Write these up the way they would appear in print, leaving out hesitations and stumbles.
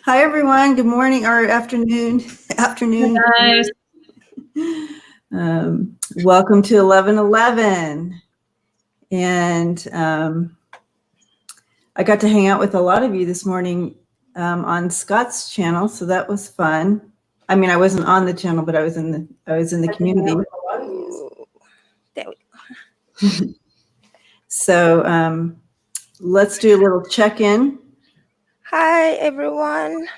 Hi, everyone. Good morning or afternoon. Afternoon. Guys. Welcome to 11:11. And I got to hang out with a lot of you this morning on Scott's channel, so that was fun. I mean, I wasn't on the channel, but I was in the community. There we go. So let's do a little check-in. Hi, everyone.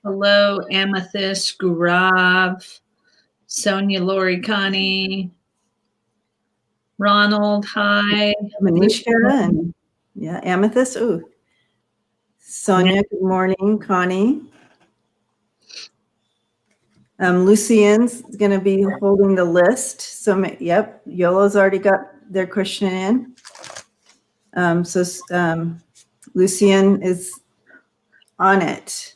Hello, Amethyst, Gurav, Sonia, Lori, Connie, Ronald, hi. Manishka and Amethyst. Ooh. Sonia, good morning. Connie. Lucien's going to be holding the list. So, yep, Yolo's already got their question in. Lucien is on it.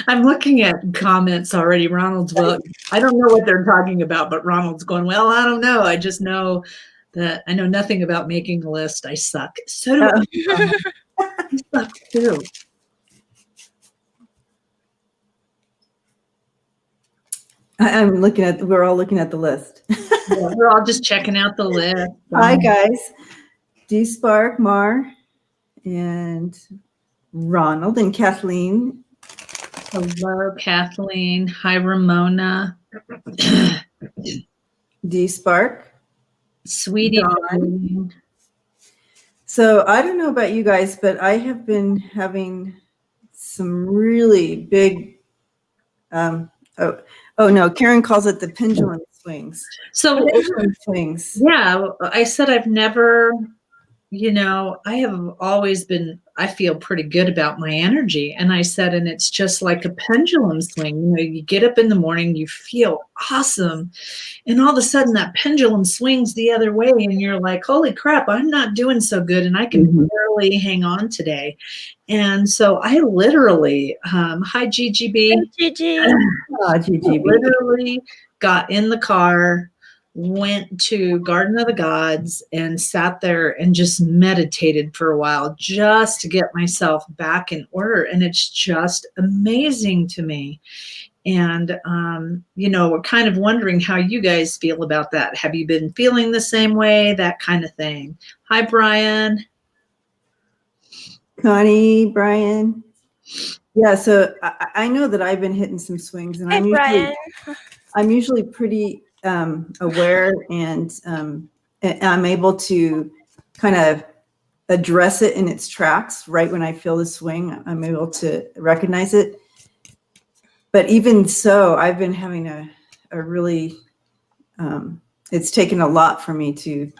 I'm looking at comments already. Ronald's, well, I don't know what they're talking about, but Ronald's going, well, I don't know. I just know that I know nothing about making a list. I suck. So do I. I suck too. We're all looking at the list. Yeah, we're all just checking out the list. Hi, guys. D Spark, Mar, and Ronald and Kathleen. Hello, Kathleen. Hi, Ramona. D Spark. Sweetie. So I don't know about you guys, but I have been having some really big, oh no, Karen calls it the pendulum swings. So pendulum swings. Yeah, I said I've never, I have always been, I feel pretty good about my energy. And I said, and it's just like a pendulum swing. You get up in the morning, you feel awesome. And all of a sudden that pendulum swings the other way. And you're like, holy crap, I'm not doing so good. And I can barely hang on today. And so I literally, hi, GGB. Hi, Gigi. GGB. Literally got in the car, went to Garden of the Gods and sat there and just meditated for a while just to get myself back in order. And it's just amazing to me. And, we're kind of wondering how you guys feel about that. Have you been feeling the same way? That kind of thing. Hi, Brian. Connie, Brian. Yeah, so I know that I've been hitting some swings, and I'm usually pretty aware, and I'm able to kind of address it in its tracks right when I feel the swing. I'm able to recognize it. But even so, I've been having a really, it's taken a lot for me to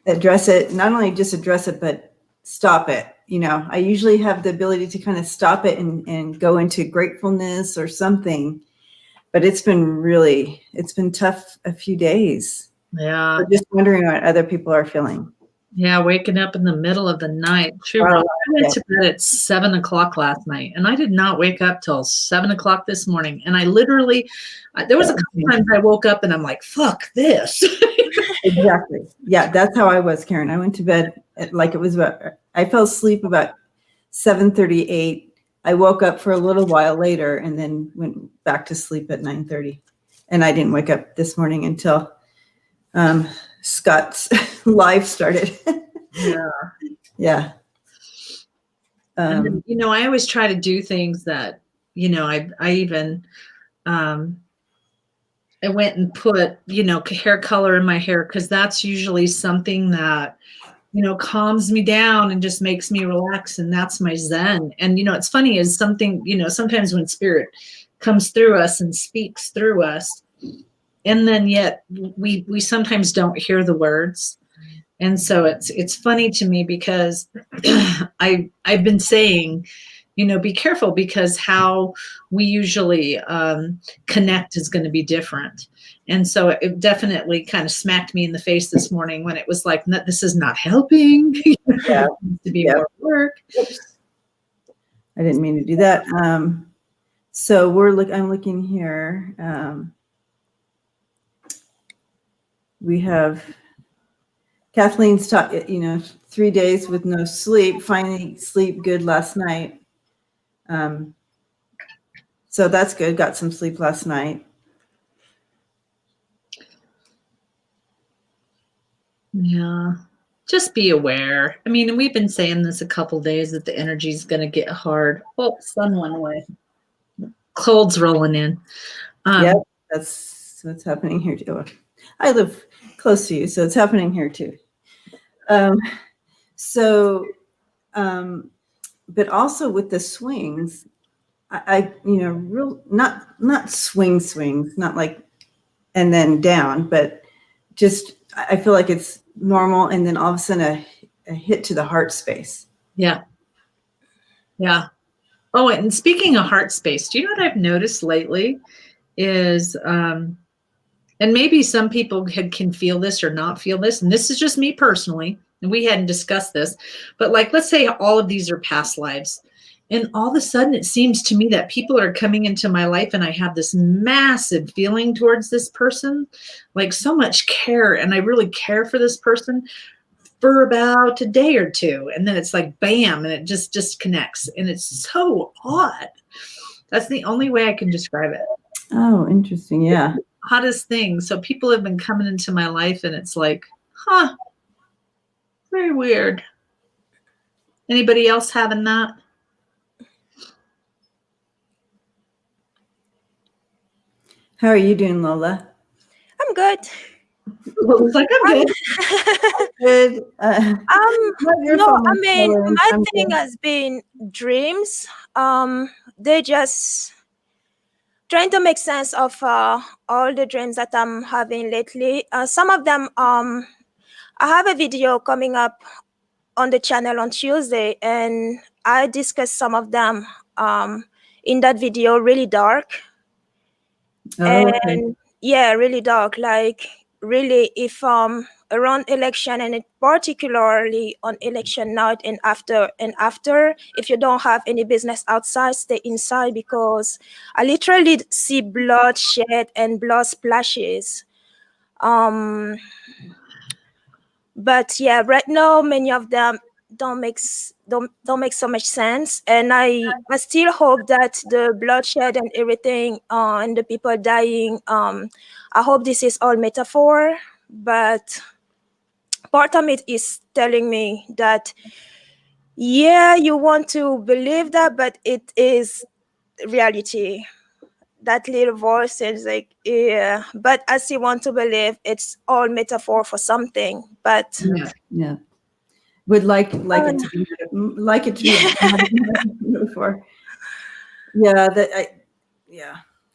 address it, not only just address it, but stop it. I usually have the ability to kind of stop it and go into gratefulness or something. But it's been tough a few days. Yeah. So just wondering what other people are feeling. Yeah, waking up in the middle of the night. True. I went to bed at 7 o'clock last night, and I did not wake up till 7 o'clock this morning. And I literally, there was a couple times I woke up and I'm like, fuck this. Exactly. Yeah, that's how I was, Karen. I went to bed I fell asleep about 7:38. I woke up for a little while later and then went back to sleep at 9:30. And I didn't wake up this morning until Scott's live started. Yeah. And then, I always try to do things that, I even, I went and put, hair color in my hair, because that's usually something that, calms me down and just makes me relax. And that's my Zen. And, it's funny is something, sometimes when spirit comes through us and speaks through us, and then yet we sometimes don't hear the words. And so it's funny to me because I've been saying, be careful, because how we usually connect is going to be different. And so it definitely kind of smacked me in the face this morning when it was like, no, this is not helping. Yeah. To be more work. Oops. I didn't mean to do that. So I'm looking here. We have Kathleen's taught, 3 days with no sleep, finally sleep good last night. So that's good. Got some sleep last night. Yeah. Just be aware. I mean, we've been saying this a couple days that the energy is going to get hard. Oh, sun went away. Cold's rolling in. Yep, that's what's happening here too. I live close to you, so it's happening here too. But also with the swings, not swings, not like and then down, but just I feel like it's normal, and then all of a sudden a hit to the heart space. Yeah. Yeah. Oh, and speaking of heart space, do you know what I've noticed lately is, and maybe some people can feel this or not feel this, and this is just me personally, and we hadn't discussed this, but like, let's say all of these are past lives. And all of a sudden, it seems to me that people are coming into my life and I have this massive feeling towards this person, like so much care. And I really care for this person for about a day or two. And then it's like, bam, and it just connects. And it's so odd. That's the only way I can describe it. Oh, interesting. Yeah. Hottest thing. So people have been coming into my life and it's like, huh, very weird. Anybody else having that? How are you doing, Lola? I'm good. Lola's like, I'm good. Good. My thing has been dreams. They just trying to make sense of all the dreams that I'm having lately. Some of them, I have a video coming up on the channel on Tuesday, and I discussed some of them in that video, really dark. And yeah, really dark, like really if around election, and particularly on election night and after, if you don't have any business outside, stay inside, because I literally see bloodshed and blood splashes. But yeah, right now many of them don't make so much sense, and I still hope that the bloodshed and everything and the people dying, I hope this is all metaphor, but part of it is telling me that yeah, you want to believe that, but it is reality. That little voice is like, yeah, but I still want to believe it's all metaphor for something. But yeah. Would like it to be before. Yeah, a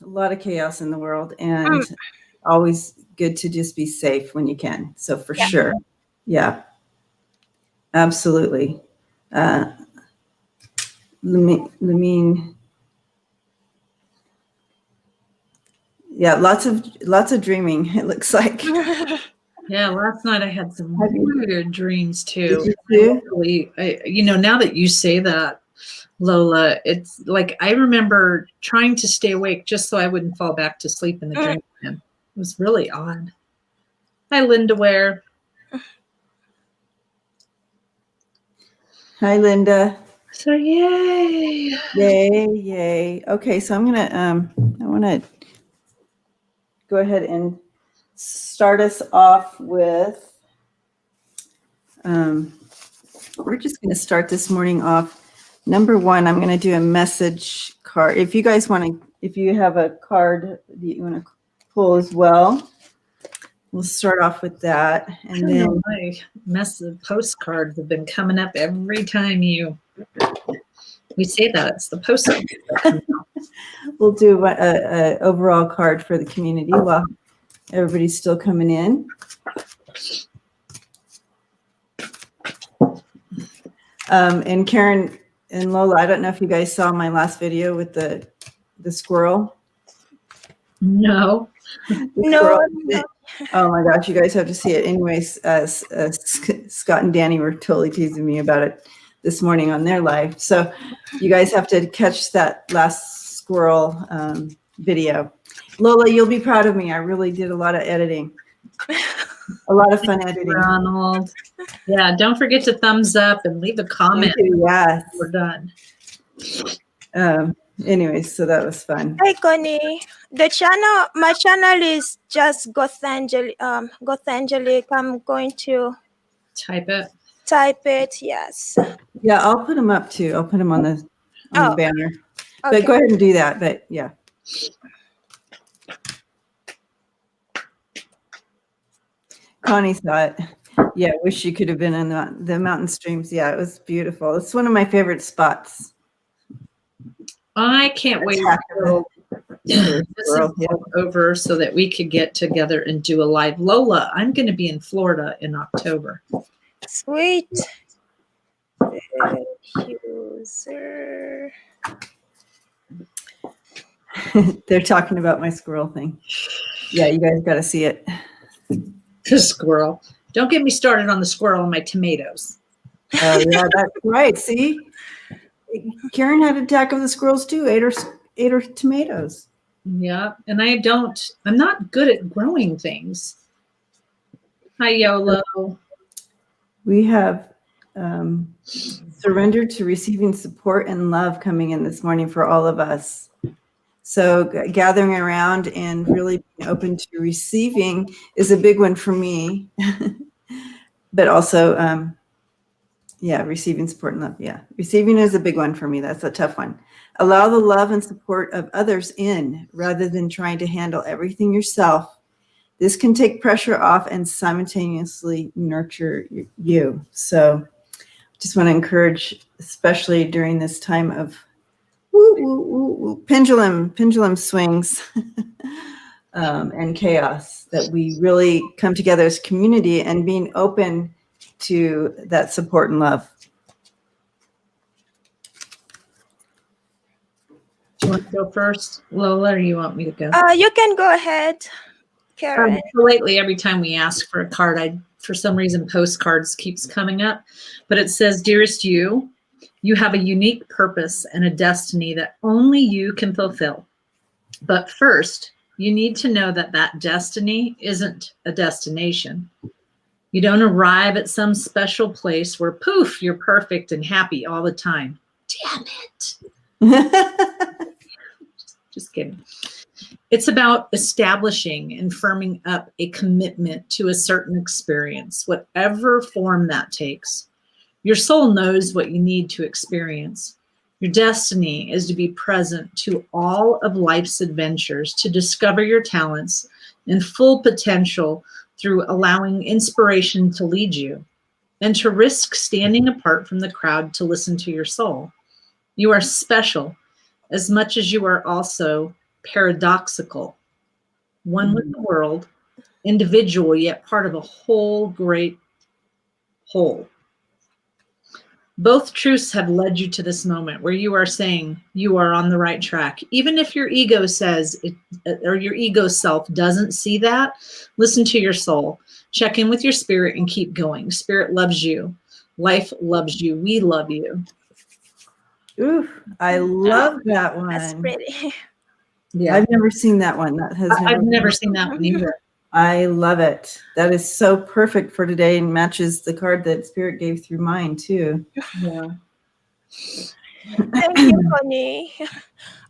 lot of chaos in the world, and always good to just be safe when you can. So for sure. Yeah. Absolutely. Lamine. Yeah, lots of dreaming, it looks like. Yeah, last night I had some weird dreams too. Did you too? Now that you say that, Lola, it's like I remember trying to stay awake just so I wouldn't fall back to sleep in the dream again. It was really odd. Hi, Linda Ware. Hi, Linda. So yay. Okay, so I'm gonna I want to go ahead and start us off with. We're just going to start this morning off. Number one, I'm going to do a message card. If you guys if you have a card that you want to pull as well, we'll start off with that. And then my postcards have been coming up every time we say that. It's the postcard. We'll do a overall card for the community while everybody's still coming in. And Karen and Lola, I don't know if you guys saw my last video with the squirrel. No. No. Oh my gosh, you guys have to see it. Anyways, Scott and Danny were totally teasing me about it this morning on their live. So you guys have to catch that last squirrel video. Lola, you'll be proud of me. I really did a lot of editing. A lot of fun editing. Ronald. Yeah, don't forget to thumbs up and leave a comment. Yeah. We're done. Anyways, so that was fun. Hey, Connie. My channel is just Gothangelic. Gothangelic. I'm going to Type it. type it. Yes. Yeah, I'll put them up too. I'll put them on the banner. Okay. But go ahead and do that. But yeah. Connie saw it. Yeah, wish you could have been in the mountain streams. Yeah, it was beautiful. It's one of my favorite spots. I can't wait until this is over so that we could get together and do a live. Lola, I'm going to be in Florida in October. Sweet. User. They're talking about my squirrel thing. Yeah, you guys got to see it. The squirrel. Don't get me started on the squirrel and my tomatoes. Oh, yeah, that's right. See? Karen had an attack of the squirrels too. Ate her tomatoes. Yeah, and I'm not good at growing things. Hi, YOLO. We have surrendered to receiving support and love coming in this morning for all of us. So gathering around and really being open to receiving is a big one for me. But also, yeah, receiving support and love. Yeah, receiving is a big one for me. That's a tough one. Allow the love and support of others in rather than trying to handle everything yourself. This can take pressure off and simultaneously nurture you. So just want to encourage, especially during this time of pendulum swings and chaos, that we really come together as community and being open to that support and love. Do you want to go first, Lola, or you want me to go? You can go ahead, Karen. So lately, every time we ask for a card, for some reason, postcards keeps coming up. But it says, "Dearest you, you have a unique purpose and a destiny that only you can fulfill. But first, you need to know that that destiny isn't a destination. You don't arrive at some special place where, poof, you're perfect and happy all the time. Damn it." Just kidding. It's about establishing and firming up a commitment to a certain experience, whatever form that takes. Your soul knows what you need to experience. Your destiny is to be present to all of life's adventures, to discover your talents and full potential through allowing inspiration to lead you, and to risk standing apart from the crowd to listen to your soul. You are special as much as you are also paradoxical, one with the world, individual yet part of a whole great whole. Both truths have led you to this moment where you are saying you are on the right track. Even if your ego says it, or your ego self doesn't see that, listen to your soul. Check in with your spirit and keep going. Spirit loves you. Life loves you. We love you. Ooh, I love that one. That's pretty. Yeah, I've never seen that one. I've never seen that one either. I love it. That is so perfect for today and matches the card that Spirit gave through mine too. Yeah. Thank you, Connie.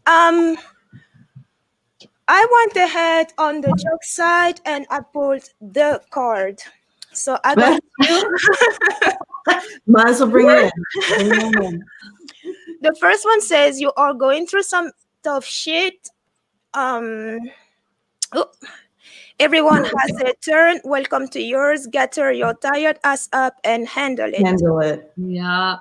I went ahead on the joke side and I pulled the card. So I got you. Might as well bring it in. The first one says you are going through some tough shit. Everyone has a turn. Welcome to yours. Get your tired ass up and handle it. Handle it. Yeah.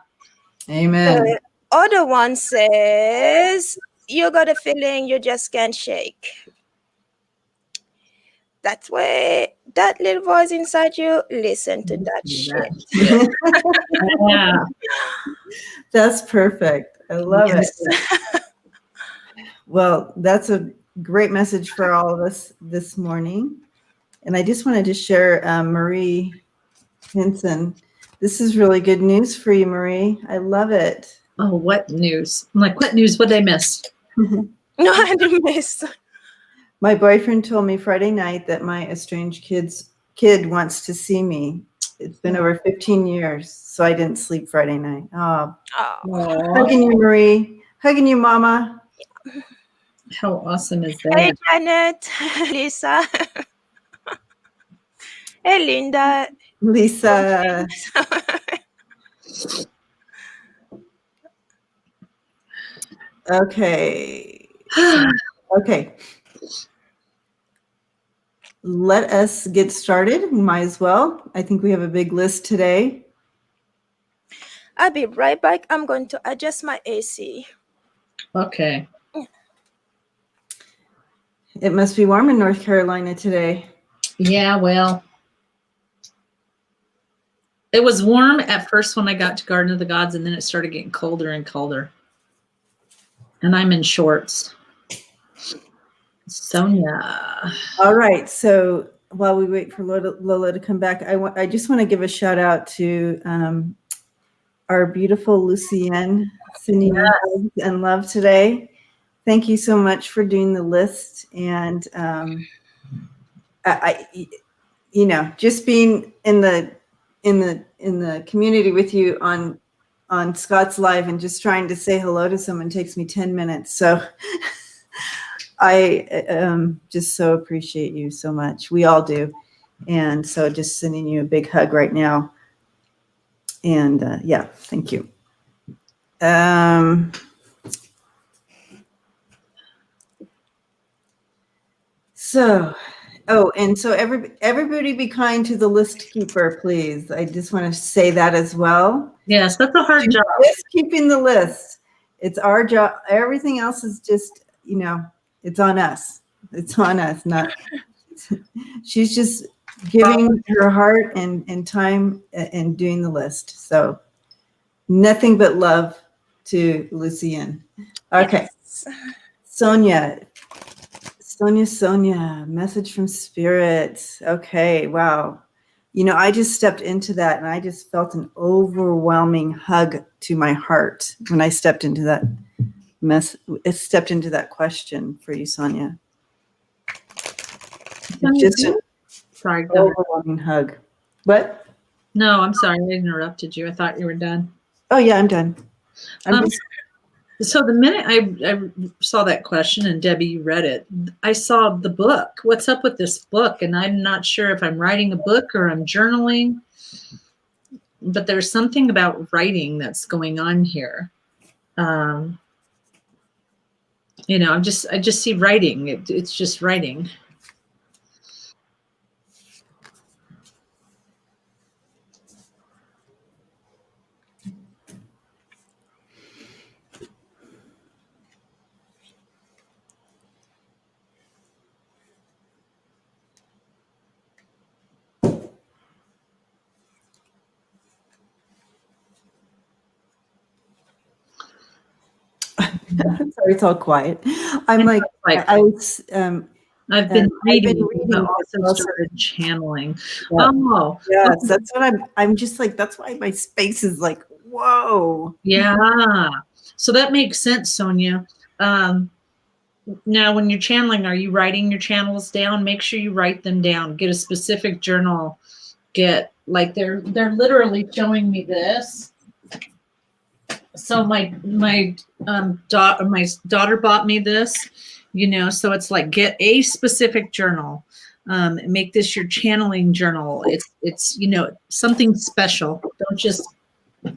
Amen. The other one says you got a feeling you just can't shake. That's where that little voice inside you, listen to that shit. Yeah. That's perfect. I love it. Well, that's a great message for all of us this morning. And I just wanted to share Marie Hinson. This is really good news for you, Marie. I love it. Oh, what news? I'm like, what news? What did I miss? No, I didn't miss. My boyfriend told me Friday night that my estranged kids kid wants to see me. It's been over 15 years, so I didn't sleep Friday night. Oh, hugging you, Marie. Hugging you, Mama. How awesome is that? Hey, Janet, Lisa. Hey, Linda. Lisa. Okay. Okay. Let us get started. Might as well. I think we have a big list today. I'll be right back. I'm going to adjust my AC. Okay. It must be warm in North Carolina today. Yeah, well, it was warm at first when I got to Garden of the Gods, and then it started getting colder and colder. And I'm in shorts. Sonia. All right. So while we wait for Lola to come back, I just want to give a shout out to our beautiful Lucienne, sending you hugs and love today. Thank you so much for doing the list. And I you know, just being in the community with you on Scott's Live and just trying to say hello to someone takes me 10 minutes. So I just so appreciate you so much. We all do. And so just sending you a big hug right now. And yeah, thank you. So everybody be kind to the list keeper, please. I just want to say that as well. Yes, that's a hard job. Just keeping the list. It's our job. Everything else is just, you know, it's on us. It's on us. Not. She's just giving her heart and time and doing the list. So nothing but love to Lucienne. Okay. Yes. Sonia, message from spirit. Okay. Wow. You know, I just stepped into that and I just felt an overwhelming hug to my heart when I stepped into that question for you, Sonia. It's just an overwhelming hug. What? No, I'm sorry. I interrupted you. I thought you were done. Oh, yeah, I'm done. So the minute I saw that question and Debbie, you read it, I saw the book. What's up with this book? And I'm not sure if I'm writing a book or I'm journaling, but there's something about writing that's going on here. You know, I just see writing. It's just writing. Sorry, it's all quiet. I'm like I was. I've been reading, but also started channeling. Yeah. Oh, yes, okay. That's what I'm just like. That's why my space is like, whoa. Yeah. So that makes sense, Sonia. Now, when you're channeling, are you writing your channels down? Make sure you write them down. Get a specific journal. Get like they're literally showing me this. So my daughter bought me this, you know, so it's like get a specific journal, make this your channeling journal. It's, you know, something special. Don't just, I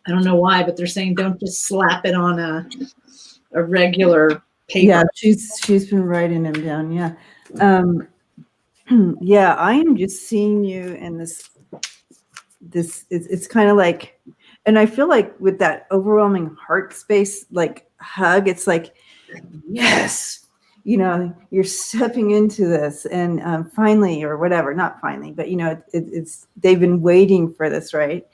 don't know why, but they're saying, don't just slap it on a regular paper. Yeah. She's been writing them down. Yeah. Yeah. I am just seeing you in this, it's kind of like, and I feel like with that overwhelming heart space, like hug, it's like, yes, you know, you're stepping into this and finally, or whatever, not finally, but you know, it's, they've been waiting for this. Right.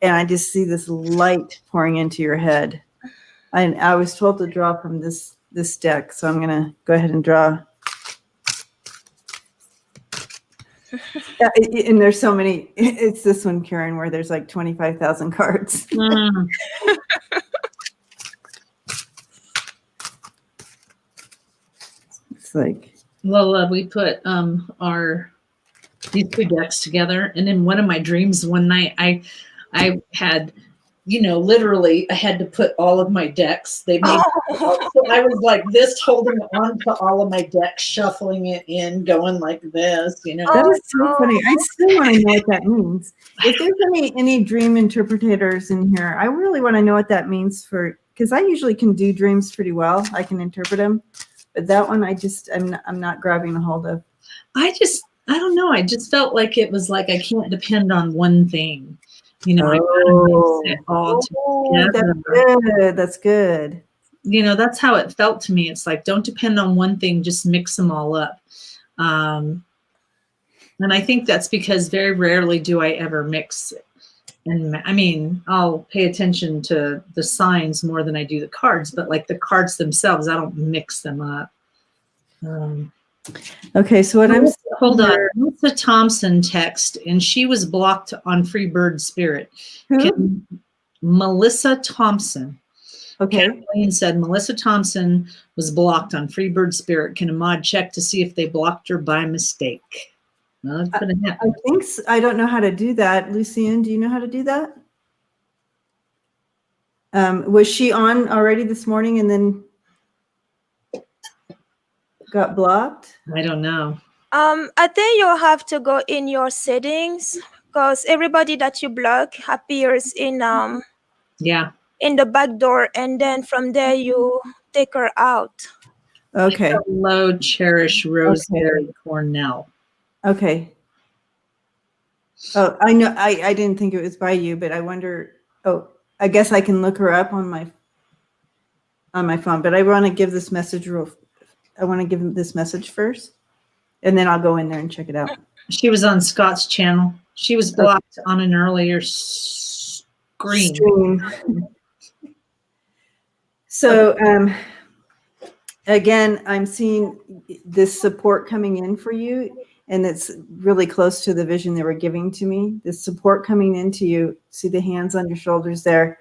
And I just see this light pouring into your head. And I was told to draw from this deck. So I'm going to go ahead and draw. And there's so many. It's this one, Karen, where there's like 25,000 cards. It's like Lola, we put our these two decks together. And in one of my dreams one night, I had, literally I had to put all of my decks. They made so I was like this, holding on to all of my decks, shuffling it in, going like this, That is so funny. I still want to know what that means. If there's any dream interpreters in here, I really want to know what that means because I usually can do dreams pretty well. I can interpret them, but that one I'm not grabbing a hold of. I don't know. I just felt like it was like I can't depend on one thing. I gotta mix it all together. That's good. That's how it felt to me. It's like, don't depend on one thing, just mix them all up. And I think that's because very rarely do I ever mix it. And I mean, I'll pay attention to the signs more than I do the cards, but like the cards themselves, I don't mix them up. Okay, so hold on. Melissa Thompson text, and she was blocked on Freebird Spirit. Melissa Thompson. Okay. Kathleen said Melissa Thompson was blocked on Freebird Spirit. Can a mod check to see if they blocked her by mistake? Well, I don't know how to do that. Lucienne, do you know how to do that? Was she on already this morning and then got blocked? I don't know. I think you'll have to go in your settings because everybody that you block appears in in the back door, and then from there you take her out. Okay. Hello, Cherish Rosemary Cornell. Okay. Oh, I know. I didn't think it was by you, but I wonder. Oh, I guess I can look her up on my phone. But I want to give this message I want to give this message first, and then I'll go in there and check it out. She was on Scott's channel. She was blocked on an earlier screen. So again, I'm seeing this support coming in for you, and it's really close to the vision they were giving to me. This support coming into you. See the hands on your shoulders there.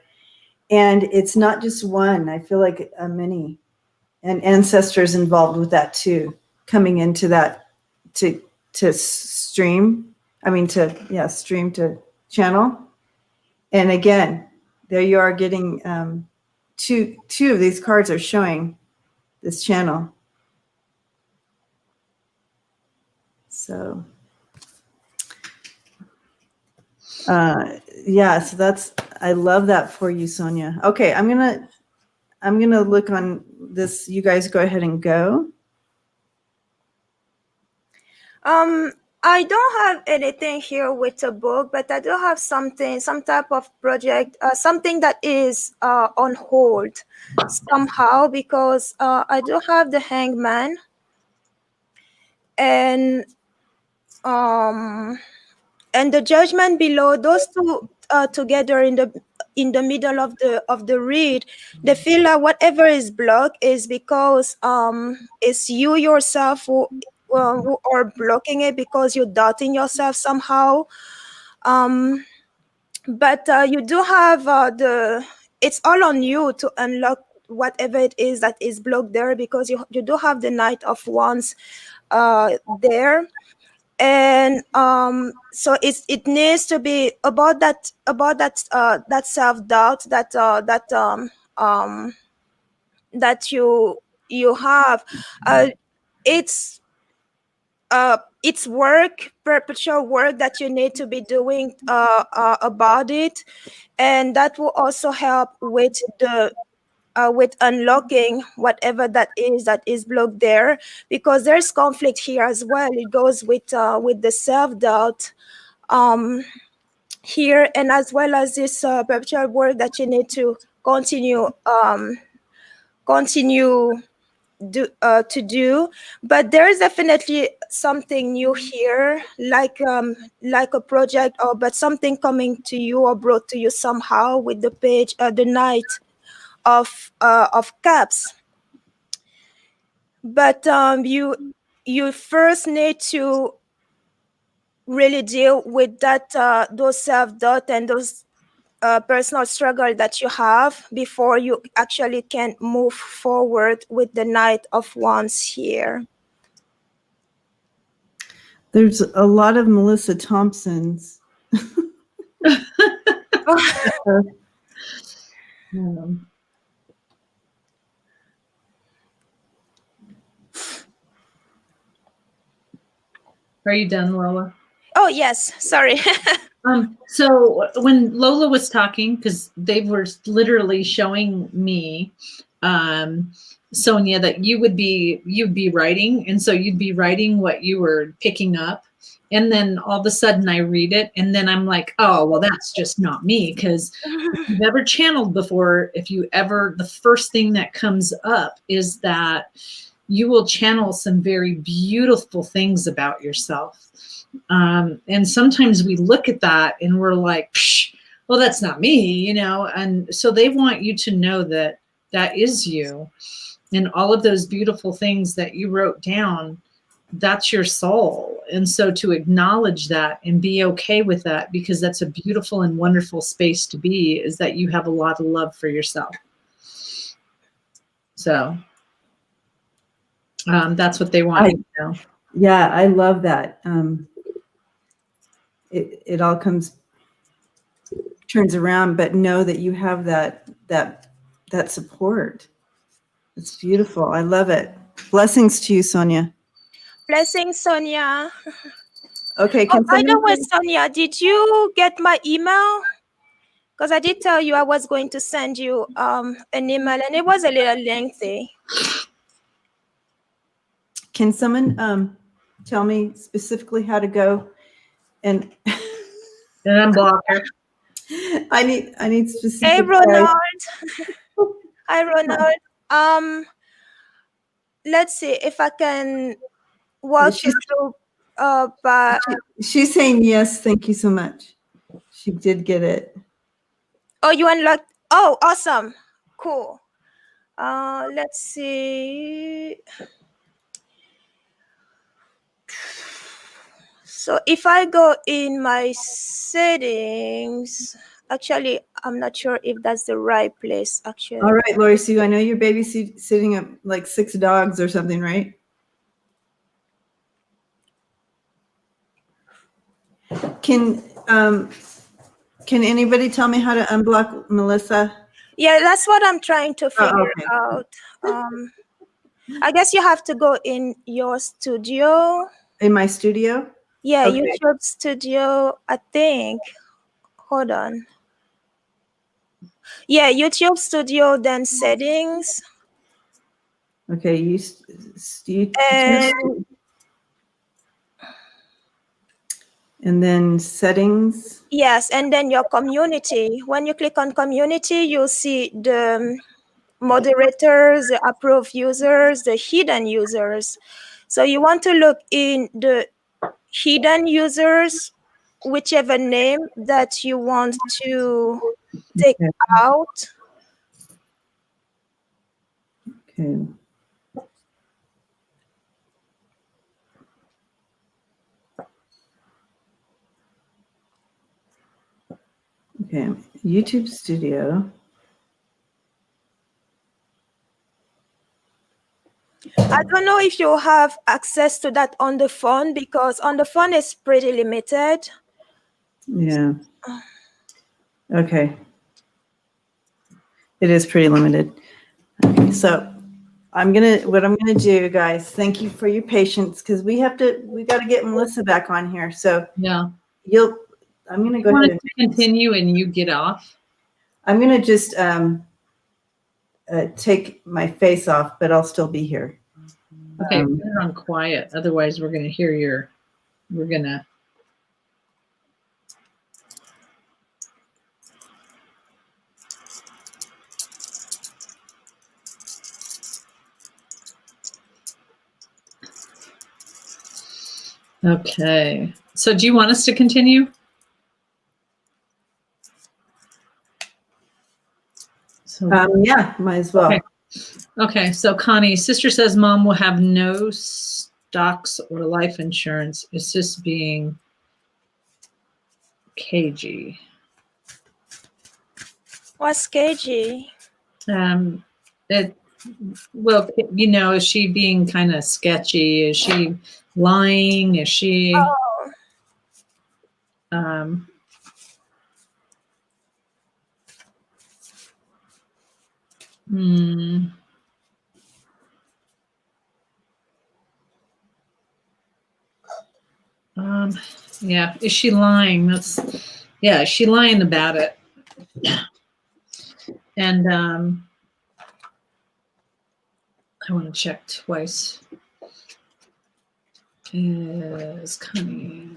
And it's not just one. I feel like many, and ancestors involved with that too, coming into that to stream. I mean, stream to channel. And again, there you are getting two of these cards are showing this channel. So, so I love that for you, Sonia. Okay, I'm gonna look on this. You guys go ahead and go. I don't have anything here with a book, but I do have some type of project, something that is on hold somehow, because I do have the Hangman and the Judgment below. Those two together in the middle of the read, they feel like whatever is blocked is because it's you yourself who are blocking it, because you're doubting yourself somehow. But you do have it's all on you to unlock whatever it is that is blocked there, because you do have the Knight of Wands there. And so it needs to be about that self-doubt that you have. It's work, perpetual work that you need to be doing about it, and that will also help with with unlocking whatever that is blocked there, because there's conflict here as well. It goes with the self-doubt here, and as well as this perpetual work that you need to continue to do. But there is definitely something new here, like a project, but something coming to you or brought to you somehow with the page, the Knight of Cups. But you first need to really deal with that those self-doubt and those personal struggle that you have before you actually can move forward with the Knight of Wands here. There's a lot of Melissa Thompsons. Are you done, Lola? Oh, yes. Sorry. So when Lola was talking, because they were literally showing me, Sonia, that you'd be writing, and so you'd be writing what you were picking up, and then all of a sudden I read it, and then I'm like, oh, well, that's just not me, because if you've ever channeled before, the first thing that comes up is that you will channel some very beautiful things about yourself. And sometimes we look at that and we're like, psh, well, that's not me, and so they want you to know that that is you, and all of those beautiful things that you wrote down, that's your soul. And so to acknowledge that and be okay with that, because that's a beautiful and wonderful space to be, is that you have a lot of love for yourself. So that's what they want you to know. Yeah, I love that. It all turns around, but know that you have that support. It's beautiful. I love it. Blessings to you, Sonia. Blessings, Sonia. Okay. By the way, Sonia, did you get my email? Because I did tell you I was going to send you an email, and it was a little lengthy. Can someone tell me specifically how to go and unblock her? I need specific. Hey, Ronald. Hi, Ronald. Let's see if I can walk you through. But she's saying yes. Thank you so much. She did get it. Oh, you unlocked. Oh, awesome. Cool. Let's see. So if I go in my settings, actually, I'm not sure if that's the right place, actually. All right, Lori Sue, I know you're babysitting up like 6 dogs or something, right? Can anybody tell me how to unblock Melissa? Yeah, that's what I'm trying to figure out. I guess you have to go in your studio. In my studio? Yeah, okay. YouTube studio, I think. Hold on. Yeah, YouTube studio, then settings. Okay, and then settings. Yes, and then your community. When you click on community, you'll see the moderators, the approved users, the hidden users. So you want to look in the hidden users, whichever name that you want to take out. Okay. Okay, YouTube Studio. I don't know if you have access to that on the phone, because on the phone it's pretty limited. Yeah. Okay. It is pretty limited. Okay, so what I'm gonna do, guys, thank you for your patience, because we got to get Melissa back on here. So yeah, I'm gonna go ahead and continue and you get off. I'm gonna just take my face off, but I'll still be here. Okay, put it on quiet. Otherwise, we're gonna hear we're gonna. Okay, so do you want us to continue? So, yeah, might as well. Okay, so Connie, sister says mom will have no stocks or life insurance. It's just being cagey. What's cagey? Well, you know, is she being kind of sketchy? Is she lying? Is she? Um, hmm. Yeah. Is she lying? Yeah. Is she lying about it? And I want to check twice. Is cunning.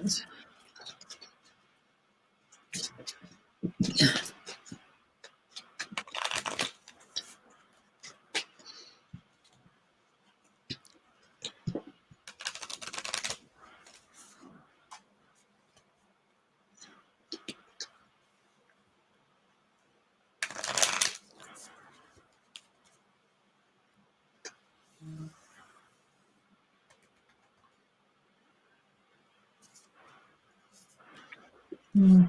Hmm.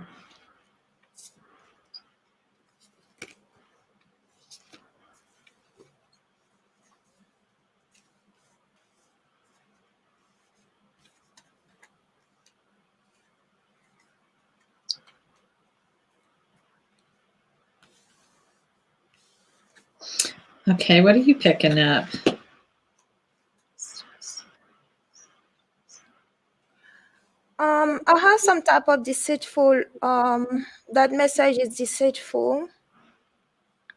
Okay, what are you picking up? I have some type of deceitful. That message is deceitful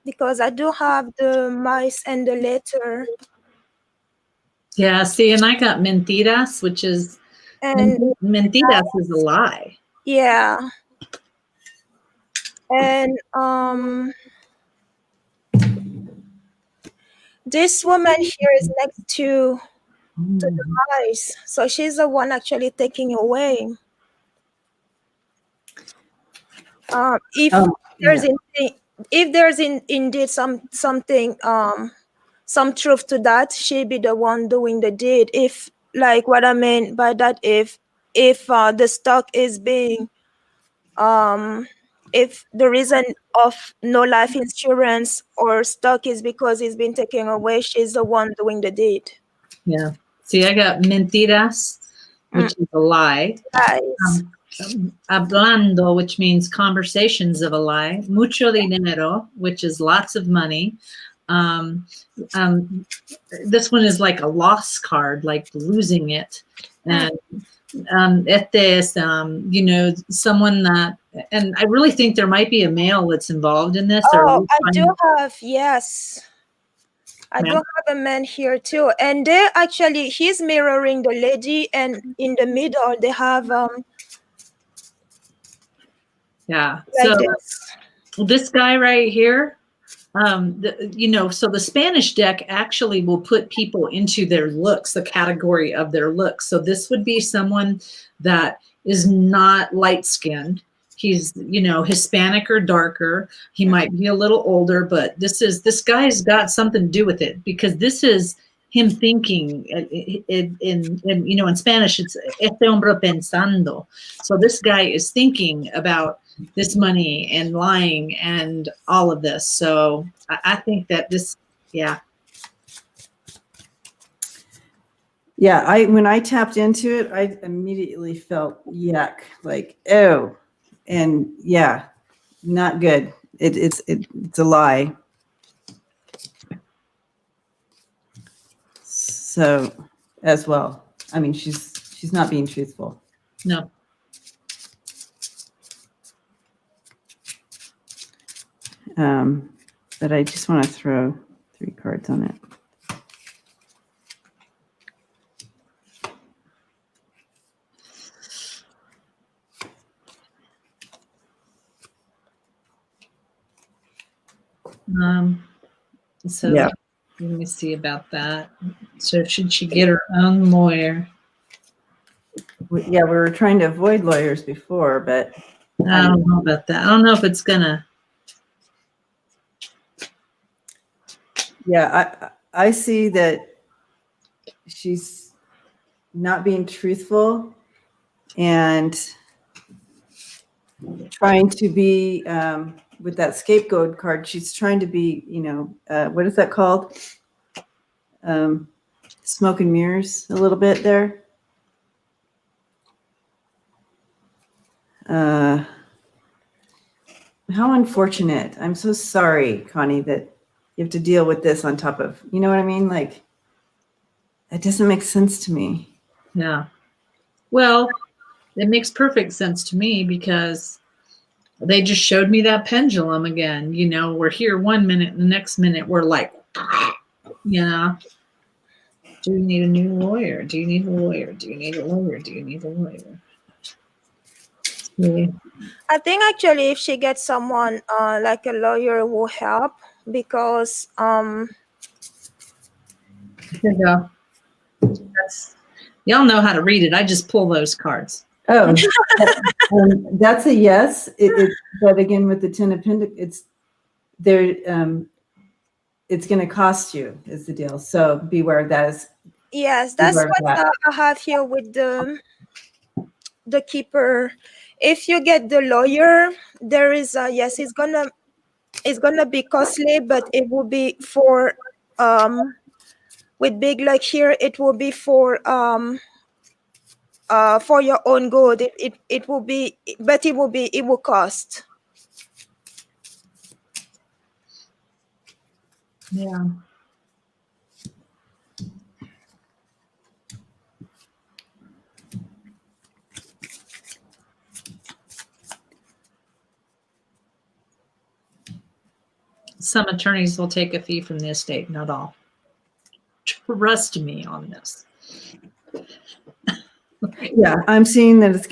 because I do have the mice and the letter. Yeah, see, and I got mentiras, which is mentiras is a lie. Yeah. And this woman here is next to the mice, so she's the one actually taking away. If there's indeed something some truth to that, she be the one doing the deed. If, like, what I mean by that, if the stock is being if the reason of no life insurance or stock is because it's been taken away, she's the one doing the deed. Yeah. See, I got mentiras, which is a lie. Lies. Hablando, which means conversations of a lie. Mucho dinero, which is lots of money. This one is like a loss card, like losing it. And you know, someone that, and I really think there might be a male that's involved in this. Oh, I do have, yes. I do have a man here too. And they actually, he's mirroring the lady, and in the middle, they have, yeah. like So this guy right here, you know, so the Spanish deck actually will put people into their looks, the category of their looks. So this would be someone that is not light skinned. He's, you know, Hispanic or darker. He might be a little older, but this guy's got something to do with it, because this is him thinking in you know, in Spanish, it's este hombre pensando. So this guy is thinking about this money and lying and all of this. So I think that this, yeah. Yeah, when I tapped into it, I immediately felt yuck, like, oh, and yeah, not good. It's a lie. So as well, I mean, she's not being truthful. No. But I just want to throw 3 cards on it. So yeah. Let me see about that. So should she get her own lawyer? Yeah, we were trying to avoid lawyers before, but I don't know about that. I don't know if it's gonna. Yeah, I see that she's not being truthful and trying to be, with that scapegoat card, she's trying to be, you know, what is that called? smoke and mirrors a little bit there. How unfortunate. I'm so sorry, Connie, that you have to deal with this on top of, you know what I mean? Like, that doesn't make sense to me. Yeah. Well, it makes perfect sense to me because they just showed me that pendulum again. You know, we're here 1 minute, and the next minute we're like, you know, do you need a new lawyer? Do you need a lawyer? Do you need a lawyer? Do you need a lawyer? Yeah. I think actually if she gets someone like a lawyer will help because Here you go. Y'all know how to read it. I just pull those cards. Oh, that's a yes. But again, with the 10 of Pentacles, it's there. It's going to cost you is the deal. So beware of that. Yes, that's what I have here with the Kipper. If you get the lawyer, there is yes, it's gonna be costly, but it will be for with big luck here. It will be for your own good. It will be, but it will cost. Yeah. Some attorneys will take a fee from the estate, not all. Trust me on this. Yeah, I'm seeing that it's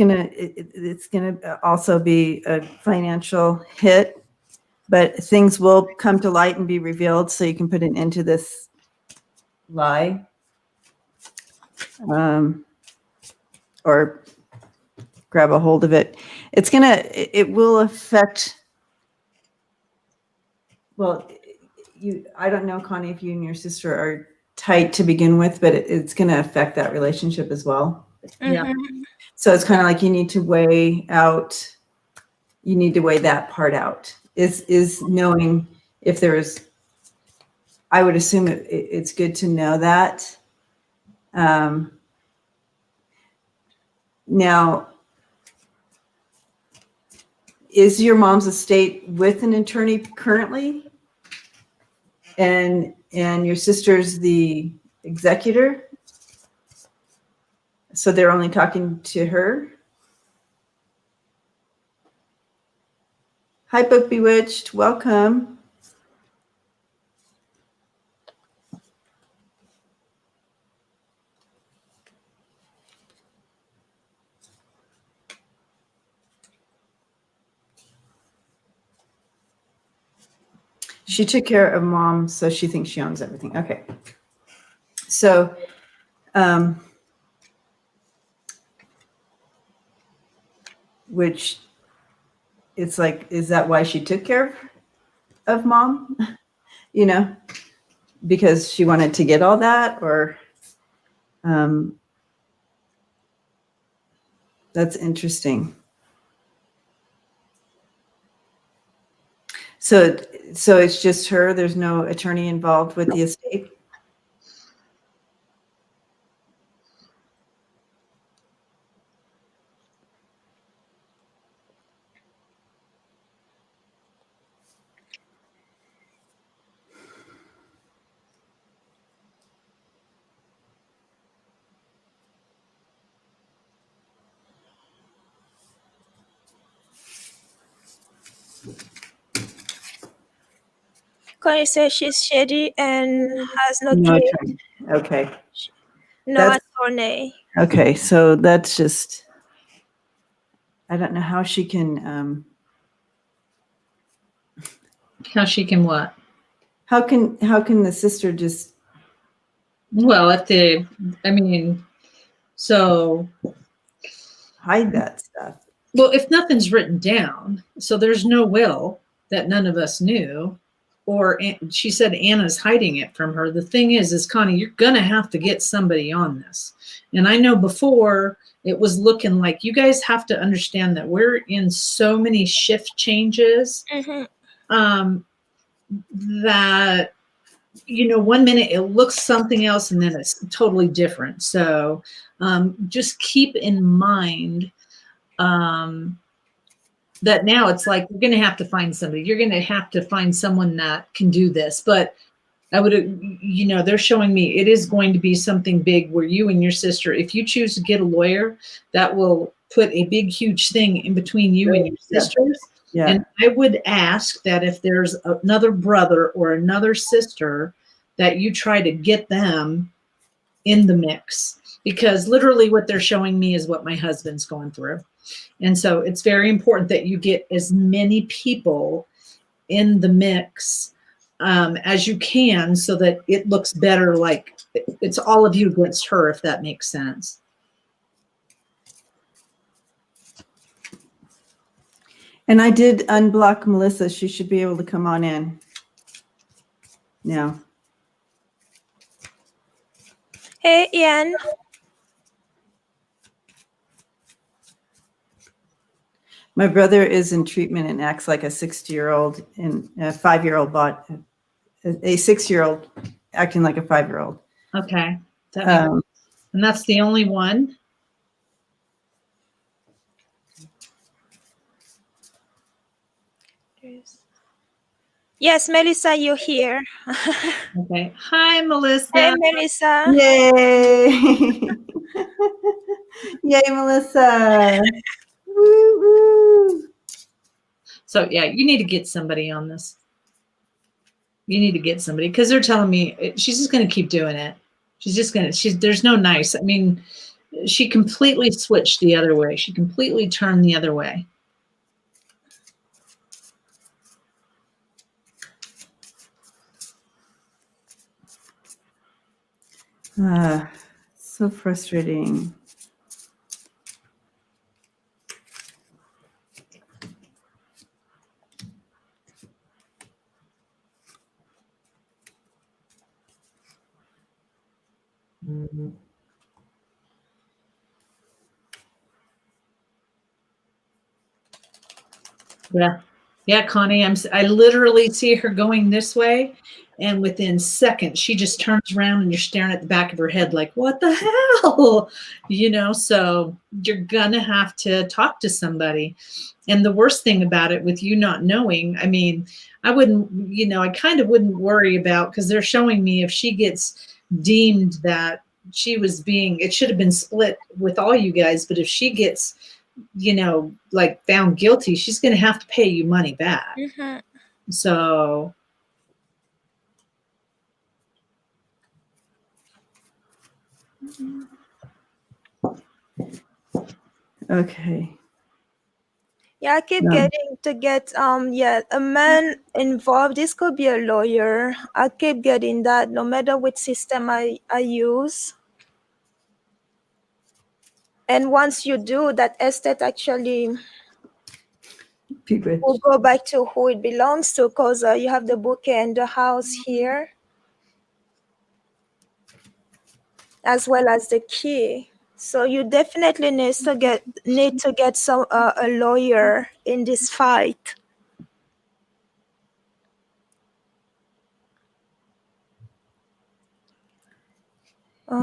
gonna also be a financial hit, but things will come to light and be revealed, so you can put an end to this lie, or grab a hold of it. It will affect. Well, I don't know, Connie, if you and your sister are tight to begin with, but it's going to affect that relationship as well. Yeah. So it's kind of like you need to weigh that part out. Is knowing if there is, I would assume it's good to know that. Now, is your mom's estate with an attorney currently? And your sister's the executor? So they're only talking to her? Hi, Book Bewitched. Welcome. She took care of mom, so she thinks she owns everything. Okay. So, which it's like, is that why she took care of mom? You know, because she wanted to get all that, or that's interesting. So it's just her. There's no attorney involved with the estate. Can you say she's shady and has no No kids? attorney. Okay. No attorney. Okay, so that's just, I don't know how she can. How she can what? How can the sister just? Well, so Hide that stuff. Well, if nothing's written down, so there's no will that none of us knew, or she said Anna's hiding it from her. The thing is Connie, you're going to have to get somebody on this. And I know before it was looking like, you guys have to understand that we're in so many shift changes, that 1 minute it looks something else and then it's totally different. So just keep in mind that now it's like you're going to have to find somebody. You're going to have to find someone that can do this. But I would, they're showing me it is going to be something big where you and your sister, if you choose to get a lawyer, that will put a big, huge thing in between you and your sisters. Yeah. And I would ask that if there's another brother or another sister, that you try to get them in the mix, because literally what they're showing me is what my husband's going through. And so it's very important that you get as many people in the mix as you can, so that it looks better, like it's all of you against her, if that makes sense. And I did unblock Melissa. She should be able to come on in now. Hey, Ian. My brother is in treatment and acts like a 60-year-old and a 5-year-old, but a 6-year-old acting like a 5-year-old. Okay. And that's the only one? Yes, Melissa, you're here. Okay. Hi, Melissa. Hey, Melissa. Yay. Yay, Melissa. Woo, woo. So yeah, you need to get somebody on this. You need to get somebody, because they're telling me she's just going to keep doing it. She's just going to, there's no nice. I mean, she completely switched the other way. She completely turned the other way. So frustrating. Mm-hmm. Yeah, Connie, I literally see her going this way, and within seconds she just turns around and you're staring at the back of her head like, what the hell? So you're gonna have to talk to somebody. And the worst thing about it, with you not knowing, I mean, I wouldn't, I kind of wouldn't worry about, because they're showing me if she gets deemed that she was it should have been split with all you guys, but if she gets like found guilty, she's going to have to pay you money back. Mm-hmm. So Okay. Yeah, I keep getting a man involved. This could be a lawyer. I keep getting that no matter which system I use. And once you do, that estate actually will go back to who it belongs to, because you have the bouquet and the house here, as well as the key. So you definitely need to get some a lawyer in this fight.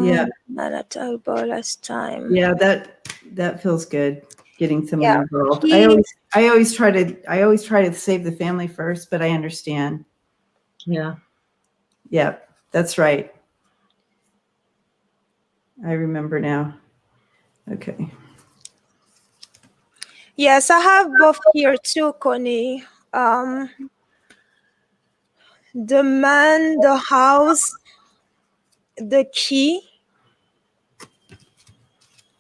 Yeah. Not a terrible last time. Yeah, that feels good. Getting someone Yeah. involved. I always try to save the family first, but I understand. yeah. Yeah, that's right. I remember now. Okay. Yes, I have both here too, Connie. The man, the house, the key.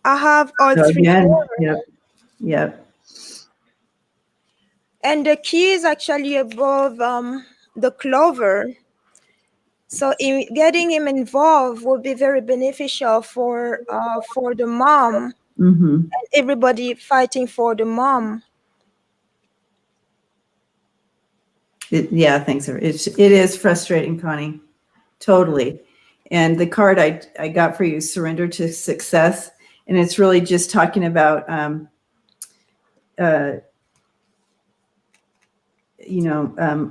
I have all three. Yep. Yep. And the key is actually above the clover. So getting him involved would be very beneficial for the mom. Mm-hmm. And everybody fighting for the mom. Thanks. It is frustrating, Connie. Totally. And the card I got for you, Surrender to Success. And it's really just talking about,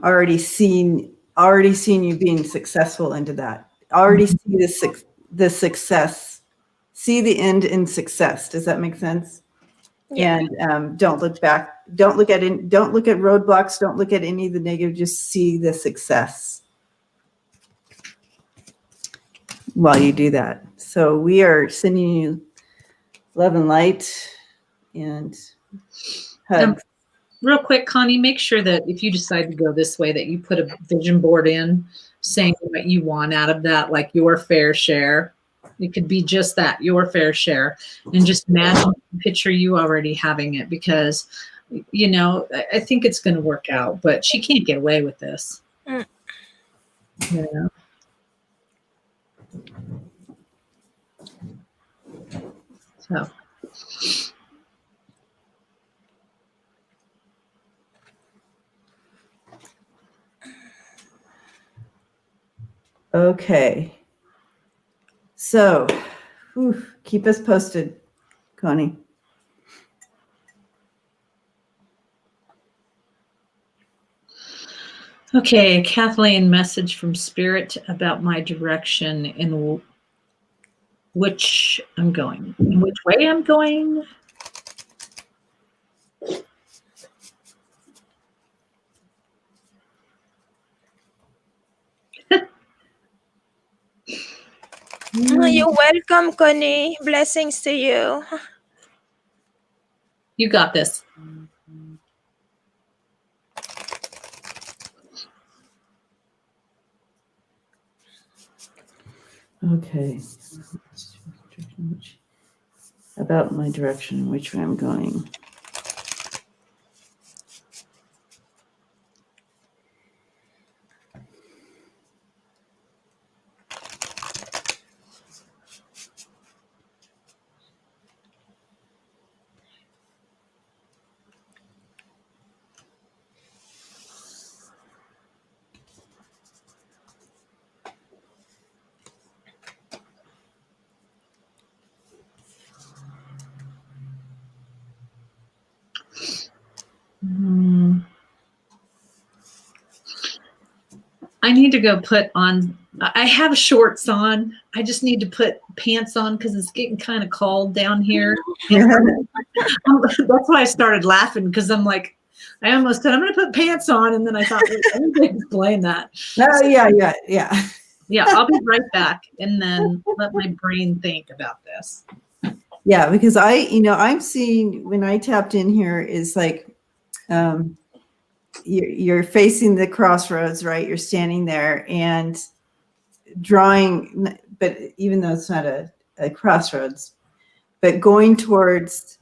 already seeing already seen you being successful into that. Already see the success. See the end in success. Does that make sense? Yeah. And don't look back. Don't look at roadblocks. Don't look at any of the negative. Just see the success while you do that. So we are sending you love and light and hugs. Real quick, Connie, make sure that if you decide to go this way, that you put a vision board in saying what you want out of that, like your fair share. It could be just that, your fair share. And just imagine, picture you already having it, because, you know, I think it's going to work out, but she can't get away with this. Mm. Yeah. So. Okay. So, keep us posted, Connie. Okay, Kathleen, message from Spirit about my direction in which I'm going. In which way I'm going? You're welcome, Connie. Blessings to you. You got this. Okay. About my direction in which way I'm going. I need to go put on, I have shorts on. I just need to put pants on because it's getting kind of cold down here. That's why I started laughing, because I'm like, I almost said, I'm going to put pants on. And then I thought, I need to explain that. Yeah. Yeah, I'll be right back and then let my brain think about this. Yeah, because I'm seeing when I tapped in here is like, you're facing the crossroads, right? You're standing there and drawing, but even though it's not a crossroads, but going towards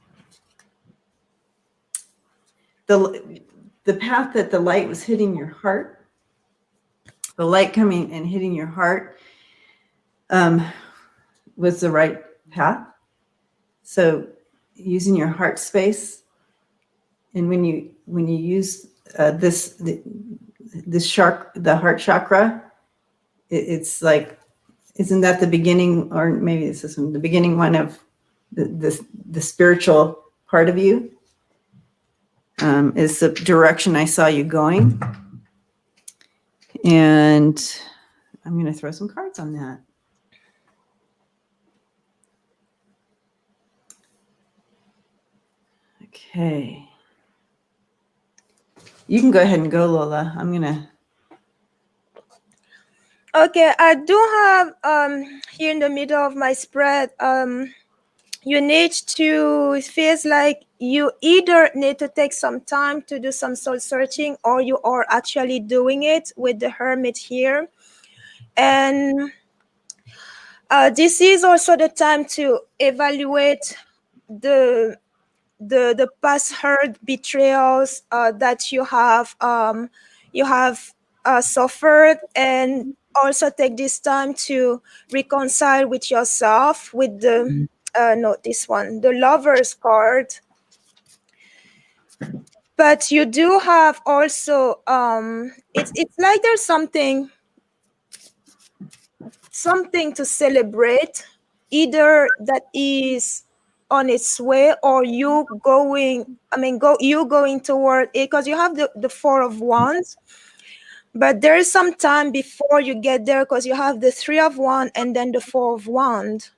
the path that the light was hitting your heart, the light coming and hitting your heart was the right path. So using your heart space, and when you use the heart chakra, it's like, isn't that the beginning, or maybe this is the beginning one of the spiritual part of you? Is the direction I saw you going. And I'm going to throw some cards on that. Okay. You can go ahead and go, Lola. I'm going to. Okay, I do have here in the middle of my spread, you need to, it feels like you either need to take some time to do some soul searching, or you are actually doing it with the Hermit here. And this is also the time to evaluate the past hurt, betrayals that you have suffered, and also take this time to reconcile with yourself with the not this one, the Lover's card. But you do have also it's like there's something to celebrate, either that is on its way, or you going toward it, because you have the Four of Wands. But there is some time before you get there because you have the 3 of Wands and then the 4 of Wands.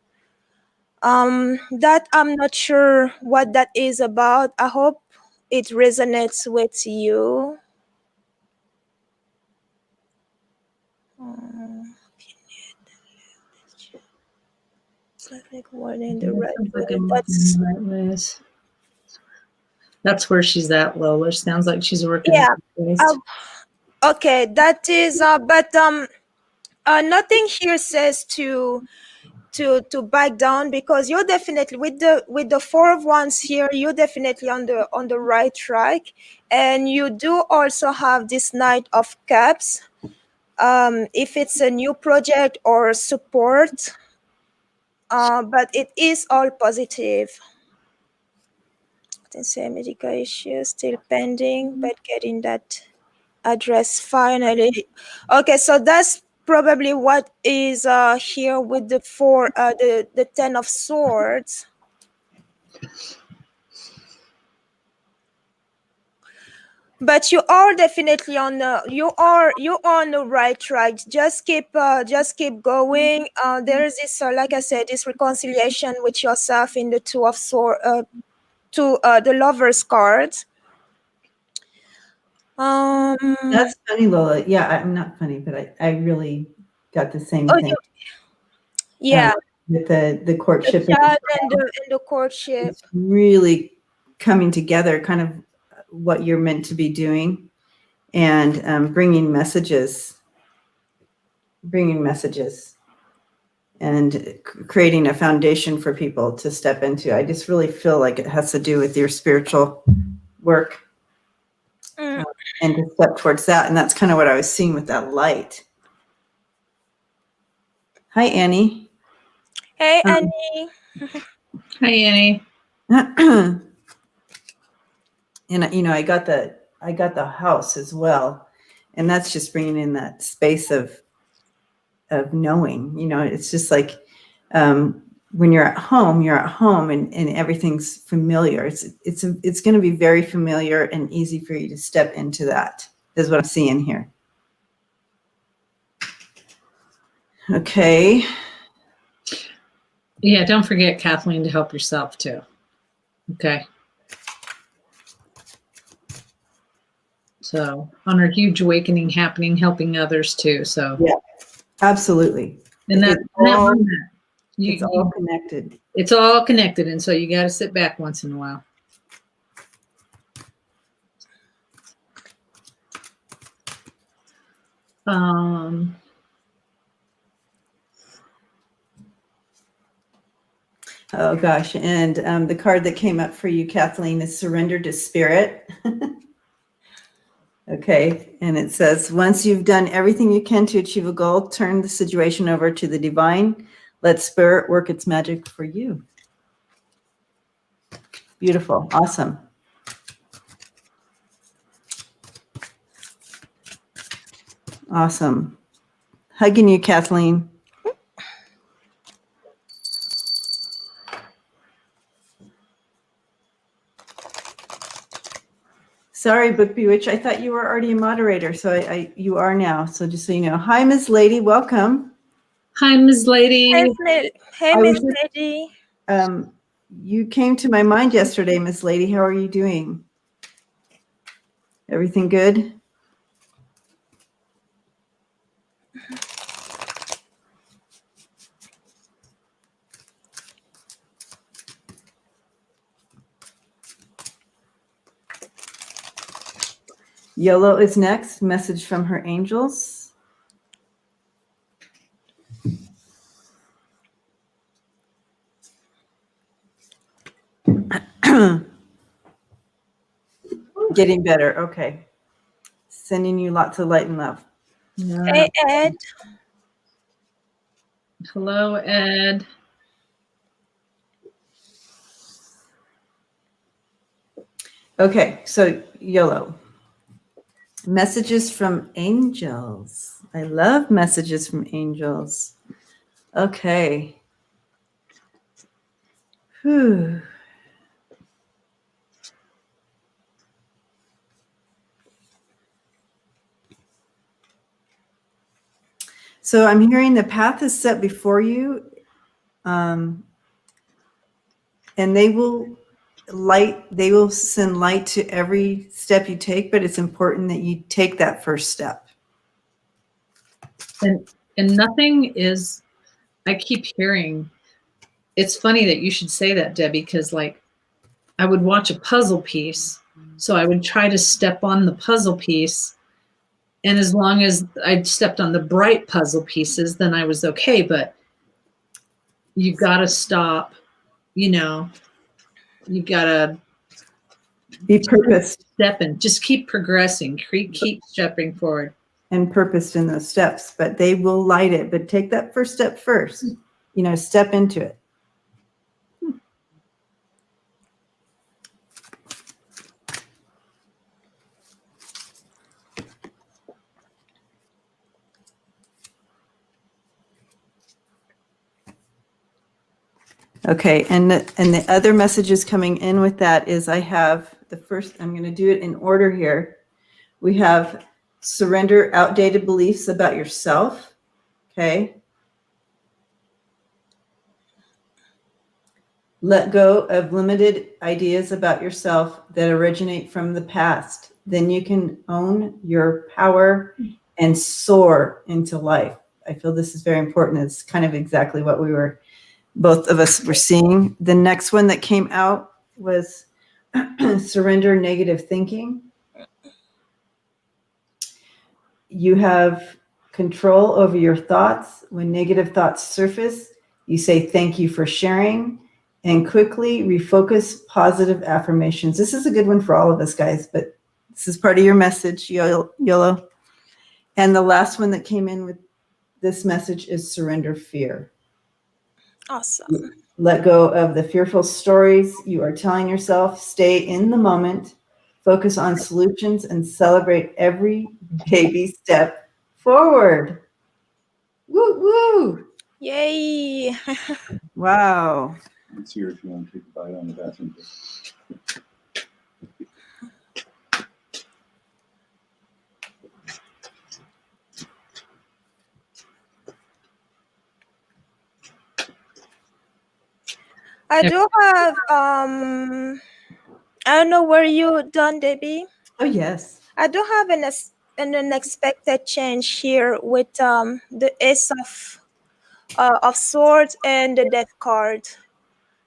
That I'm not sure what that is about. I hope it resonates with you. Like word in the right way. That's where she's at, Lola. Sounds like she's working. Yeah. Okay, that is but nothing here says to back down, because you're definitely with the 4 of Wands here, you're definitely on the right track. And you do also have this Knight of Cups. If it's a new project or support, but it is all positive. I say medical issues still pending, but getting that address finally. Okay, so that's probably what is here with the 4 the 10 of Swords. But you are definitely on the right track. Just keep going. There is this like I said, this reconciliation with yourself in the 2 of Swords, the Lovers card. That's funny, Lola. Yeah, I'm not funny, but I really got the same thing. Yeah. With the courtship. And the courtship. It's really coming together, kind of what you're meant to be doing, and bringing messages, and creating a foundation for people to step into. I just really feel like it has to do with your spiritual work. And to step towards that. And that's kind of what I was seeing with that light. Hi, Annie. Hey, Annie. Hi, Annie. And I got the house as well, and that's just bringing in that space of knowing. It's just like when you're at home, and everything's familiar. It's going to be very familiar and easy for you to step into that. Is what I'm seeing here. Okay. Yeah, don't forget, Kathleen, to help yourself too. Okay. So on our huge awakening happening, helping others too. So yeah, absolutely. And it's all connected. It's all connected. And so you got to sit back once in a while. Oh gosh. And the card that came up for you, Kathleen, is Surrender to Spirit. Okay. And it says, once you've done everything you can to achieve a goal, turn the situation over to the divine. Let Spirit work its magic for you. Beautiful. Awesome. Awesome. Hugging you, Kathleen. Sorry, Book Bewitch. I thought you were already a moderator, so you are now. So just so you know. Hi, Miss Lady. Welcome. Hi, Miss Lady. Hey, Miss Lady. You came to my mind yesterday, Miss Lady. How are you doing? Everything good? Yellow is next. Message from her angels. Getting better. Okay. Sending you lots of light and love. Yeah. Hey, Ed. Hello, Ed. Okay, so yellow. Messages from angels. I love messages from angels. Okay. Whew. So I'm hearing the path is set before you, and they will send light to every step you take, but it's important that you take that first step. And nothing is, I keep hearing, it's funny that you should say that, Debbie, because like I would watch a puzzle piece. So I would try to step on the puzzle piece. And as long as I stepped on the bright puzzle pieces, then I was okay. But you got to stop, you got to Be purposed. Step and just keep progressing, keep stepping forward. And purposed in those steps, but they will light it. But take that first step first, step into it. Okay, and the other messages coming in with that is I have the first, I'm going to do it in order here. We have surrender outdated beliefs about yourself. Okay. Let go of limited ideas about yourself that originate from the past. Then you can own your power and soar into life. I feel this is very important. It's kind of exactly what both of us were seeing. The next one that came out was surrender negative thinking. You have control over your thoughts. When negative thoughts surface, you say thank you for sharing and quickly refocus positive affirmations. This is a good one for all of us, guys, but this is part of your message, YOLO. And the last one that came in with this message is surrender fear. Awesome. Let go of the fearful stories you are telling yourself. Stay in the moment. Focus on solutions and celebrate every baby step forward. Woo woo! Yay! Wow. It's here if you want to take a bite on the bathroom. I do have I don't know where you done, Debbie. Oh yes. I do have an unexpected change here with the Ace of Swords and the Death card.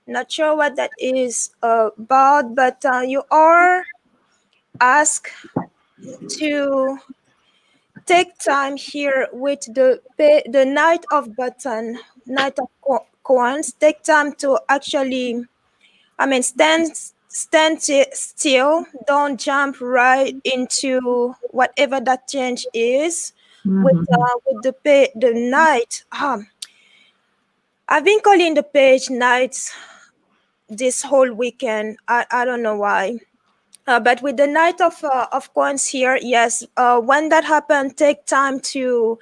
Not sure what that is about, but you are asked to take time here with the Knight of Button, Knight of Coins. Take time to actually, stand still. Don't jump right into whatever that change is. With the Knight. I've been calling the page Knights this whole weekend. I don't know why. But with the Knight of Coins here, yes, when that happens, take time to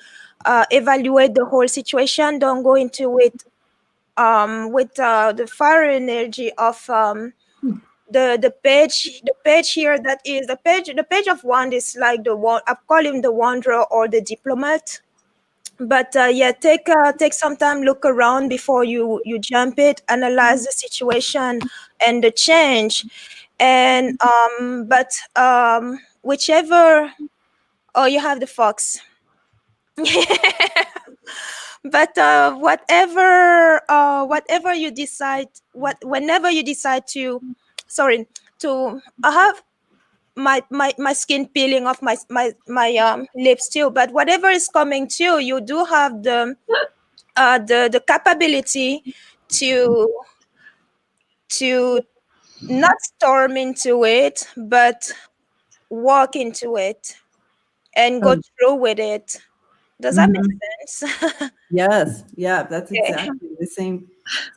evaluate the whole situation. Don't go into it with the fire energy of the page. The page here, that is the page of wand is like the one I call him the wanderer or the diplomat. But yeah, take some time, look around before you jump it, analyze the situation and the change. And whichever, oh, you have the fox. But whatever you decide, whenever you decide to I have my skin peeling off my lips too, but whatever is coming to you do have the capability to not storm into it, but walk into it and go through with it. Does that make sense? Yes. Yeah, that's exactly the same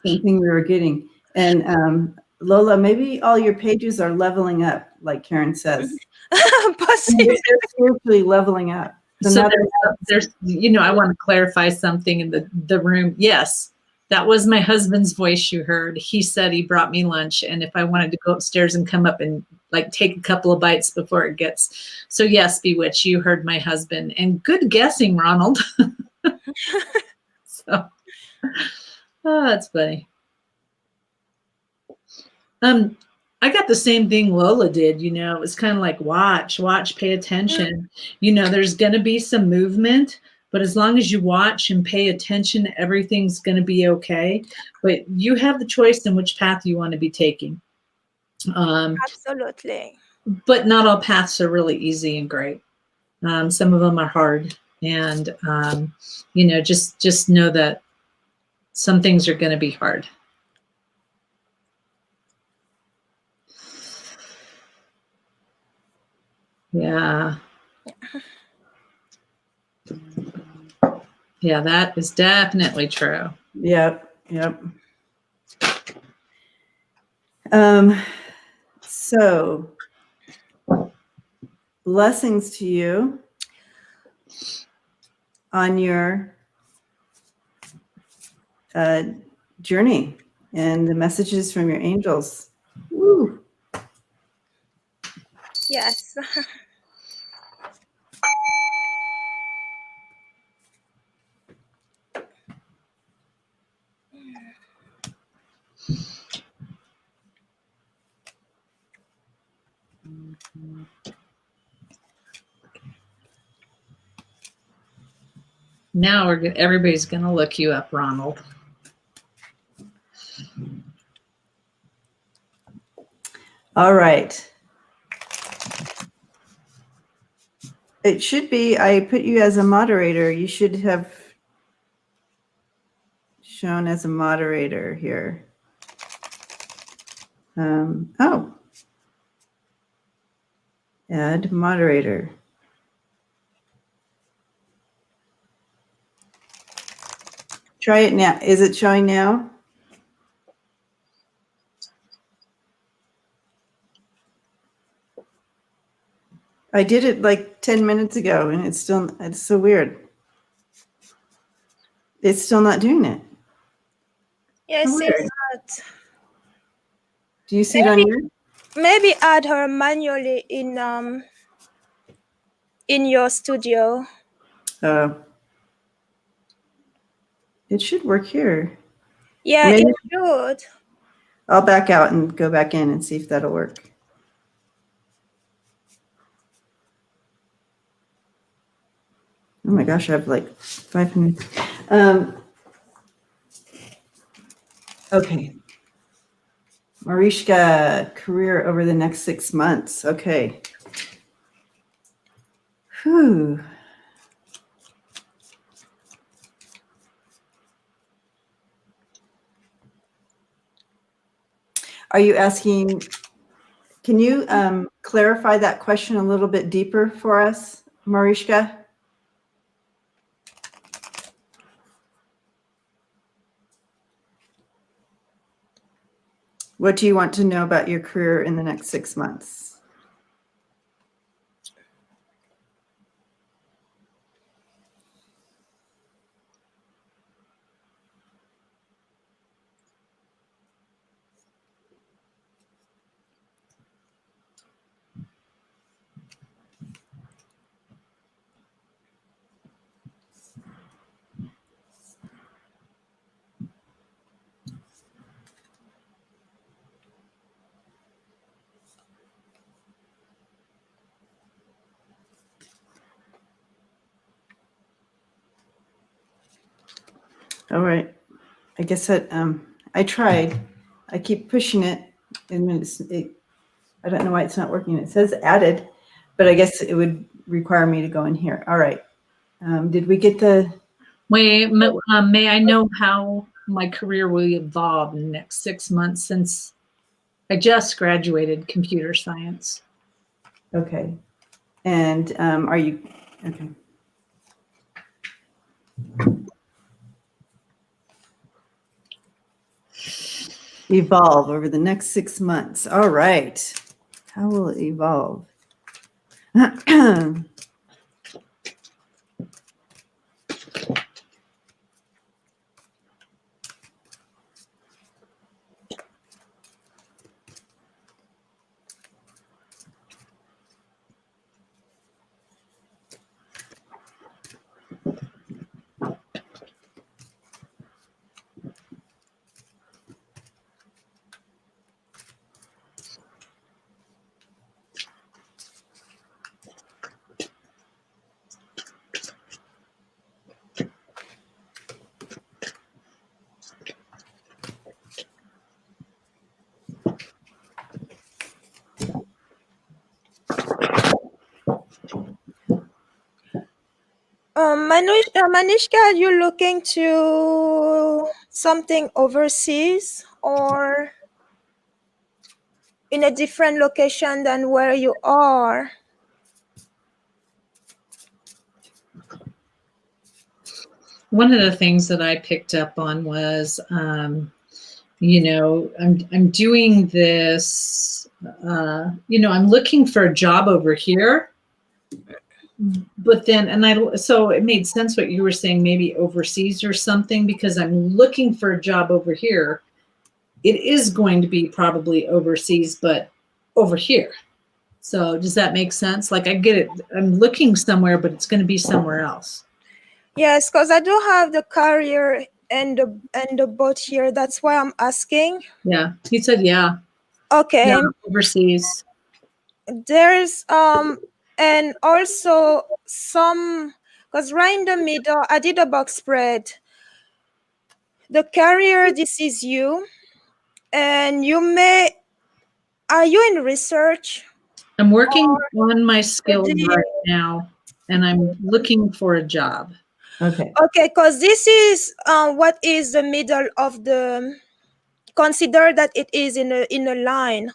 thing we were getting. And Lola, maybe all your pages are leveling up, like Karen says. They're spiritually leveling up. So there's I want to clarify something in the room. Yes, that was my husband's voice you heard. He said he brought me lunch, and if I wanted to go upstairs and come up and like take a couple of bites before it gets. So yes, Bewitch, you heard my husband. And good guessing, Ronald. So, oh, that's funny. I got the same thing Lola did, you know, it was kind of like watch, pay attention. You know, there's going to be some movement, but as long as you watch and pay attention, everything's going to be okay. But you have the choice in which path you want to be taking. Absolutely. But not all paths are really easy and great. Some of them are hard. And, you know, just know that some things are going to be hard. Yeah. Yeah, that is definitely true. Yep. So blessings to you on your journey and the messages from your angels. Woo. Yes. Now everybody's going to look you up, Ronald. All right. It should be, I put you as a moderator. You should have shown as a moderator here. Oh. Add moderator. Try it now. Is it showing now? I did it like 10 minutes ago and it's so weird. It's still not doing it. Yes, How weird. Do you see it on your? Maybe add her manually in your studio. It should work here. Yeah, Maybe. it should. I'll back out and go back in and see if that'll work. Oh my gosh, I have like 5 minutes. Okay. Mariska, career over the next 6 months. Okay. Whew. Are you asking, can you clarify that question a little bit deeper for us, Mariska? What do you want to know about your career in the next 6 months? All right. I guess that I tried. I keep pushing it, and I don't know why it's not working. It says added, but I guess it would require me to go in here. All right. Did we get the? Wait, may I know how my career will evolve in the next 6 months since I just graduated computer science? Okay. And are you okay? Evolve over the next 6 months. All right. How will it evolve? Manishka, are you looking to something overseas or in a different location than where you are? One of the things that I picked up on was, you know, I'm doing this, you know, I'm looking for a job over here, but then, so it made sense what you were saying, maybe overseas or something, because I'm looking for a job over here. It is going to be probably overseas, but over here. So does that make sense? Like I get it. I'm looking somewhere, but it's going to be somewhere else. Yes, because I do have the carrier and the boat here. That's why I'm asking. Yeah. He said, yeah. Okay. Yeah, overseas. There's and also some, because right in the middle, I did a box spread. The carrier, this is you, and are you in research? I'm working on my skills right now, and I'm looking for a job. Okay. Okay, because this is what is the middle of the, consider that it is in a line,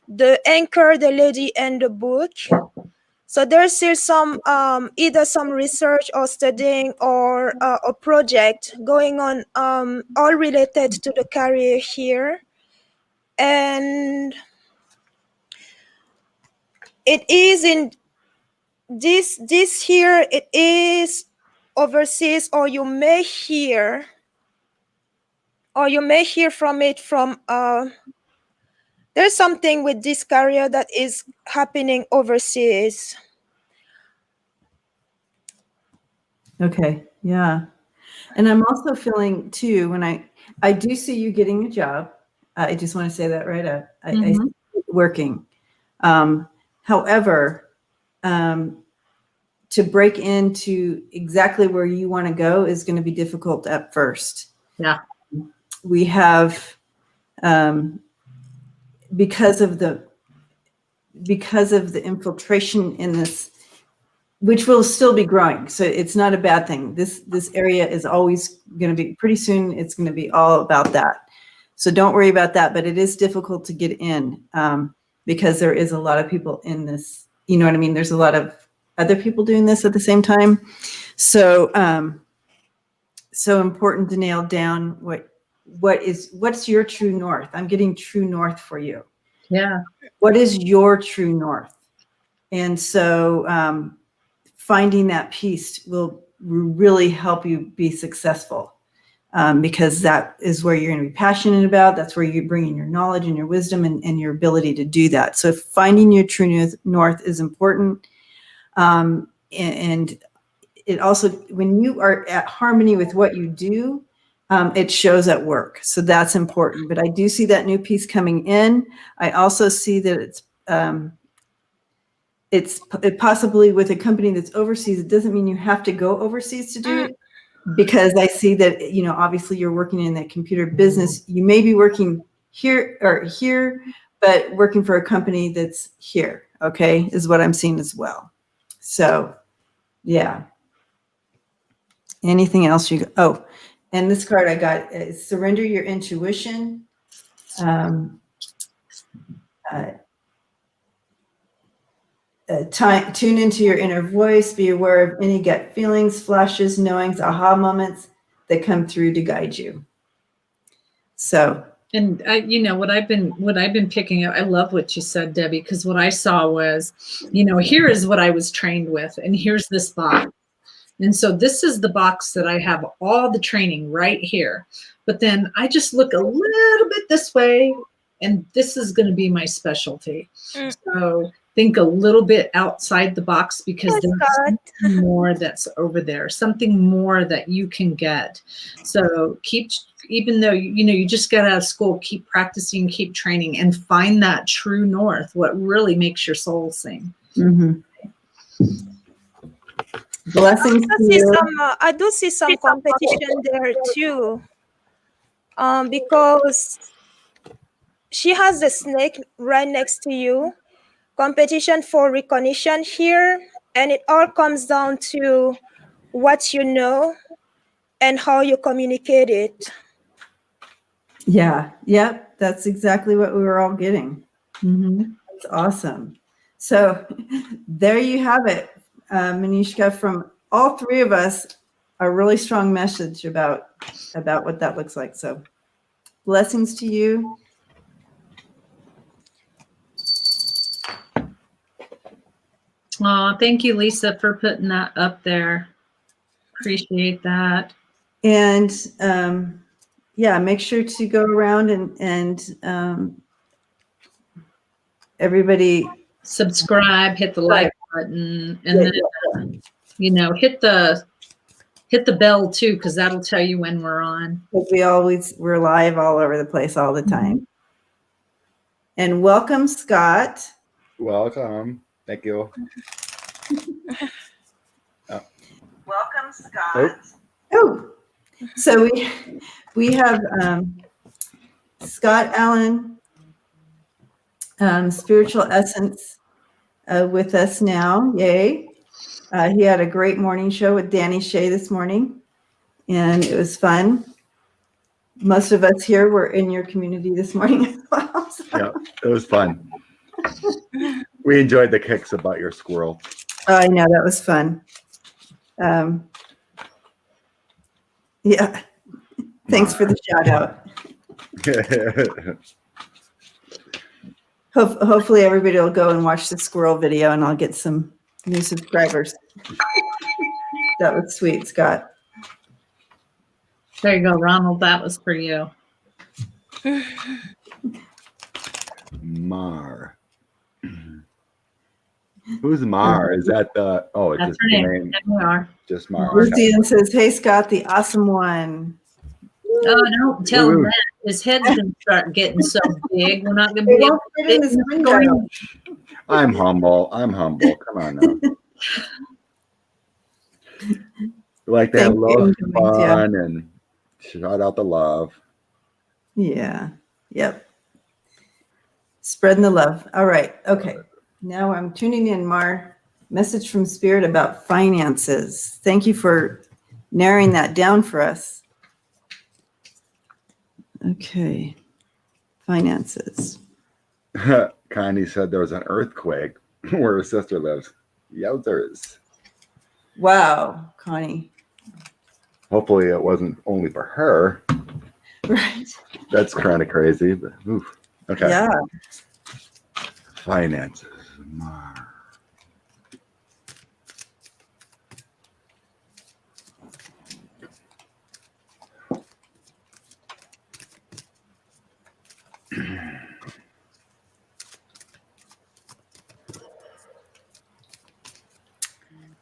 the anchor, the lady, and the book. So there's still some either some research or studying or a project going on, all related to the career here. And it is in this here, it is overseas, or you may hear from it from there's something with this career that is happening overseas. Okay. Yeah. And I'm also feeling too, when I do see you getting a job. I just want to say that right up. I see you working. However, to break into exactly where you want to go is going to be difficult at first. Yeah. We have, because of the infiltration in this, which will still be growing. So it's not a bad thing. This area is always going to be, pretty soon it's going to be all about that. So don't worry about that, but it is difficult to get in because there is a lot of people in this, you know what I mean? There's a lot of other people doing this at the same time. So, so important to nail down what's your true north. I'm getting true north for you. Yeah. What is your true north? And so, finding that piece will really help you be successful because that is where you're going to be passionate about. That's where you're bringing your knowledge and your wisdom and your ability to do that. So finding your true north is important. And it also, when you are at harmony with what you do, it shows at work. So that's important. But I do see that new piece coming in. I also see that it's possibly with a company that's overseas. It doesn't mean you have to go overseas to do it, because I see that, you know, obviously you're working in that computer business. You may be working here or here, but working for a company that's here, okay, is what I'm seeing as well. So, yeah. Anything else you, oh, and this card I got is surrender your intuition. Tune into your inner voice. Be aware of any gut feelings, flashes, knowings, aha moments that come through to guide you. So, and you know what I've been picking up. I love what you said, Debbie, because what I saw was, you know, here is what I was trained with, and here's this box, and so this is the box that I have all the training right here. But then I just look a little bit this way, and this is going to be my specialty. So think a little bit outside the box, because there's something more that's over there, something more that you can get. So even though, you know, you just got out of school, keep practicing, keep training, and find that true north, what really makes your soul sing. mm-hmm. Blessings to you. I do see some competition there too, because she has the snake right next to you. Competition for recognition here, and it all comes down to what you know and how you communicate it. Yeah. Yep. That's exactly what we were all getting. Mm-hmm. That's awesome. So there you have it, Manishka, from all three of us, a really strong message about what that looks like. So blessings to you. Oh, thank you, Lisa, for putting that up there. Appreciate that. And yeah, make sure to go around and everybody Subscribe, hit the like button, and then hit the bell too, because that'll tell you when we're on. we're live all over the place all the time. Mm-hmm. And welcome, Scott. Welcome. Thank you. Welcome, Scott. Oh, so we have Scott Allen, Spiritual Essence, with us now. Yay! He had a great morning show with Danny Shea this morning, and it was fun. Most of us here were in your community this morning as well. So. Yeah, it was fun. We enjoyed the kicks about your squirrel. Oh, I know, that was fun. Yeah. Thanks for the shout out. Hopefully everybody will go and watch the squirrel video and I'll get some new subscribers. That was sweet, Scott. There you go, Ronald. That was for you. Mar. Who's Mar? Is that the? Oh, it's That's just her the name. name. There we are. Just Mar. Lucian says, "Hey Scott, the awesome one." Oh, don't tell him that. His head's gonna start getting so big. We're not gonna be able to fit in this window. I'm humble. Come on now. We like to have a little fun and shout out the love. Yeah. Yep. Spreading the love. All right. Okay. Now I'm tuning in, Mar. Message from Spirit about finances. Thank you for narrowing that down for us. Okay. Finances. Connie said there was an earthquake where her sister lives. Yowzers. Wow, Connie. Hopefully it wasn't only for her. Right. That's kind of crazy, but oof. Okay. Yeah. Finances.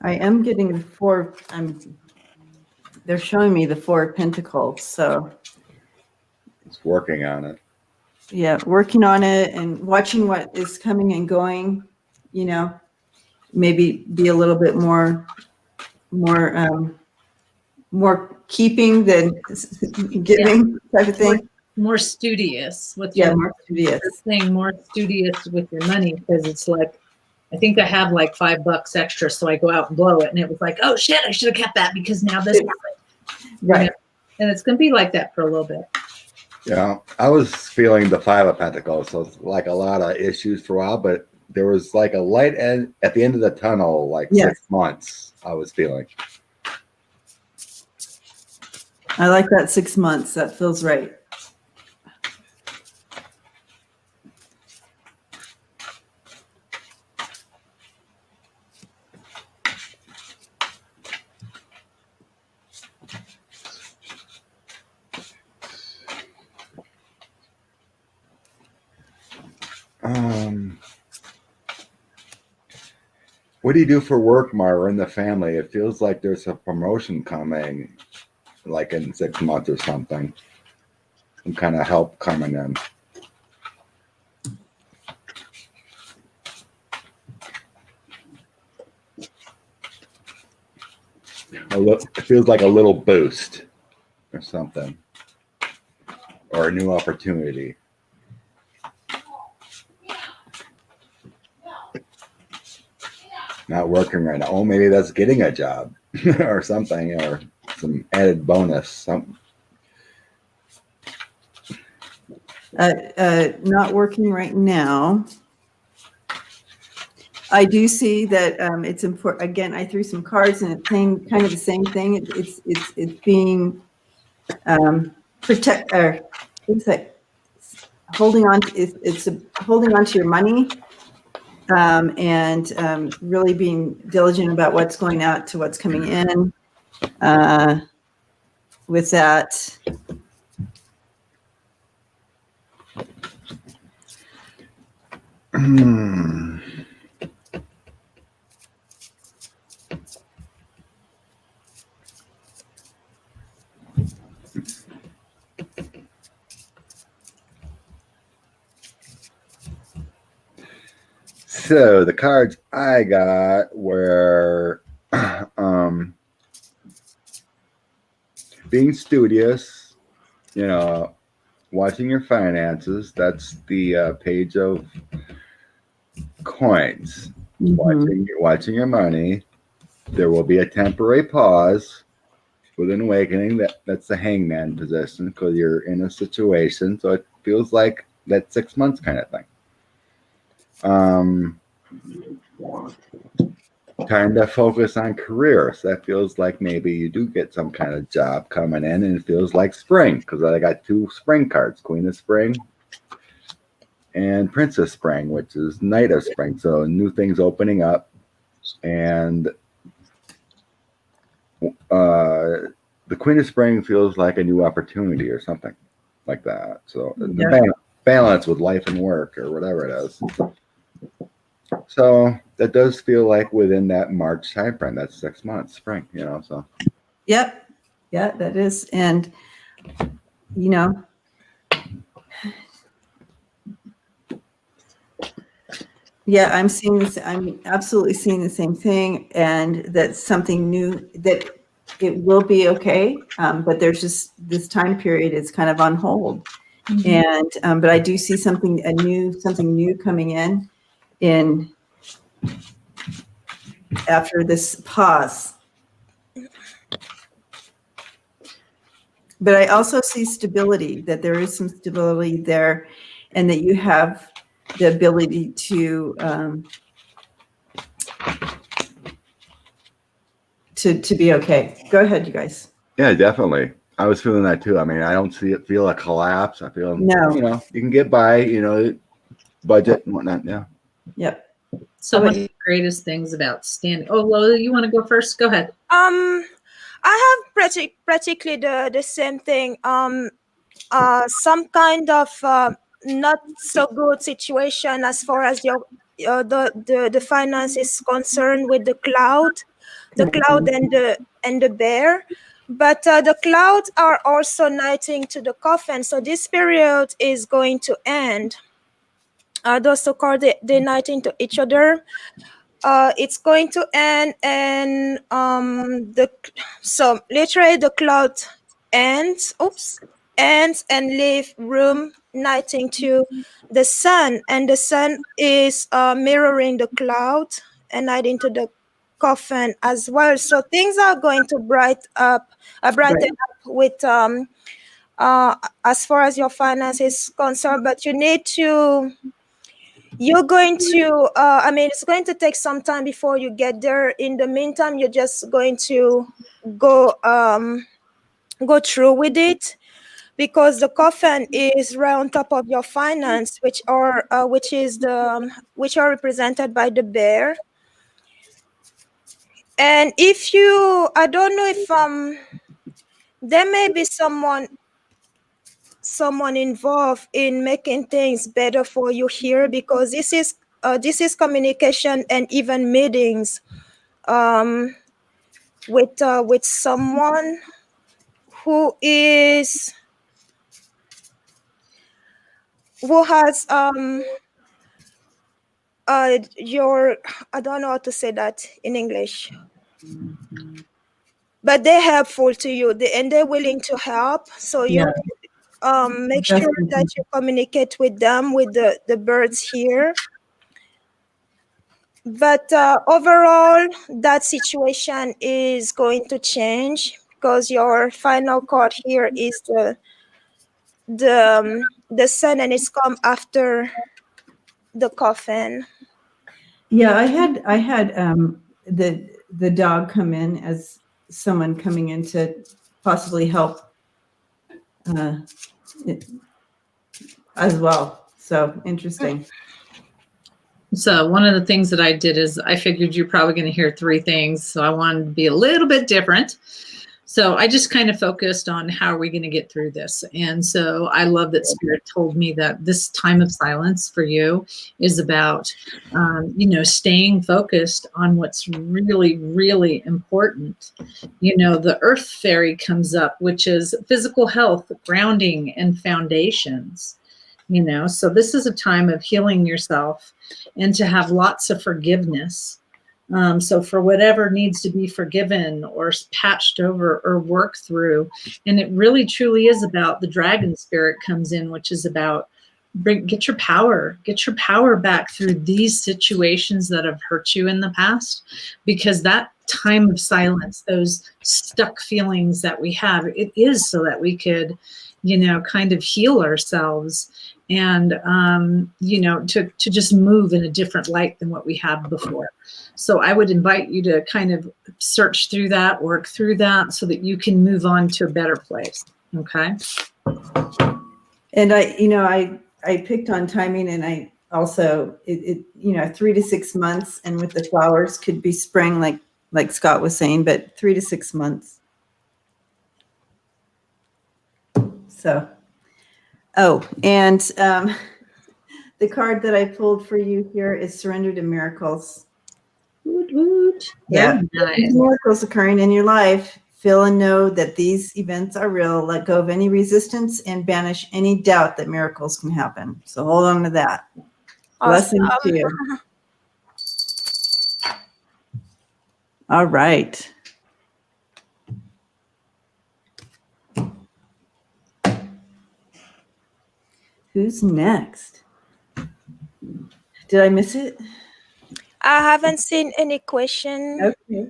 I am getting the four. They're showing me the Four of Pentacles. So It's working on it. yeah, working on it and watching what is coming and going, maybe be a little bit more keeping than giving type of thing. More studious with your more studious. thing, more studious with your money, because it's like, I think I have like $5 extra, so I go out and blow it, and it was like, oh shit, I should have kept that because now this Right. And it's gonna be like that for a little bit. Yeah, I was feeling the Five of Pentacles, so it's like a lot of issues for a while, but there was like a light end at the end of the tunnel, like 6 months. I was feeling. I like that 6 months. That feels right. What do you do for work, Mara, in the family? It feels like there's a promotion coming, like in 6 months or something. Some kind of help coming in. It feels like a little boost or something, or a new opportunity. Not working right now. Oh, maybe that's getting a job. or something, or some added bonus. Something. Not working right now. I do see that it's important. Again, I threw some cards and it's saying kind of the same thing. It's being protect or what's that? Holding on. It's holding on to your money and really being diligent about what's going out to what's coming in. With that. So the cards I got were being studious, you know, watching your finances. That's the page of coins. Watching your money. There will be a temporary pause with an awakening. That's the hangman position because you're in a situation. So it feels like that 6 months kind of thing. Time to focus on career. So that feels like maybe you do get some kind of job coming in, and it feels like spring because I got 2 spring cards, Queen of Spring and Princess Spring, which is Knight of Spring. So new things opening up, and the Queen of Spring feels like a new opportunity or something like that. So the balance with life and work or whatever it is. So that does feel like within that March timeframe. That's 6 months, spring, you know. So. Yep. Yeah, that is, and you know. Yeah, I'm seeing this. I'm absolutely seeing the same thing, and that's something new. That it will be okay, but there's just this time period is kind of on hold, and but I do see something new coming in after this pause. But I also see stability, that there is some stability there, and that you have the ability to be okay. Go ahead, you guys. Yeah, definitely. I was feeling that too. I mean, I don't feel a collapse. I feel, you know, you can get by, you know, budget and whatnot. Yeah. Yep. So one of the greatest things about standing. Oh, Lola, you want to go first? Go ahead. I have practically the same thing. Some kind of not so good situation as far as your the finance is concerned with the cloud and the bear. But the clouds are also knighting to the coffin. So this period is going to end. Those two cards, they're knighting to each other. It's going to end, and so literally the cloud ends and leave room knighting to the sun, and the sun is mirroring the cloud and knighting to the coffin as well. So things are going to brighten up with as far as your finance is concerned, but you're going to I mean, it's going to take some time before you get there. In the meantime, you're just going to go through with it, because the coffin is right on top of your finance, which are represented by the bear. And if you, I don't know if there may be someone involved in making things better for you here, because this is communication and even meetings with someone who has your, I don't know how to say that in English, but they're helpful to you, and they're willing to help. So you make sure that you communicate with them, with the birds here. But overall, that situation is going to change because your final card here is the sun, and it's come after the coffin. Yeah, I had the dog come in as someone coming in to possibly help as well. So interesting. So one of the things that I did is I figured you're probably going to hear three things. So I wanted to be a little bit different. So I just kind of focused on how are we going to get through this. And so I love that Spirit told me that this time of silence for you is about, staying focused on what's really, really important. The Earth Fairy comes up, which is physical health, grounding, and foundations. So this is a time of healing yourself and to have lots of forgiveness. So for whatever needs to be forgiven or patched over or worked through, and it really truly is about the dragon spirit comes in, which is about get your power back through these situations that have hurt you in the past, because that time of silence, those stuck feelings that we have, it is so that we could, kind of heal ourselves and, to just move in a different light than what we have before. So I would invite you to kind of search through that, work through that so that you can move on to a better place. Okay. And I picked on timing, and I also, 3 to 6 months, and with the flowers could be spring, like Scott was saying, but 3 to 6 months. So, and the card that I pulled for you here is Surrender to Miracles. Woot, woot. Yeah, nice. Miracles occurring in your life. Feel and know that these events are real. Let go of any resistance and banish any doubt that miracles can happen. So hold on to that. Awesome. Blessings to you. All right. Who's next? Did I miss it? I haven't seen any question. Okay.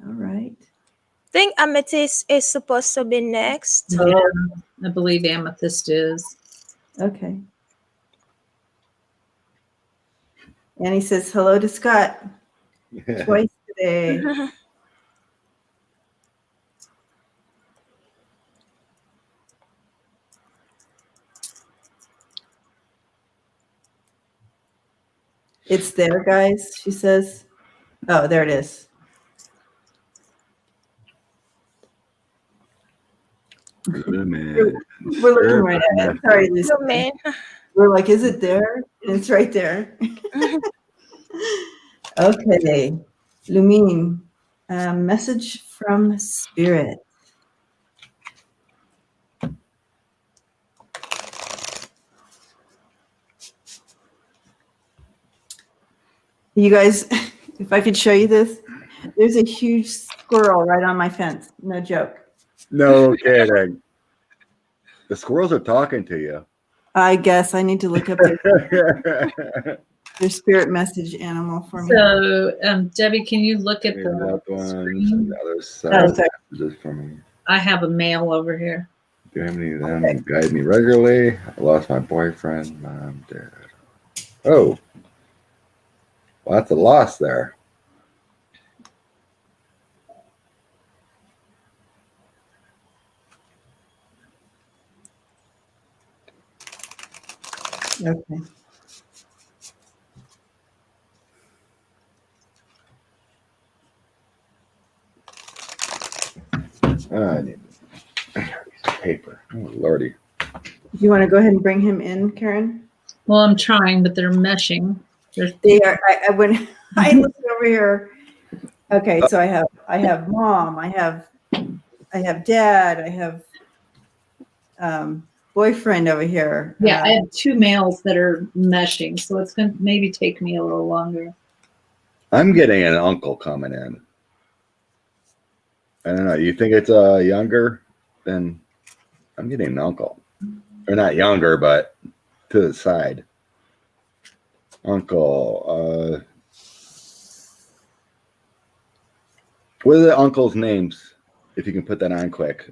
All right. I think Amethyst is supposed to be next. Yeah, I believe Amethyst is. Okay. And he says hello to Scott twice today. It's there, guys, she says. Oh, there it is. We're looking right at it. Sorry, Lucy. We're like, is it there? And it's right there. Okay. Lumine, message from Spirit. You guys, if I could show you this, there's a huge squirrel right on my fence. No joke. No kidding. The squirrels are talking to you. I guess I need to look up their spirit message animal for me. So, Debbie, can you look at the loved ones screen? and the other side messages for me. I have a mail over here. Do you have any of them guide me regularly? I lost my boyfriend, mom, dad. Oh. Well, that's a loss there. Okay. I need paper. Oh, Lordy. Do you want to go ahead and bring him in, Karen? Well, I'm trying, but they're meshing. They are. When I look over here. Okay, so I have mom. I have dad. I have boyfriend over here. Yeah, I have two mails that are meshing, so it's going to maybe take me a little longer. I'm getting an uncle coming in. I don't know. You think it's younger? Then I'm getting an uncle. Or not younger, but to the side. Uncle. What are the uncles' names? If you can put that on quick.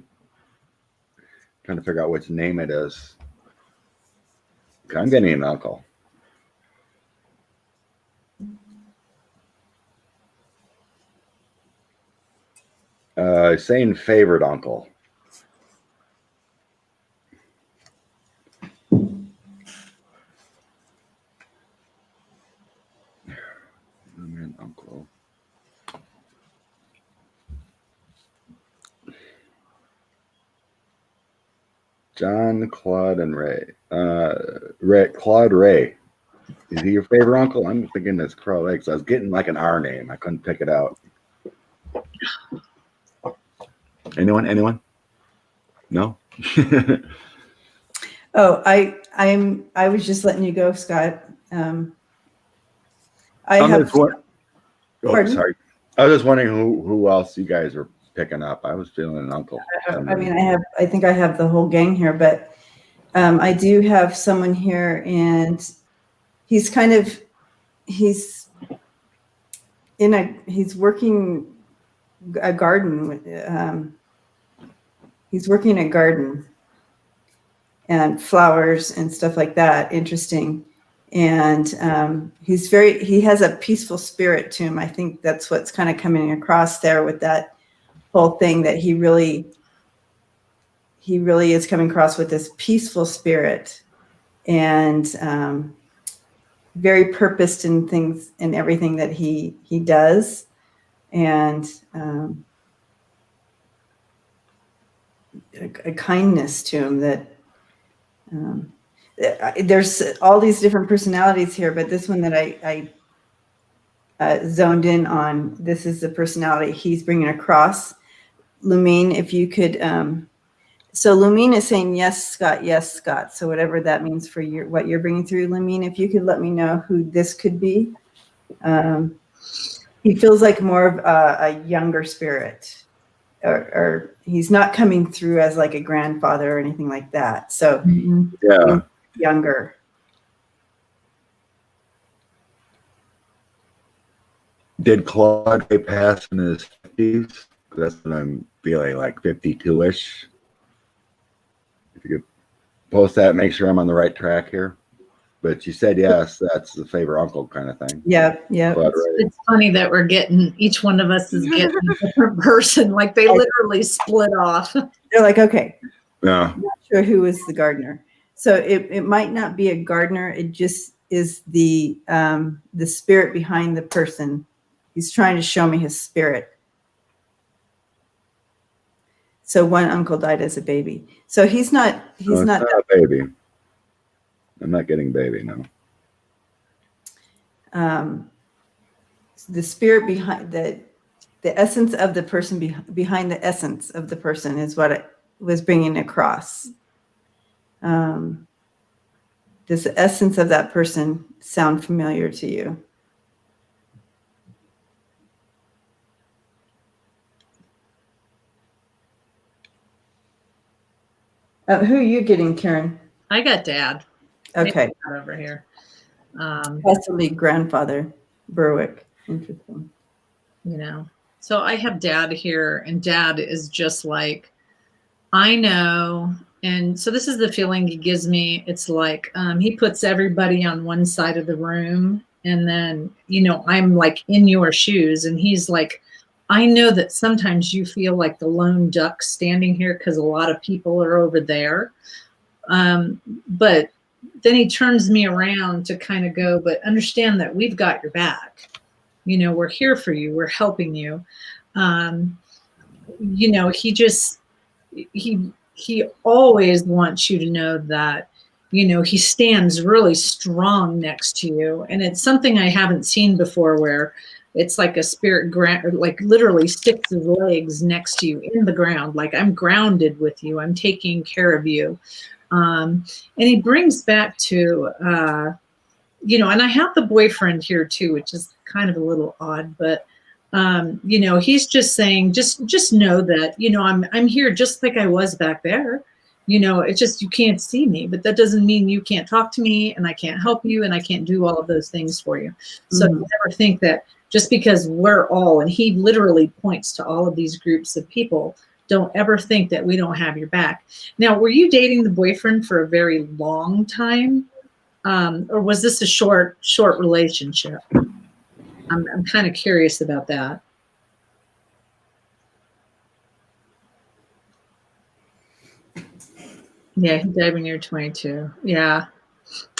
Trying to figure out which name it is. I'm getting an uncle. Saying favorite uncle. Uncle. John, Claude, and Ray. Claude Ray. Is he your favorite uncle? I'm thinking that's Crow Eggs. I was getting like an R name. I couldn't pick it out. Anyone? No? Oh, I was just letting you go, Scott. Pardon? Sorry. I was just wondering who else you guys were picking up. I was feeling an uncle. I mean, I think I have the whole gang here, but I do have someone here, and he's working a garden. He's working a garden and flowers and stuff like that. Interesting. And he has a peaceful spirit to him. I think that's what's kind of coming across there with that whole thing, that he really is coming across with this peaceful spirit, and very purposed in things and everything that he does. And a kindness to him that there's all these different personalities here, but this one that I zoned in on, this is the personality he's bringing across. Lumine, if you could, so Lumine is saying, yes, Scott. So whatever that means for what you're bringing through, Lumine, if you could let me know who this could be. He feels like more of a younger spirit, or he's not coming through as like a grandfather or anything like that. So yeah, younger. Did Claude pass in his 50s? That's what I'm feeling, like 52-ish. If you could post that, make sure I'm on the right track here. But you said yes, that's the favorite uncle kind of thing. Yeah. It's funny that each one of us is getting a different person. Like they literally split off. They're like, okay, yeah, I'm not sure who is the gardener. So it might not be a gardener. It just is the spirit behind the person. He's trying to show me his spirit. So one uncle died as a baby. So he's not a baby. I'm not getting baby, no. The spirit behind the essence of the person behind the essence of the person is what it was bringing across. Does the essence of that person sound familiar to you? Who are you getting, Karen? I got Dad. Okay. Over here. Possibly grandfather Berwick. Interesting. So I have Dad here, and Dad is just like, I know. And so this is the feeling he gives me. It's like he puts everybody on one side of the room, and then, I'm like in your shoes, and he's like, I know that sometimes you feel like the lone duck standing here because a lot of people are over there. But then he turns me around to kind of go, but understand that we've got your back. We're here for you. We're helping you. He always wants you to know that, he stands really strong next to you. And it's something I haven't seen before, where it's like a spirit like literally sticks his legs next to you in the ground. Like, I'm grounded with you. I'm taking care of you. And he brings back to, and I have the boyfriend here too, which is kind of a little odd, but, he's just saying, just know that, I'm here just like I was back there. It's just, you can't see me, but that doesn't mean you can't talk to me, and I can't help you, and I can't do all of those things for you. So never think that, just because we're all, and he literally points to all of these groups of people, don't ever think that we don't have your back. Now, were you dating the boyfriend for a very long time? Or was this a short relationship? I'm kind of curious about that. Yeah, he died when you were 22. Yeah.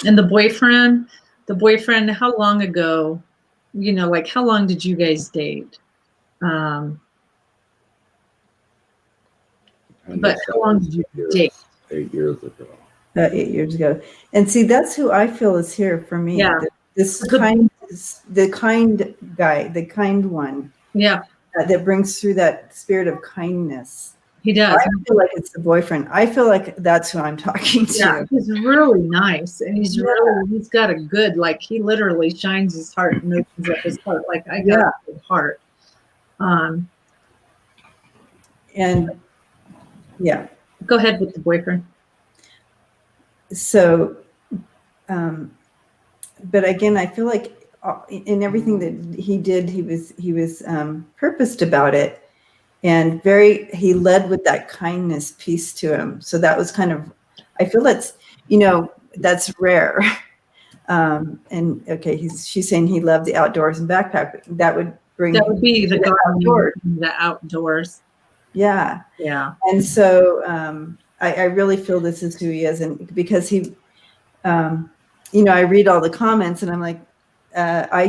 And the boyfriend, how long ago, like how long did you guys date? But how long did you date? 8 years ago. 8 years ago. And see, that's who I feel is here for me. Yeah. The kind guy, the kind one. Yeah. That brings through that spirit of kindness. He does. I feel like it's the boyfriend. I feel like that's who I'm talking to. Yeah, he's really nice, and he's got a good, like, he literally shines his heart and opens up his heart. Like, I got a good heart. And yeah. Go ahead with the boyfriend. So, but again, I feel like in everything that he did, he was purposed about it. And he led with that kindness piece to him. So that was kind of, I feel that's rare. And okay, she's saying he loved the outdoors and backpack. That would be the gardening, the outdoors. Yeah. Yeah. And so I really feel this is who he is. And because he, I read all the comments and I'm like,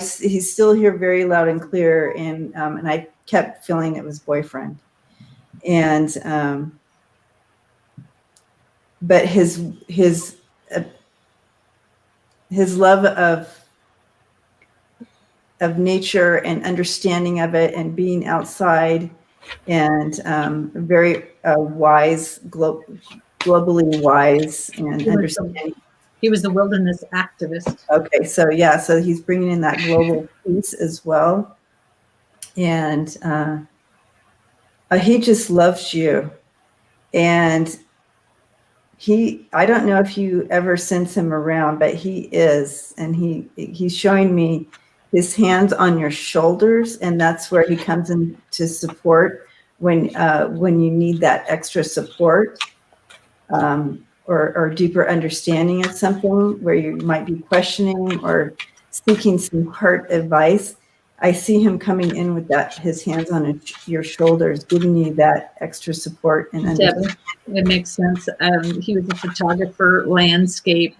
he's still here very loud and clear. And I kept feeling it was boyfriend. And, but his love of nature and understanding of it and being outside and very wise, globally wise and understanding. He was the wilderness activist. Okay, so he's bringing in that global piece as well. And he just loves you. And I don't know if you ever sense him around, but he is. And he's showing me his hands on your shoulders. And that's where he comes in to support when you need that extra support. Or deeper understanding of something where you might be questioning or seeking some heart advice. I see him coming in with his hands on your shoulders, giving you that extra support and understanding. It makes sense. He was a photographer, landscape,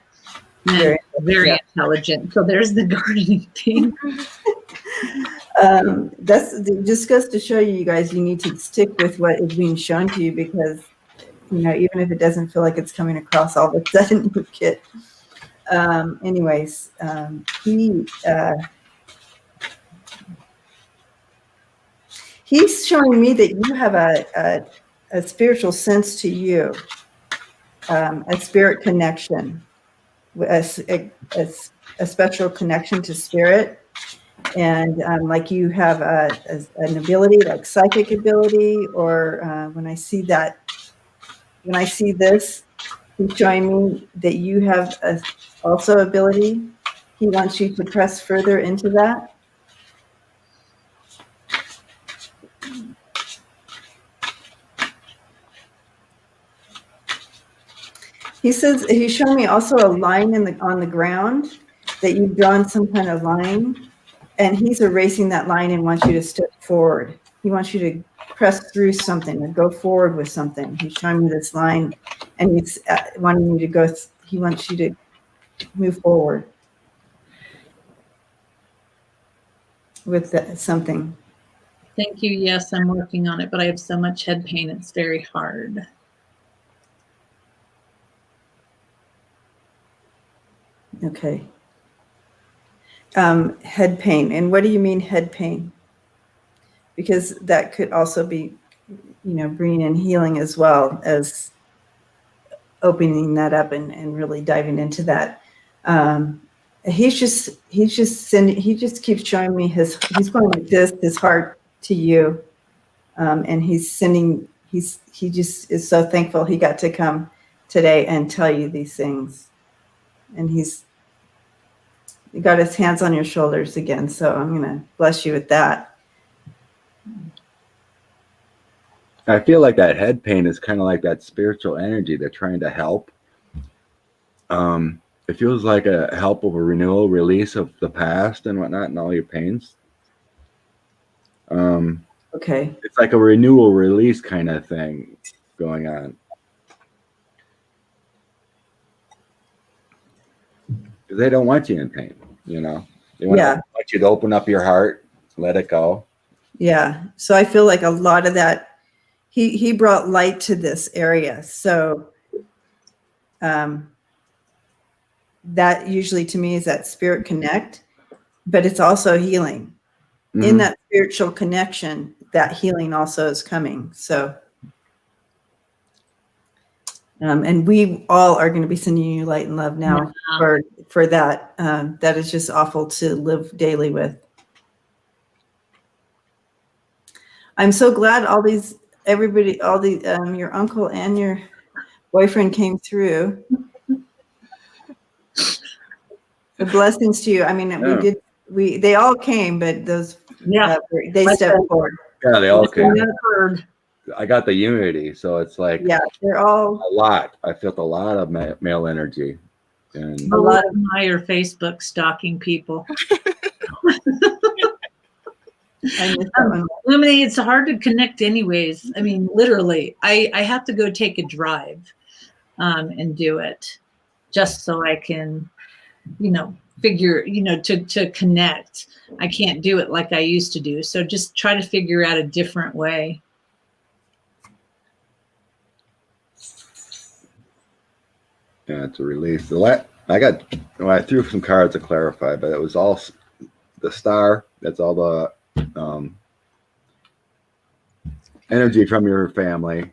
and very intelligent. So there's the gardening thing. That's just goes to show you guys, you need to stick with what is being shown to you because even if it doesn't feel like it's coming across all of a sudden, you get. He's showing me that you have a spiritual sense to you, a spirit connection, a special connection to spirit, and like you have an ability, like psychic ability, or when I see this, he's showing me that you have also ability. He wants you to press further into that. He says he's showing me also a line on the ground that you've drawn some kind of line, and he's erasing that line and wants you to step forward. He wants you to press through something or go forward with something. He's showing me this line, and he's wanting you to go. He wants you to move forward with something. Thank you. Yes, I'm working on it, but I have so much head pain. It's very hard. Okay. Head pain. And what do you mean head pain? Because that could also be, bringing in healing as well as opening that up and really diving into that. He just keeps showing me he's going like this, his heart to you. And he just is so thankful he got to come today and tell you these things. And he's He got his hands on your shoulders again, so I'm going to bless you with that. I feel like that head pain is kind of like that spiritual energy they're trying to help. It feels like a help of a renewal, release of the past and whatnot, and all your pains. Okay. It's like a renewal, release kind of thing going on. Because they don't want you in pain, you know. They want you to open up your heart, let it go. Yeah. So I feel like a lot of that, he brought light to this area. So that usually to me is that spirit connect, but it's also healing. Mm-hmm. In that spiritual connection, that healing also is coming. So, and we all are going to be sending you light and love now for that. That is just awful to live daily with. I'm so glad everybody, your uncle and your boyfriend came through. The blessings to you. I mean, they all came, but those, they stepped forward. Yeah, they all came. I got the unity, so it's like, they're all a lot. I felt a lot of male energy. And a lot of your Facebook stalking people. Lumini, it's hard to connect anyways. I mean, literally, I have to go take a drive and do it just so I can, figure, to connect. I can't do it like I used to do. So just try to figure out a different way. Yeah, it's a release. I threw some cards to clarify, but it was all the star. That's all the energy from your family,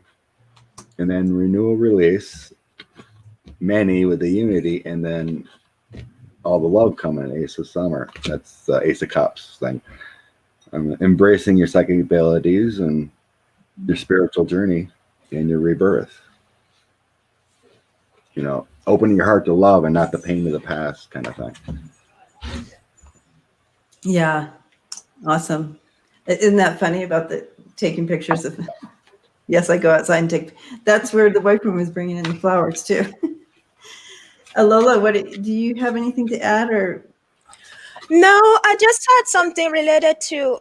and then renewal, release, many with the unity, and then all the love coming. Ace of Summer. That's the Ace of Cups thing. Embracing your psychic abilities and your spiritual journey and your rebirth. Opening your heart to love and not the pain of the past, kind of thing. Yeah, awesome. Isn't that funny about taking pictures of? Yes, I go outside and take. That's where the boyfriend was bringing in the flowers too. Lola, do you have anything to add or? No, I just had something related to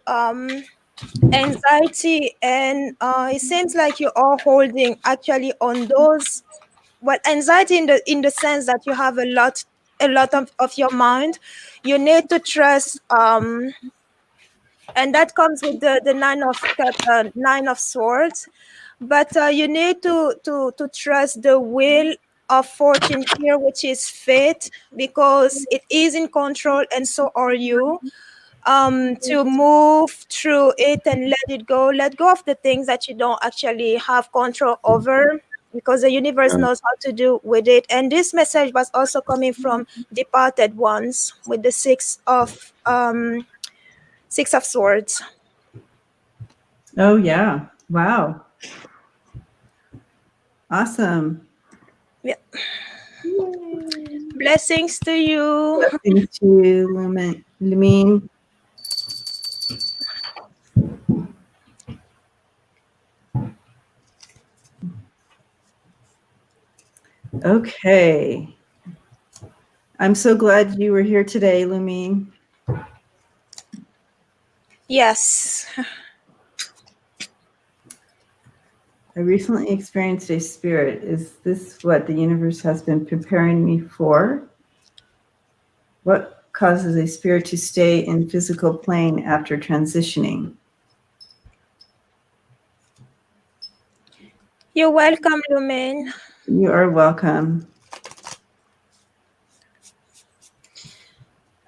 anxiety, and it seems like you are holding actually on those. Well, anxiety in the sense that you have a lot of your mind. You need to trust, and that comes with the Nine of Swords. But you need to trust the wheel of fortune here, which is fate, because it is in control, and so are you. To move through it and let go of the things that you don't actually have control over, because the universe knows how to do with it. And this message was also coming from departed ones with the Six of Swords. Oh yeah! Wow! Awesome. Yeah. Blessings to you. Blessings to you, Lumine. Okay. I'm so glad you were here today, Lumine. Yes. I recently experienced a spirit. Is this what the universe has been preparing me for? What causes a spirit to stay in physical plane after transitioning? You're welcome, Lumine. You are welcome.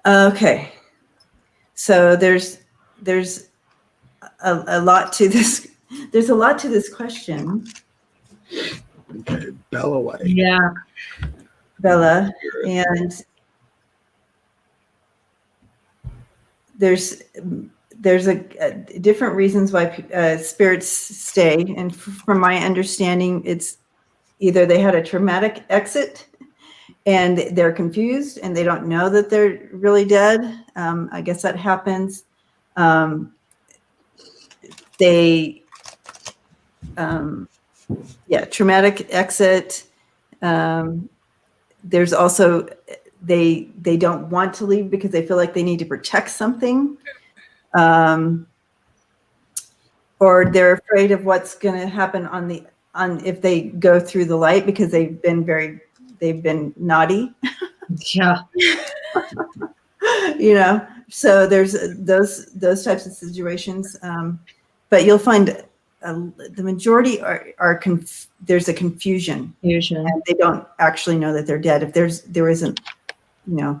Okay. So there's a lot to this. There's a lot to this question. Okay, Bella White. Yeah. Bella, and there's different reasons why spirits stay, and from my understanding, it's either they had a traumatic exit and they're confused and they don't know that they're really dead. I guess that happens. Traumatic exit. There's also, they don't want to leave because they feel like they need to protect something. Or they're afraid of what's going to happen if they go through the light because they've been naughty. Yeah. So there's those types of situations. But you'll find the majority there's a confusion. And they don't actually know that they're dead. If there isn't, Right.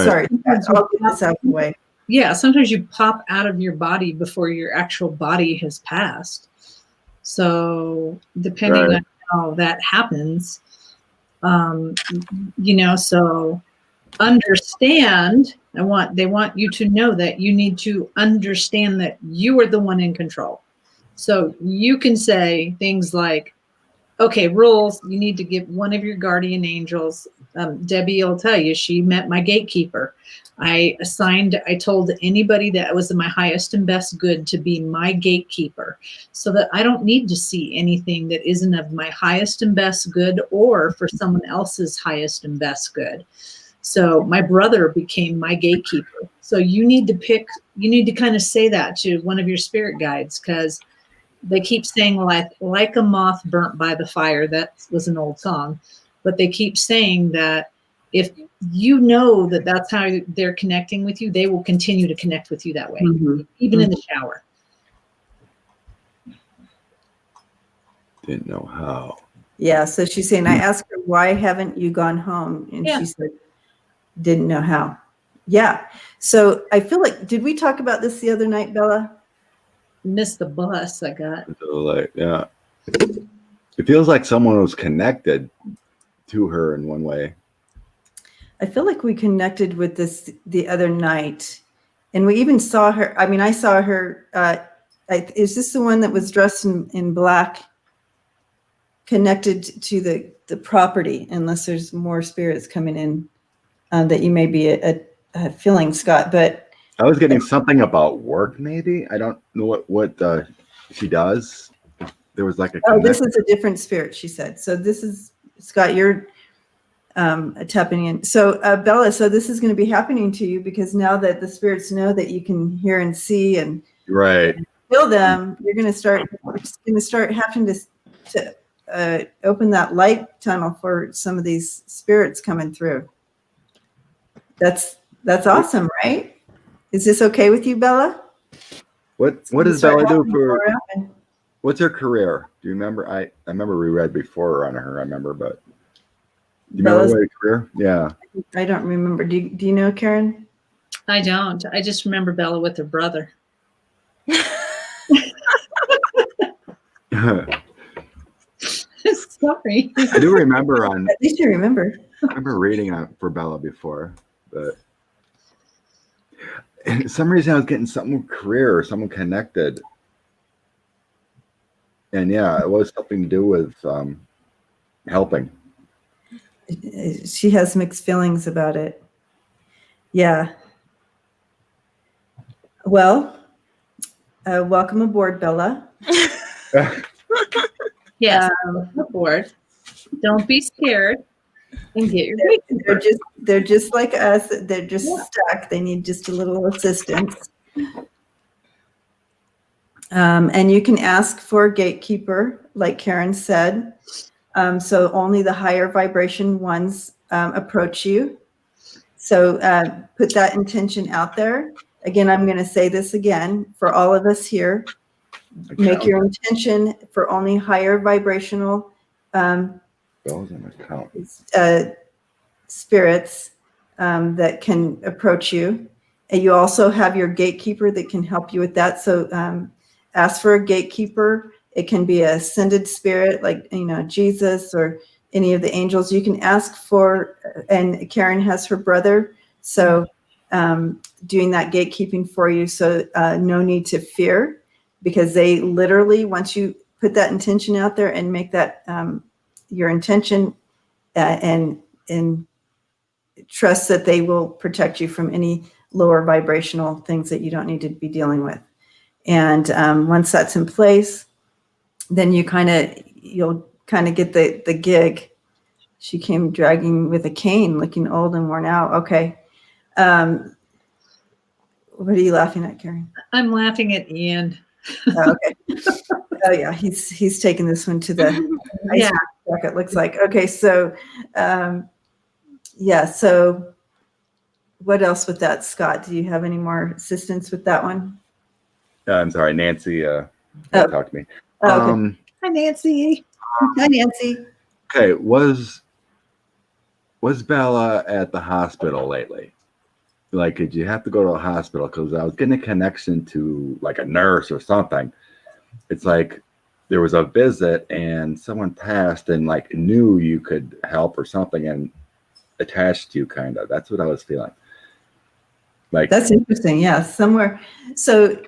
Sorry, I'll get this out of the way. Yeah, sometimes you pop out of your body before your actual body has passed. So depending on how that happens, so understand. They want you to know that you need to understand that you are the one in control. So you can say things like, okay, rules, you need to give one of your guardian angels. Debbie will tell you, she met my gatekeeper. I told anybody that was my highest and best good to be my gatekeeper so that I don't need to see anything that isn't of my highest and best good or for someone else's highest and best good. So my brother became my gatekeeper. So you need to kind of say that to one of your spirit guides, because they keep saying like a moth burnt by the fire. That was an old song, but they keep saying that if you know that that's how they're connecting with you, they will continue to connect with you that way, even in the shower. Didn't know how. Yeah, so she's saying, I asked her, why haven't you gone home? And she said, didn't know how. Yeah, so I feel like, did we talk about this the other night, Bella? Missed the bus I got. Yeah. It feels like someone was connected to her in one way. I feel like we connected with this the other night, and we even saw her. I mean, I saw her. Is this the one that was dressed in black, connected to the property? Unless there's more spirits coming in that you may be a feeling, Scott. But I was getting something about work. Maybe I don't know what she does. There was like a. Oh, this is a different spirit, she said. So this is Scott. You're tapping in. So Bella, so this is going to be happening to you because now that the spirits know that you can hear and see and feel them, you're going to start having to open that light tunnel for some of these spirits coming through. That's awesome, right? Is this okay with you, Bella? What does Bella do for? What's her career? Do you remember? I remember we read before on her. I remember, but. Do you remember her career? Yeah. I don't remember. Do you know, Karen? I don't. I just remember Bella with her brother. Sorry. I do remember At least you remember. I remember reading for Bella before, but for some reason I was getting something with career or someone connected. And yeah, it was something to do with helping. She has mixed feelings about it. Yeah. Well, welcome aboard, Bella. Yes, aboard. Don't be scared and get your they're just like us. They're just stuck. They need just a little assistance. And you can ask for a gatekeeper, like Karen said. So only the higher vibration ones approach you. So put that intention out there. Again, I'm going to say this again for all of us here. Make your intention for only higher vibrational spirits that can approach you. And you also have your gatekeeper that can help you with that. So ask for a gatekeeper. It can be a ascended spirit like, Jesus or any of the angels. You can ask for, and Karen has her brother. So doing that gatekeeping for you. So no need to fear, because they literally, once you put that intention out there and make that your intention, and trust that they will protect you from any lower vibrational things that you don't need to be dealing with. And once that's in place, then you'll kind of get the gig. She came dragging with a cane, looking old and worn out. Okay. What are you laughing at, Karen? I'm laughing at Ian. Oh, okay. Oh yeah, he's taking this one to the ice truck, it looks like. Okay, so yeah, so what else with that, Scott? Do you have any more assistance with that one? I'm sorry, Nancy talked to me. Oh, okay. Hi, Nancy. Hi, Nancy. Okay, was Bella at the hospital lately? Like, did you have to go to a hospital? Because I was getting a connection to like a nurse or something. It's like there was a visit and someone passed and like knew you could help or something and attached to you, kind of. That's what I was feeling. Like, That's interesting. Yeah, somewhere. So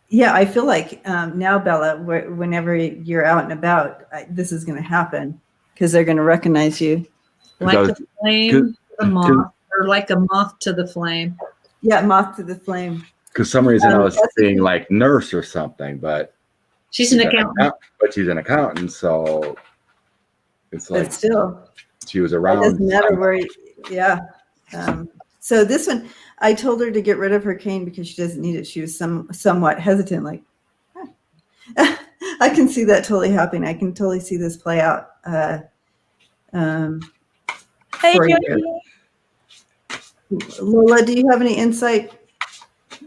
yeah, I feel like now, Bella, whenever you're out and about, this is going to happen because they're going to recognize you. Like a flame to the moth, or like a moth to the flame. Yeah, moth to the flame. Because some reason I was seeing like nurse or something, but she's an accountant. But she's an accountant, so it's like but still she was around. It doesn't matter where. Yeah. So this one, I told her to get rid of her cane because she doesn't need it. She was somewhat hesitant, like. I can see that totally happening. I can totally see this play out. Hey, for Judy. you. Lola, do you have any insight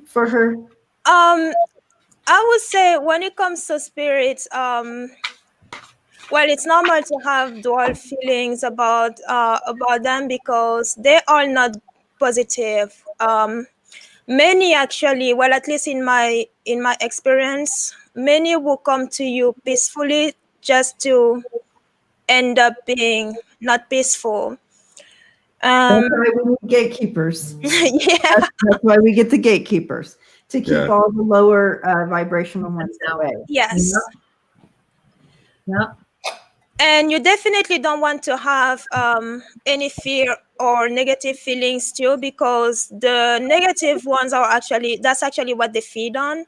for her? I would say when it comes to spirits, well, it's normal to have dual feelings about them because they are not positive. Many actually, well, at least in my experience, many will come to you peacefully just to end up being not peaceful. That's why we need gatekeepers. Yeah, that's why we get the gatekeepers to keep all the lower vibrational ones away. Yes. Yeah. And you definitely don't want to have any fear or negative feelings too, because the negative ones are that's actually what they feed on.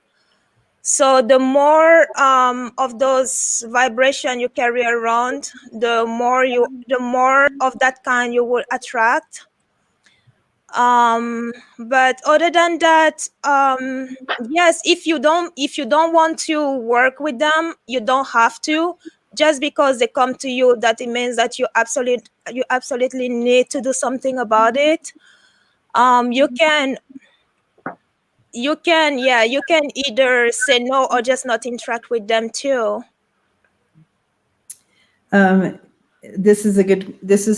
So the more of those vibration you carry around, the more of that kind you will attract. But other than that, yes, if you don't want to work with them, you don't have to. Just because they come to you, that it means that you absolutely need to do something about it. You can either say no or just not interact with them too. This is a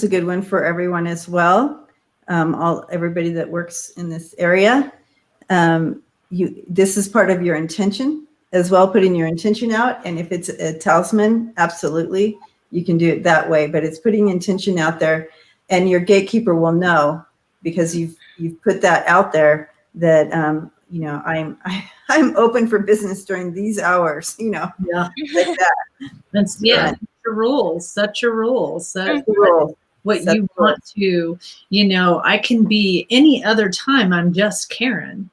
good one for everyone as well. Everybody that works in this area. This is part of your intention as well, putting your intention out. And if it's a talisman, absolutely, you can do it that way. But it's putting intention out there, and your gatekeeper will know because you've put that out there that I'm open for business during these hours. Yeah, like that. That's such a rule. What Such you want to, I can be any other time. I'm just Karen.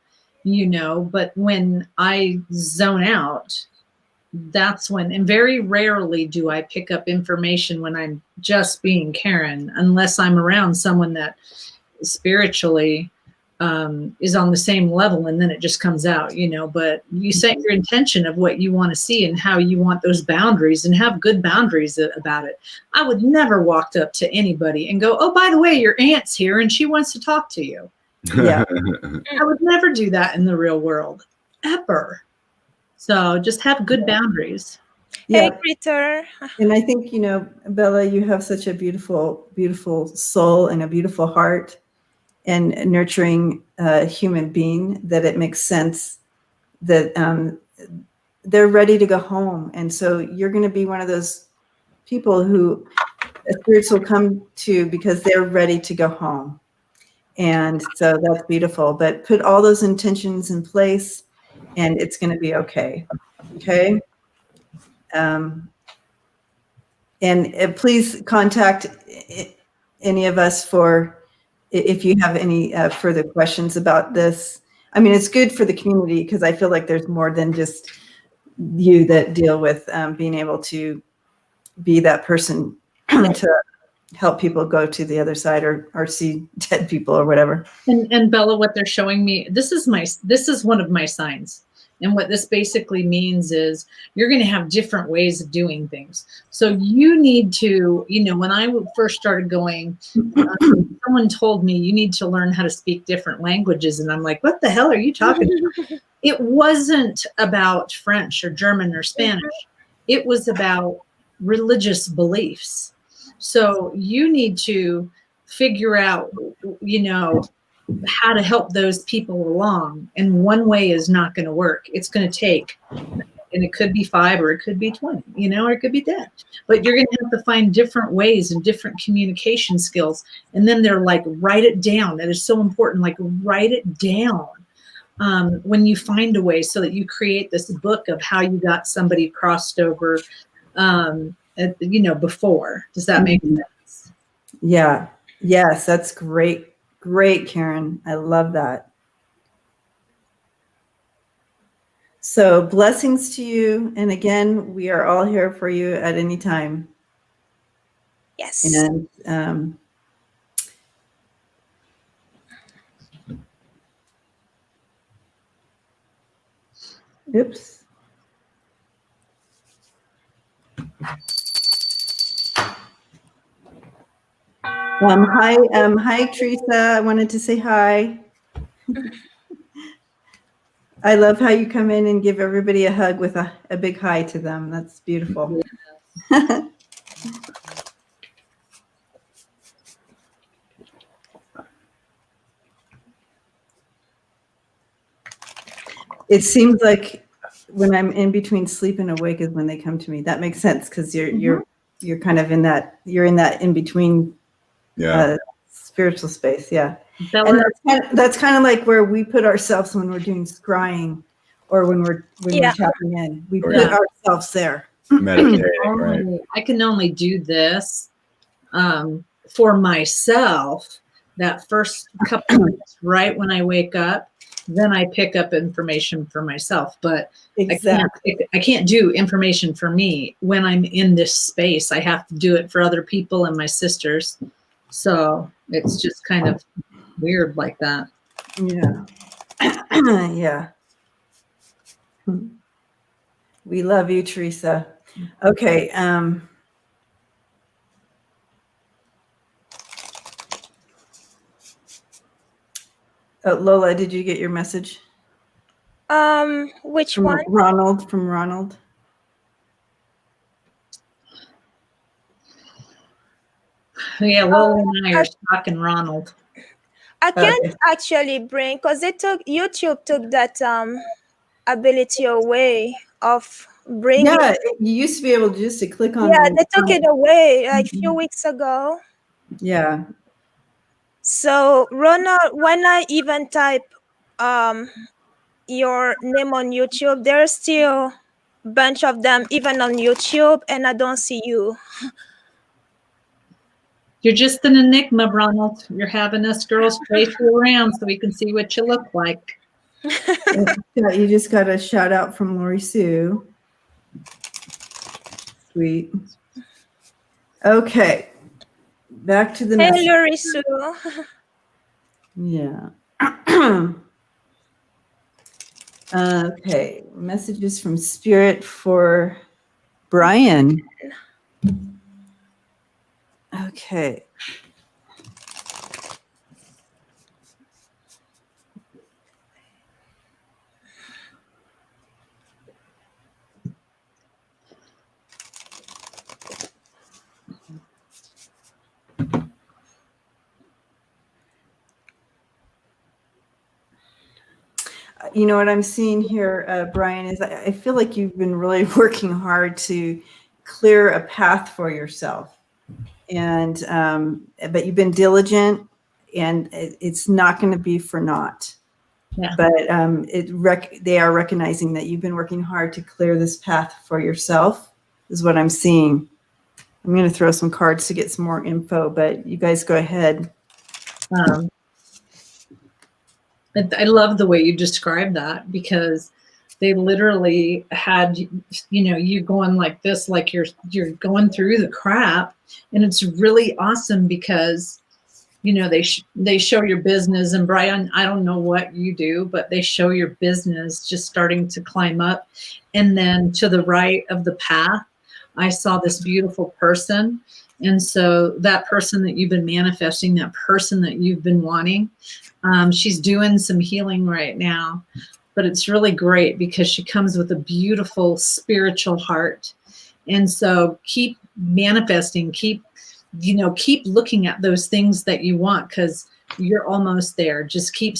But when I zone out, that's when, and very rarely do I pick up information when I'm just being Karen, unless I'm around someone that spiritually is on the same level, and then it just comes out, but you set your intention of what you want to see and how you want those boundaries, and have good boundaries about it. I would never walk up to anybody and go, oh, by the way, your aunt's here and she wants to talk to you. Yeah. I would never do that in the real world, ever. So just have good boundaries. Yeah. Hey, Critter. And I think, Bella, you have such a beautiful, beautiful soul and a beautiful heart and nurturing human being that it makes sense that they're ready to go home. And so you're going to be one of those people who spirits will come to because they're ready to go home. And so that's beautiful, but put all those intentions in place and it's going to be okay. Okay. And And please contact any of us if you have any further questions about this. I mean, it's good for the community because I feel like there's more than just you that deal with being able to be that person to help people go to the other side or see dead people or whatever. And Bella, what they're showing me, this is one of my signs. And what this basically means is you're going to have different ways of doing things. So you need to, when I first started going, someone told me you need to learn how to speak different languages. And I'm like, what the hell are you talking about? It wasn't about French or German or Spanish. It was about religious beliefs. So you need to figure out, how to help those people along. And one way is not going to work. It's going to take, and it could be 5 or it could be 20, or it could be 10. But you're going to have to find different ways and different communication skills. And then they're like, write it down. That is so important. Like, write it down when you find a way, so that you create this book of how you got somebody crossed over, before. Does that make sense? Yeah. Yes, that's great. Great, Karen. I love that. So blessings to you. And again, we are all here for you at any time. Yes. And oops. Hi, Teresa. I wanted to say hi. I love how you come in and give everybody a hug with a big hi to them. That's beautiful. It seems like when I'm in between sleep and awake is when they come to me. That makes sense because you're kind of in that in between spiritual space. Yeah. And that's kind of like where we put ourselves when we're doing scrying or when we're tapping in. We put ourselves there. Meditating, right? I can only do this for myself that first couple minutes right when I wake up. Then I pick up information for myself, but exactly. I can't do information for me when I'm in this space. I have to do it for other people and my sisters. So it's just kind of weird like that. Yeah. Yeah. We love you, Teresa. Okay. Lola, did you get your message? Which from one? From Ronald. Yeah, Lola and I are stalking Ronald. I can't actually bring, because YouTube took that ability away of bringing. Yeah, you used to be able just to click on. Yeah, they took it away like a few weeks ago. Yeah. So Ronald, when I even type your name on YouTube, there's still a bunch of them even on YouTube, and I don't see you. You're just an enigma, Ronald. You're having us girls trace you around so we can see what you look like. You just got a shout out from Lori Sue. Sweet. Okay. Back to the message. Hey, Lori Sue. Yeah. Okay. Messages from Spirit for Brian. Okay. You know what I'm seeing here, Brian, is I feel like you've been really working hard to clear a path for yourself. And but you've been diligent, and it's not going to be for naught. Yeah. But they are recognizing that you've been working hard to clear this path for yourself, is what I'm seeing. I'm going to throw some cards to get some more info, but you guys go ahead. I love the way you described that, because they literally had, you going like this, like you're going through the crap, and it's really awesome because, they show your business, and Brian, I don't know what you do, but they show your business just starting to climb up. And then to the right of the path, I saw this beautiful person. And so that person that you've been manifesting, that person that you've been wanting, she's doing some healing right now, but it's really great because she comes with a beautiful spiritual heart. And so keep manifesting, keep looking at those things that you want, because you're almost there. Just keep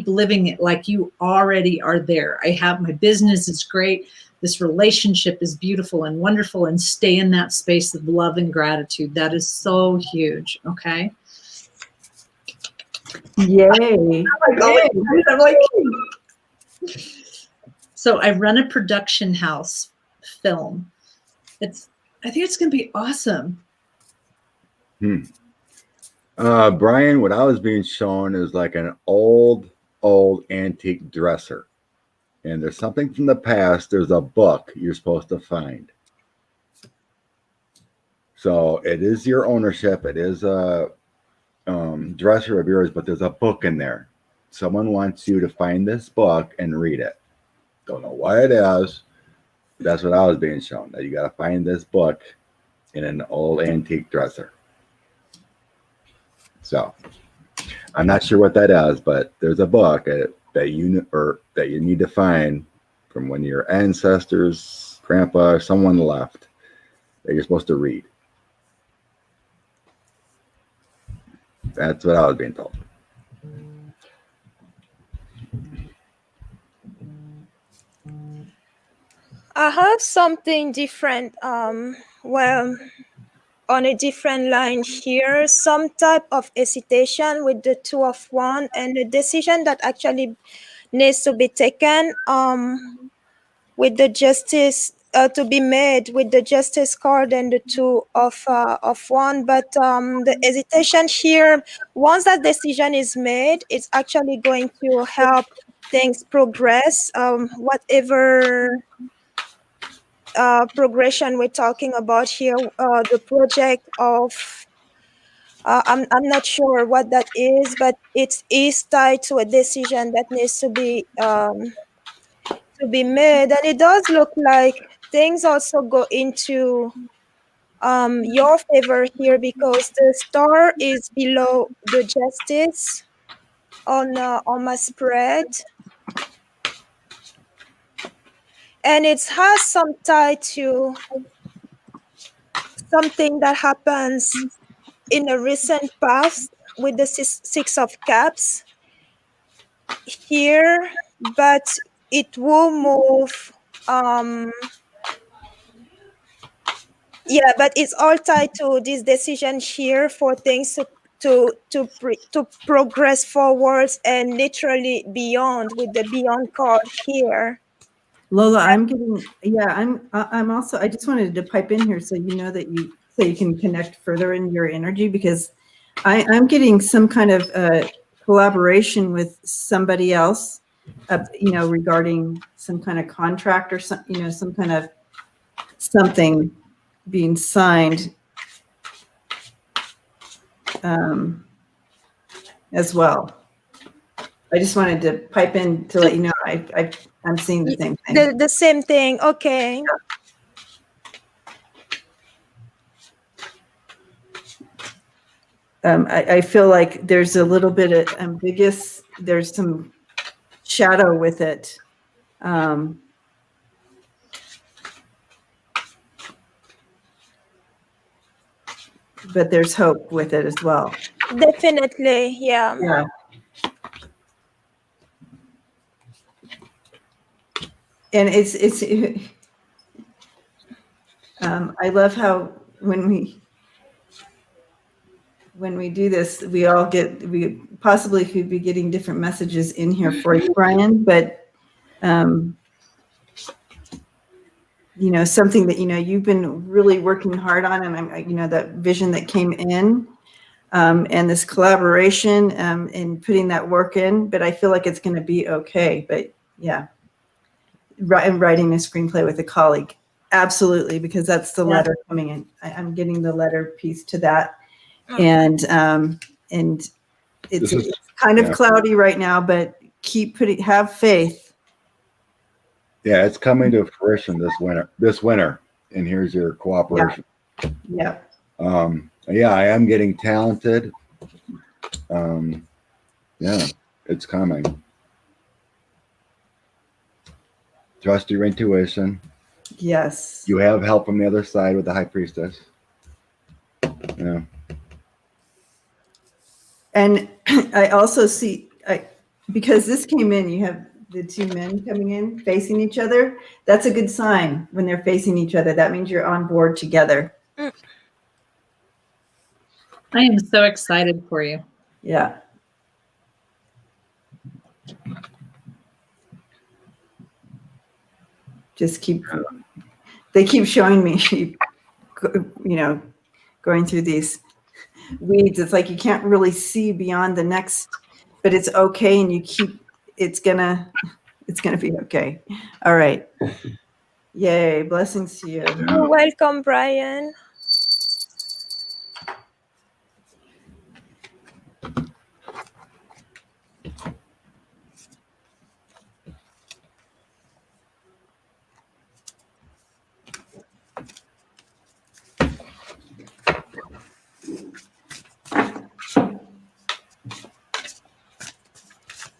living it like you already are there. My business is great. This relationship is beautiful and wonderful, and stay in that space of love and gratitude. That is so huge. Okay. Yay. I'm like, so I run a production house film. I think it's going to be awesome. Brian, what I was being shown is like an old antique dresser. And there's something from the past. There's a book you're supposed to find. So it is your ownership. It is a dresser of yours, but there's a book in there. Someone wants you to find this book and read it. Don't know why it is. That's what I was being shown, that you got to find this book in an old antique dresser. So I'm not sure what that is, but there's a book that you need to find from when your ancestors, grandpa, someone left, that you're supposed to read. That's what I was being told. I have something different. Well, on a different line here, some type of hesitation with the Two of Wands, and the decision that actually needs to be taken with the Justice to be made with the Justice card and the Two of Wands. But the hesitation here, once that decision is made, it's actually going to help things progress. Whatever progression we're talking about here, the project of I'm not sure what that is, but it is tied to a decision that needs to be made, and it does look like things also go into your favor here, because the star is below the Justice on my spread, and it has some tie to something that happens in a recent past with the Six of Cups here, but it will move. But it's all tied to this decision here for things to progress forwards and literally beyond, with the Beyond card here. Lola, I'm also, I just wanted to pipe in here so you know that so you can connect further in your energy, because I'm getting some kind of collaboration with somebody else, regarding some kind of contract or some kind of something being signed as well. I just wanted to pipe in to let you know I'm seeing the same thing. The same thing. Okay. I feel like there's a little bit of ambiguous. There's some shadow with it. But there's hope with it as well. Definitely, yeah. Yeah. And I love how when we do this, we possibly could be getting different messages in here for you, Brian, but something that, you've been really working hard on, and that vision that came in, and this collaboration, and putting that work in, but I feel like it's going to be okay. But yeah, writing a screenplay with a colleague. Absolutely. Because that's the letter coming in. I'm getting the letter piece to that. And it's kind of cloudy right now, but have faith. Yeah, it's coming to fruition this winter, and here's your cooperation. Yeah. I am getting talented. It's coming. Trust your intuition. Yes. You have help from the other side with the High Priestess. Yeah. And I also see, because this came in, you have the two men coming in facing each other. That's a good sign when they're facing each other. That means you're on board together. I am so excited for you. Yeah. They keep showing me, going through these weeds. It's like you can't really see beyond the next, but it's okay. And it's gonna be okay. All right. Yay. Blessings to you. You're welcome, Brian.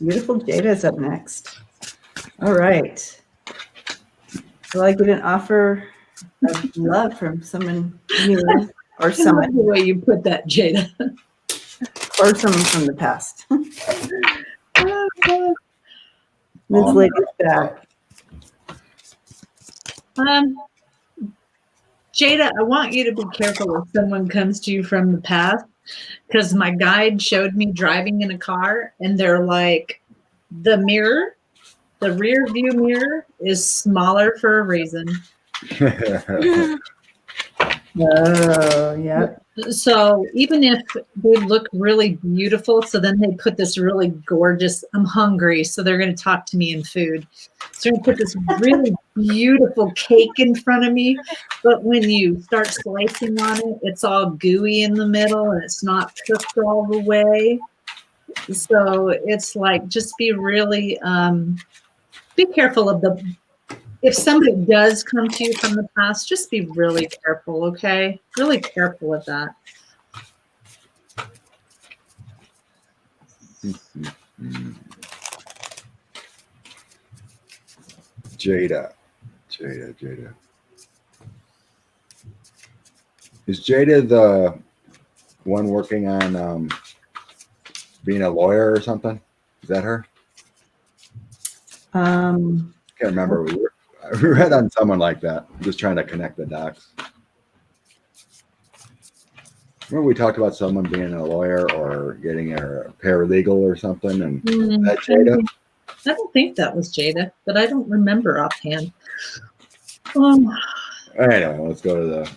Beautiful Jada's up next. All right. Will I get an offer of love from someone new, or someone? I love the way you put that, Jada. Or someone from the past. This lady's back. Jada, I want you to be careful if someone comes to you from the past, because my guide showed me driving in a car, and they're like, the rear view mirror is smaller for a reason. Oh, yeah. So even if they look really beautiful, so then they put this really gorgeous, I'm hungry, so they're going to talk to me in food. So they put this really beautiful cake in front of me, but when you start slicing on it, it's all gooey in the middle and it's not cooked all the way. So it's like, just be really, be careful of if somebody does come to you from the past, just be really careful, okay? Really careful with that. Jada. Is Jada the one working on being a lawyer or something? Is that her? Can't remember. We read on someone like that. I'm just trying to connect the dots. Remember we talked about someone being a lawyer or getting a paralegal or something, and that Jada? I don't think that was Jada, but I don't remember offhand. Anyway, let's go to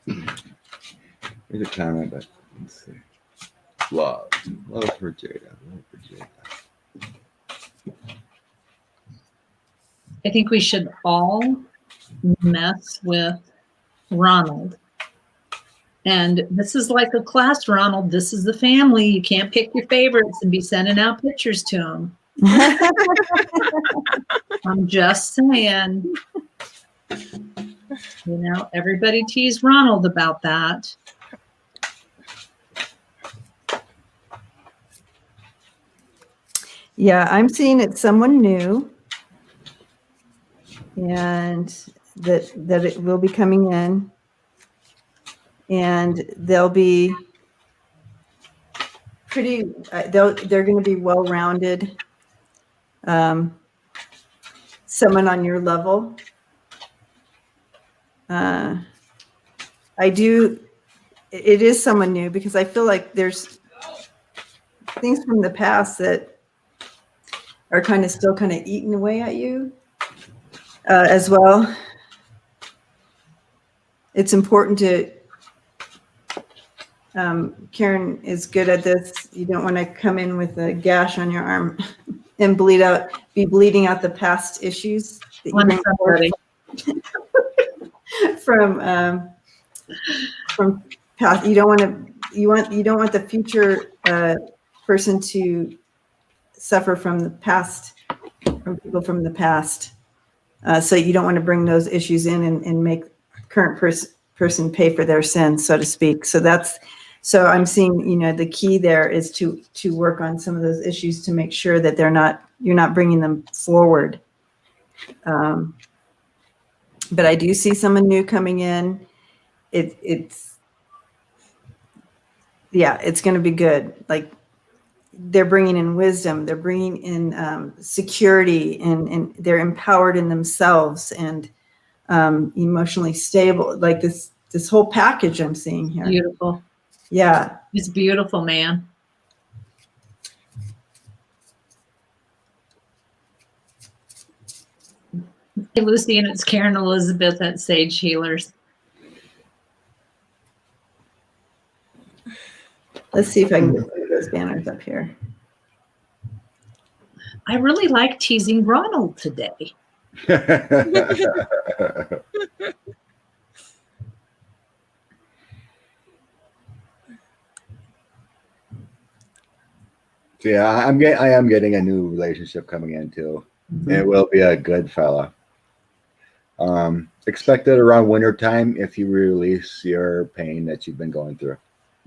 here's a comment, but let's see. Love for Jada. I think we should all mess with Ronald. And this is like a class, Ronald. This is the family. You can't pick your favorites and be sending out pictures to them. I'm just saying. Everybody teased Ronald about that. Yeah, I'm seeing it's someone new, and that it will be coming in, and they'll be pretty. They're going to be well-rounded. Someone on your level. It is someone new, because I feel like there's things from the past that are still eating away at you as well. it's important to, Karen is good at this. You don't want to come in with a gash on your arm and be bleeding out the past issues that you bring forth from past. You don't want the future person to suffer from the past, from people from the past. So you don't want to bring those issues in and make current person pay for their sins, so to speak. So I'm seeing, the key there is to work on some of those issues to make sure that you're not bringing them forward. But I do see someone new coming in. It's going to be good. Like, they're bringing in wisdom, they're bringing in security, and they're empowered in themselves and emotionally stable. Like this whole package I'm seeing here. Beautiful. Yeah. It's beautiful, man. Hey, Lucy, and it's Karen Elizabeth at Sage Healers. Let's see if I can get those banners up here. I really like teasing Ronald today. So yeah, I am getting a new relationship coming in too. Mm-hmm. It will be a good fella. Expect it around winter time if you release your pain that you've been going through.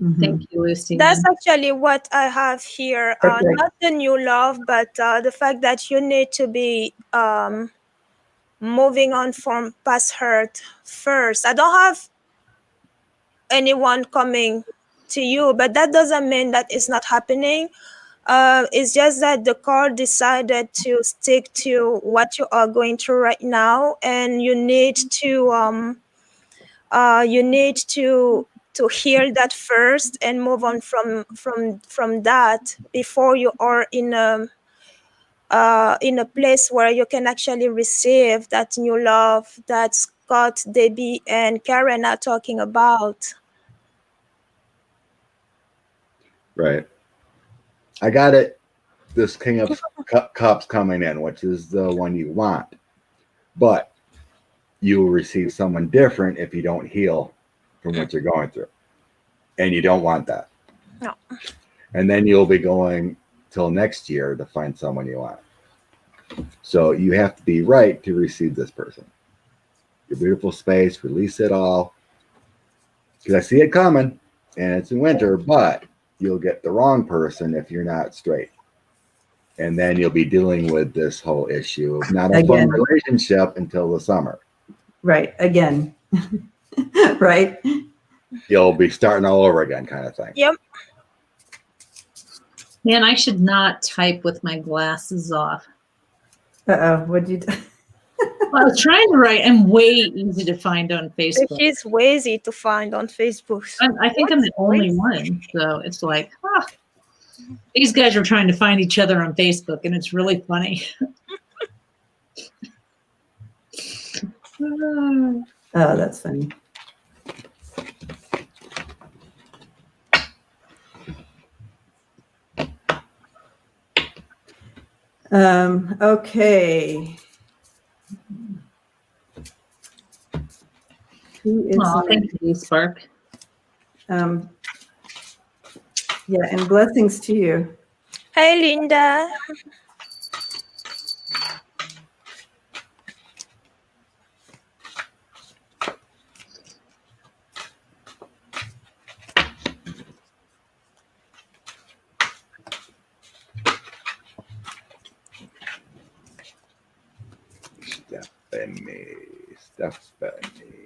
Mm-hmm. Thank you, Lucy. That's actually what I have here. Not the new love, but the fact that you need to be moving on from past hurt first. I don't have anyone coming to you, but that doesn't mean that it's not happening. It's just that the card decided to stick to what you are going through right now, and you need to heal that first and move on from that before you are in a place where you can actually receive that new love that Scott, Debbie, and Karen are talking about. Right. I got it. This King of Cups coming in, which is the one you want. But you will receive someone different if you don't heal from what you're going through. And you don't want that. No. And then you'll be going till next year to find someone you want. So you have to be right to receive this person. Your beautiful space, release it all. Because I see it coming, and it's in winter, but you'll get the wrong person if you're not straight. And then you'll be dealing with this whole issue of not a fun relationship until the summer. Right. Again. Right. You'll be starting all over again, kind of thing. Yep. Man, I should not type with my glasses off. What'd you do? Well, I was trying to write. I'm way easy to find on Facebook. She's way easy to find on Facebook. I think I'm the only one. So it's like, these guys are trying to find each other on Facebook, and it's really funny. Oh, that's funny. Okay. Who is thank you, Spark. Yeah, and blessings to you. Hey, Linda. Stephanie.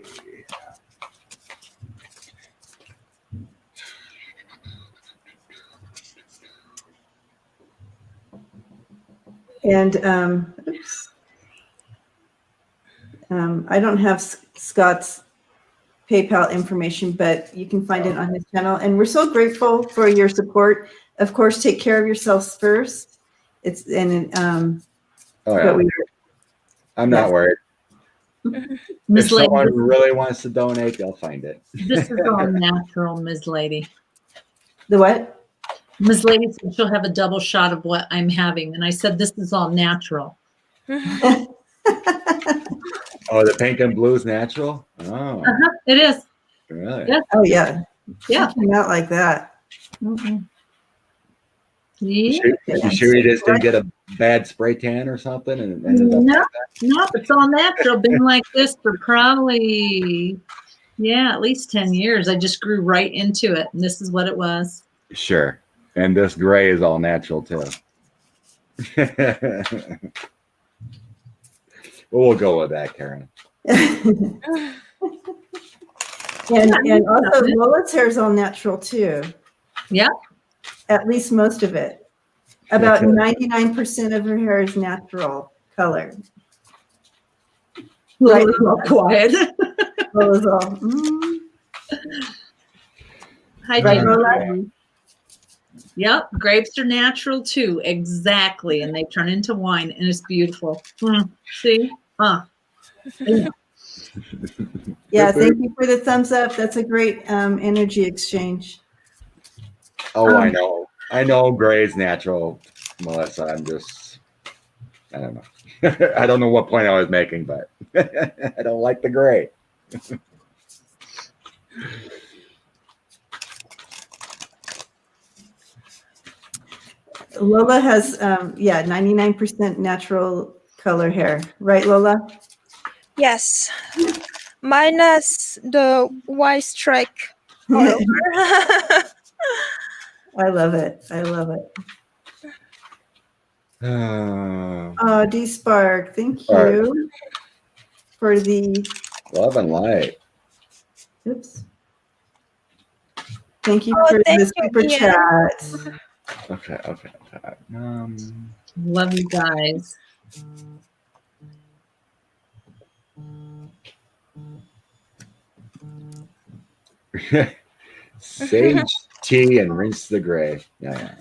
And I don't have Scott's PayPal information, but you can find it on his channel. And we're so grateful for your support. Of course, take care of yourselves first. I'm not worried. Ms. Lady, someone really wants to donate, they'll find it. this is all natural, Ms. Lady. The what? Ms. Lady said she'll have a double shot of what I'm having. And I said, this is all natural. Oh, the pink and blue is natural? Oh, It is. really? Yeah. Oh yeah. Yeah. It came out like that. Yeah. You sure you just didn't get a bad spray tan or something? And it ended up No, like no, it's all natural. Been like this for probably, at least 10 years. I just grew right into it. And this is what it was. that? Sure. And this gray is all natural too. We'll go with that, Karen. and also Lola's hair is all natural too. Yeah. At least most of it. About 99% of her hair is natural color. Right. All quiet. Lola's all. Hi, Right, Jim. Lola? Yep, grapes are natural too. Exactly. And they turn into wine and it's beautiful. See? Yeah, thank you for the thumbs up. That's a great energy exchange. Oh, I know gray is natural, Melissa. I don't know. I don't know what point I was making, but I don't like the gray. Lola has, 99% natural color hair. Right, Lola? Yes. Minus the white streak. I love it. I love it. Oh, D Spark, thank you for the love and light. Oops. Thank you for the super chat. Okay. Love you guys. Sage tea and rinse the gray. Yeah.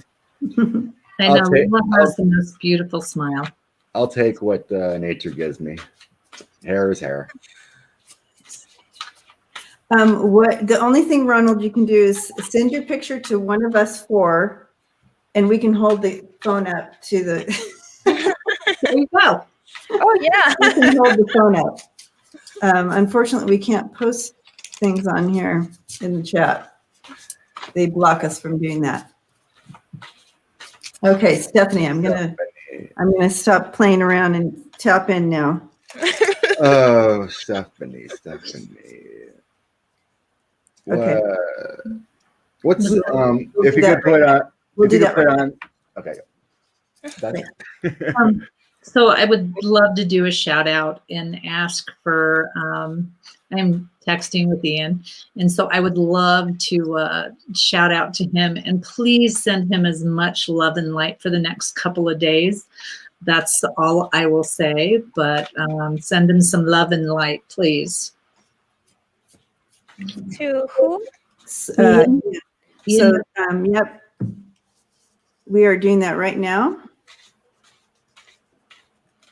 I know. Lola has the most beautiful smile. I'll take what nature gives me. Hair is hair. The only thing, Ronald, you can do is send your picture to one of us four, and we can hold the phone up to the. There you go. Oh yeah. We can hold the phone up. Unfortunately, we can't post things on here in the chat. They block us from doing that. Okay, Stephanie, I'm gonna stop playing around and tap in now. Oh, Stephanie. Okay. What's We'll if you could put on? We'll do that right now. Okay. So I would love to do a shout out and ask for, I'm texting with Ian. And so I would love to shout out to him and please send him as much love and light for the next couple of days. That's all I will say, but send him some love and light, please. To who? Ian. So, yep. We are doing that right now.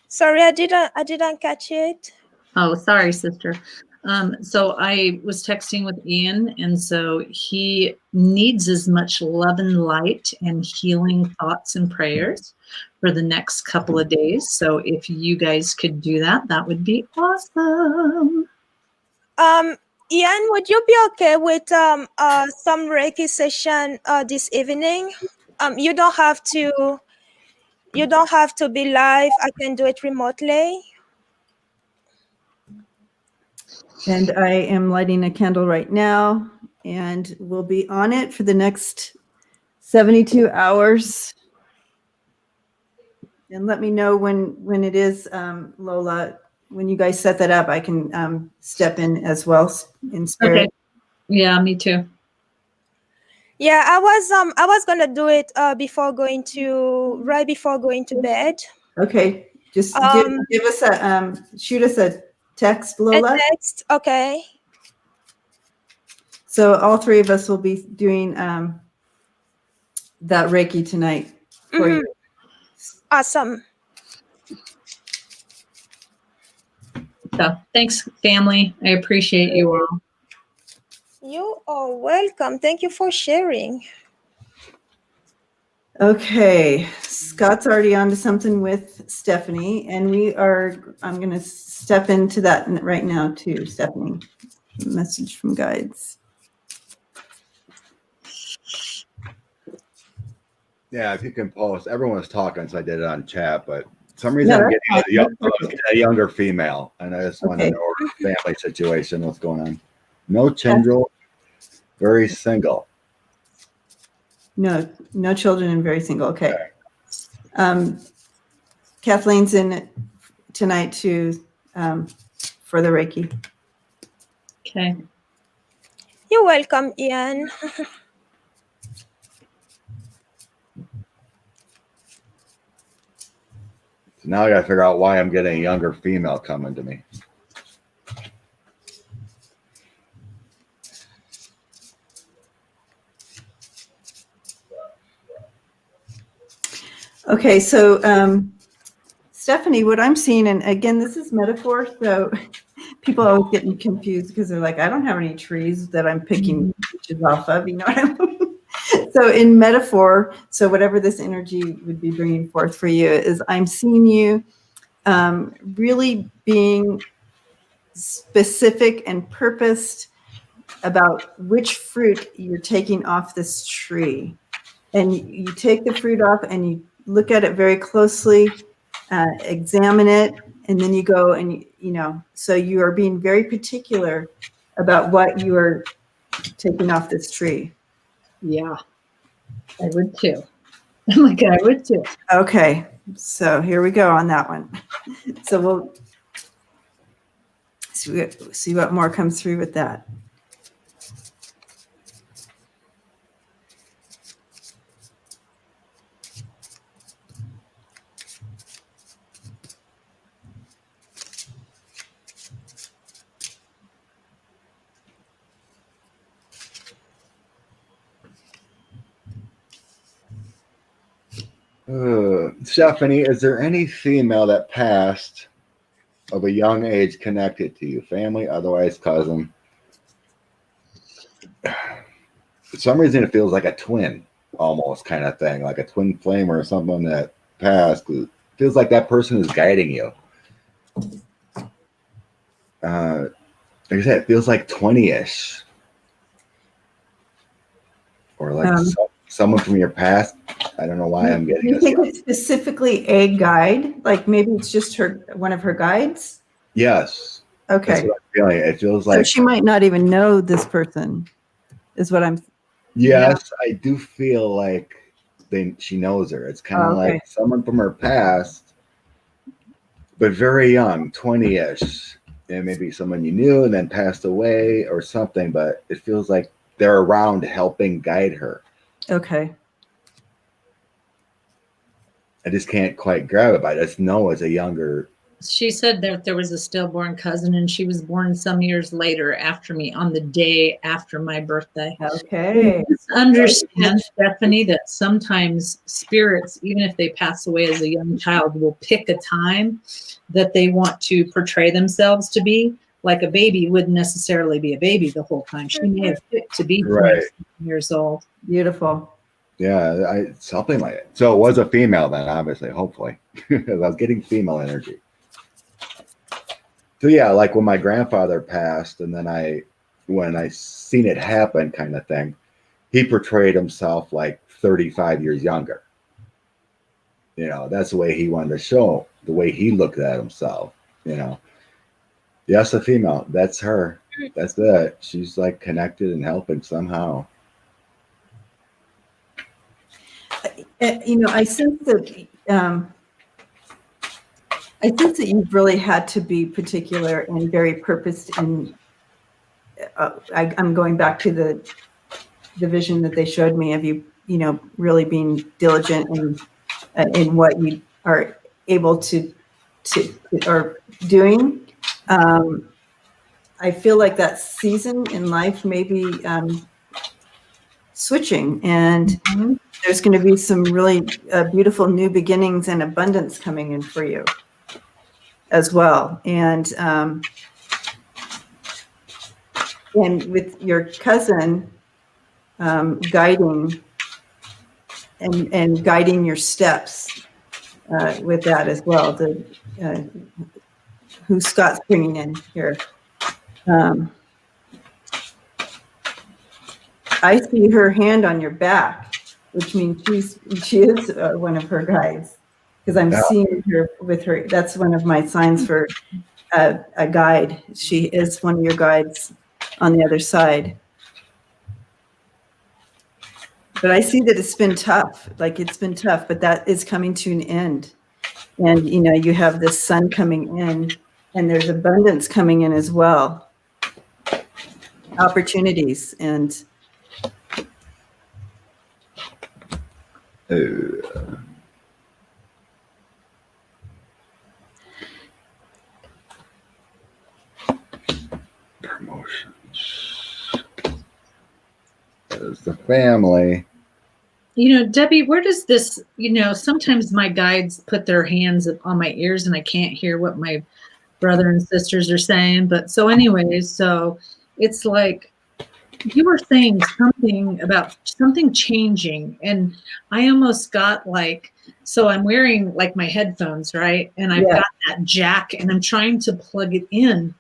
Sorry, I didn't catch it. Oh, sorry, sister. So I was texting with Ian, and so he needs as much love and light and healing thoughts and prayers for the next couple of days. So if you guys could do that, that would be awesome. Ian, would you be okay with some Reiki session this evening? You don't have to be live. I can do it remotely. And I am lighting a candle right now, and we'll be on it for the next 72 hours. And let me know when it is, Lola. When you guys set that up, I can step in as well in spirit. Okay. Yeah, me too. Yeah, I was gonna do it right before going to bed. Okay, just give us shoot us a text, Lola. A text, okay. So all three of us will be doing that Reiki tonight for you. Awesome. So thanks, family. I appreciate you all. You are welcome. Thank you for sharing. Okay, Scott's already on to something with Stephanie, and I'm going to step into that right now too, Stephanie. Message from guides. Yeah, if you can post. Everyone was talking, so I did it on chat, but for some reason I'm getting a younger female, and I just want to know her family situation, what's going on. No children, very single. No children and very single. Okay. Kathleen's in tonight too for the Reiki. Okay. You're welcome, Ian. So now I got to figure out why I'm getting a younger female coming to me. Okay, so Stephanie, what I'm seeing, and again, this is metaphor, so people always get confused because they're like, I don't have any trees that I'm picking peaches off of, you know what I mean? So in metaphor, so whatever this energy would be bringing forth for you is I'm seeing you really being specific and purposed about which fruit you're taking off this tree. And you take the fruit off and you look at it very closely, examine it, and then you go and, so you are being very particular about what you are taking off this tree. Yeah, I would too. I'm like, I would too. Okay, so here we go on that one. So we'll see what more comes through with that. Stephanie, is there any female that passed of a young age connected to you? Family, otherwise cousin? For some reason, it feels like a twin almost kind of thing, like a twin flame or something that passed. It feels like that person is guiding you. Like I said, it feels like 20-ish. Or like someone from your past. I don't know why I'm getting this. Do you think it's specifically a guide? Like maybe it's just one of her guides? Yes. Okay. That's what I'm feeling. It feels like. So she might not even know this person, is what I'm. Yes, I do feel like she knows her. It's kind of like someone from her past, but very young, 20-ish. And maybe someone you knew and then passed away or something, but it feels like they're around helping guide her. Okay. I just can't quite grab it, but I just know as a younger. She said that there was a stillborn cousin and she was born some years later after me on the day after my birthday. Okay. Just understand, Stephanie, that sometimes spirits, even if they pass away as a young child, will pick a time that they want to portray themselves to be. Like a baby wouldn't necessarily be a baby the whole time. She may have picked to be 20 years old. Beautiful. Yeah, something like it. So it was a female then, obviously, hopefully, because I was getting female energy. So yeah, like when my grandfather passed, and then when I seen it happen, kind of thing, he portrayed himself like 35 years younger. That's the way he wanted to show, the way he looked at himself. Yes, a female. That's her. That's it. She's like connected and helping somehow. I sense that you've really had to be particular and very purposed in. I'm going back to the vision that they showed me of you, really being diligent in what you are able to or doing. I feel like that season in life may be switching, and there's going to be some really beautiful new beginnings and abundance coming in for you. as well. And with your cousin guiding and guiding your steps with that as well. Who Scott's bringing in here. I see her hand on your back, which means she is one of her guides, because I'm seeing her with her. That's one of my signs for a guide. She is one of your guides on the other side. But I see that it's been tough. Like, it's been tough, but that is coming to an end. And, you know, you have this sun coming in, and there's abundance coming in as well. Opportunities and promotions. There's the family. You know, Debbie, where does this, you know, sometimes my guides put their hands on my ears and I can't hear what my brother and sisters are saying. But so anyways, so it's like you were saying something about something changing, and I almost got like, so I'm wearing like my headphones, right? And I've got that jack and I'm trying to plug it in,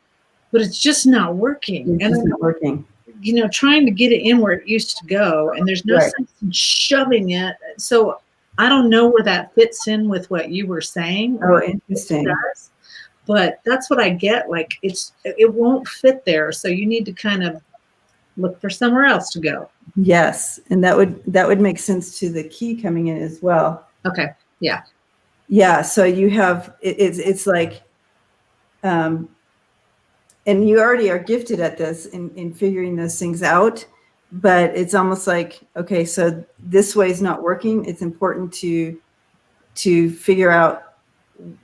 but it's just not working. It's just not working. You know, trying to get it in where it used to go, and there's no sense in shoving it. So I don't know where that fits in with what you were saying. Oh, interesting. But that's what I get. Like, it won't fit there. So you need to kind of look for somewhere else to go. Yes, and that would make sense to the key coming in as well. Okay. Yeah. Yeah. So you have it's like, and you already are gifted at this in figuring those things out, but it's almost like, okay, so this way is not working. It's important to figure out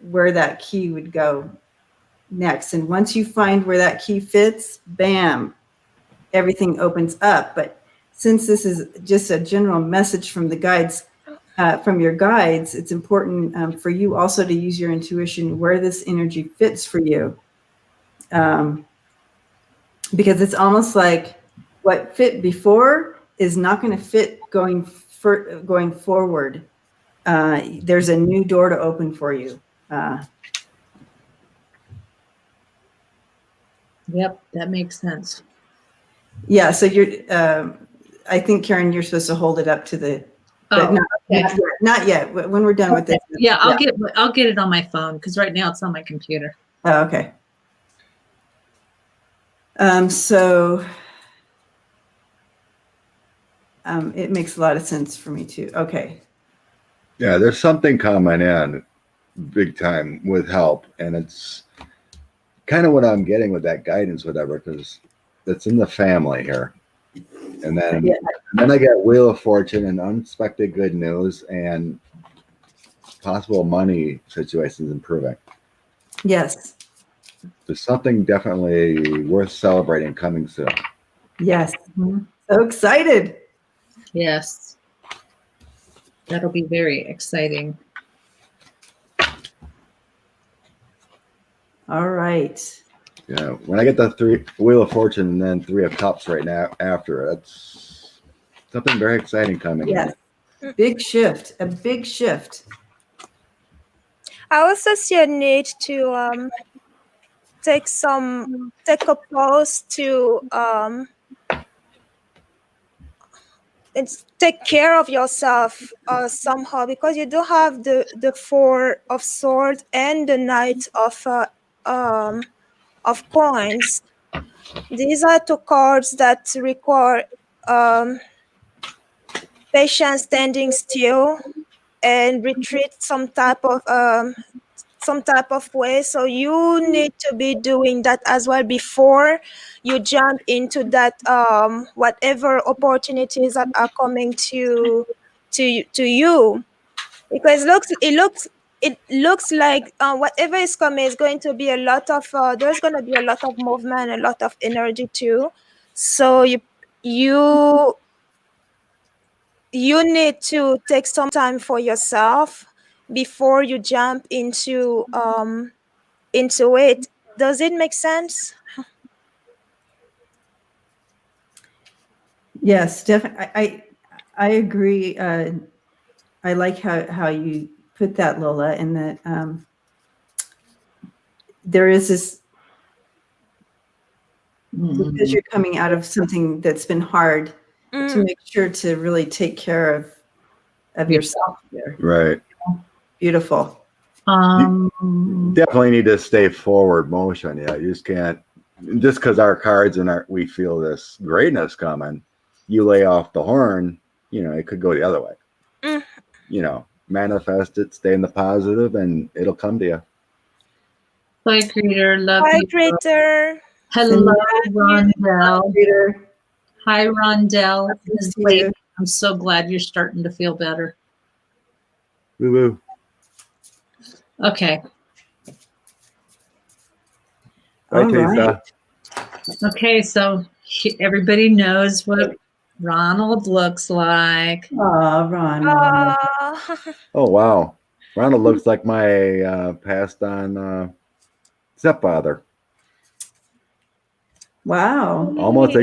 where that key would go next. And once you find where that key fits, bam, everything opens up. But since this is just a general message from the guides, from your guides, it's important for you also to use your intuition where this energy fits for you. Because it's almost like what fit before is not going to fit going forward. There's a new door to open for you. Yep, that makes sense. Yeah, so you're. I think, Karen, you're supposed to hold it up to the. But not yet. When we're done with this. Yeah, I'll get it on my phone because right now it's on my computer. Oh, okay. So it makes a lot of sense for me too. Okay. Yeah, there's something coming in big time with help, and it's kind of what I'm getting with that guidance, whatever, because it's in the family here. And then I get Wheel of Fortune and unexpected good news and possible money situations improving. Yes. There's something definitely worth celebrating coming soon. Yes. So excited. Yes. That'll be very exciting. All right. Yeah, when I get the Wheel of Fortune and then 3 of Cups right now after, that's something very exciting coming. Yes. Big shift. A big shift. I also see a need to take a pause to take care of yourself somehow, because you do have the 4 of Swords and the Knight of Coins. These are 2 cards that require patience, standing still, and retreat some type of way. So you need to be doing that as well before you jump into that whatever opportunities that are coming to you, because it looks like whatever is coming is going to be a lot of there's going to be a lot of movement, a lot of energy too. So you need to take some time for yourself before you jump into into it. Does it make sense? Yes, definitely. I agree. I like how you put that, Lola, and that there is this, because you're coming out of something that's been hard, to make sure to really take care of yourself there. Right. Beautiful. You definitely need to stay forward motion. Yeah, you just can't, just because our cards and we feel this greatness coming, you lay off the horn, it could go the other way. Manifest it, stay in the positive, and it'll come to you. Bye, Greeter. Love Hi, you. Greeter. Hello, Rondell. Greeter. Hi, Rondell. Nice to see you. I'm so glad you're starting to feel better. Woo woo. Okay. Bye, All Tisa. Okay, so everybody knows what Ronald looks like. Oh, Ronald. Oh, wow. Ronald looks like my passed on stepfather. Wow. Almost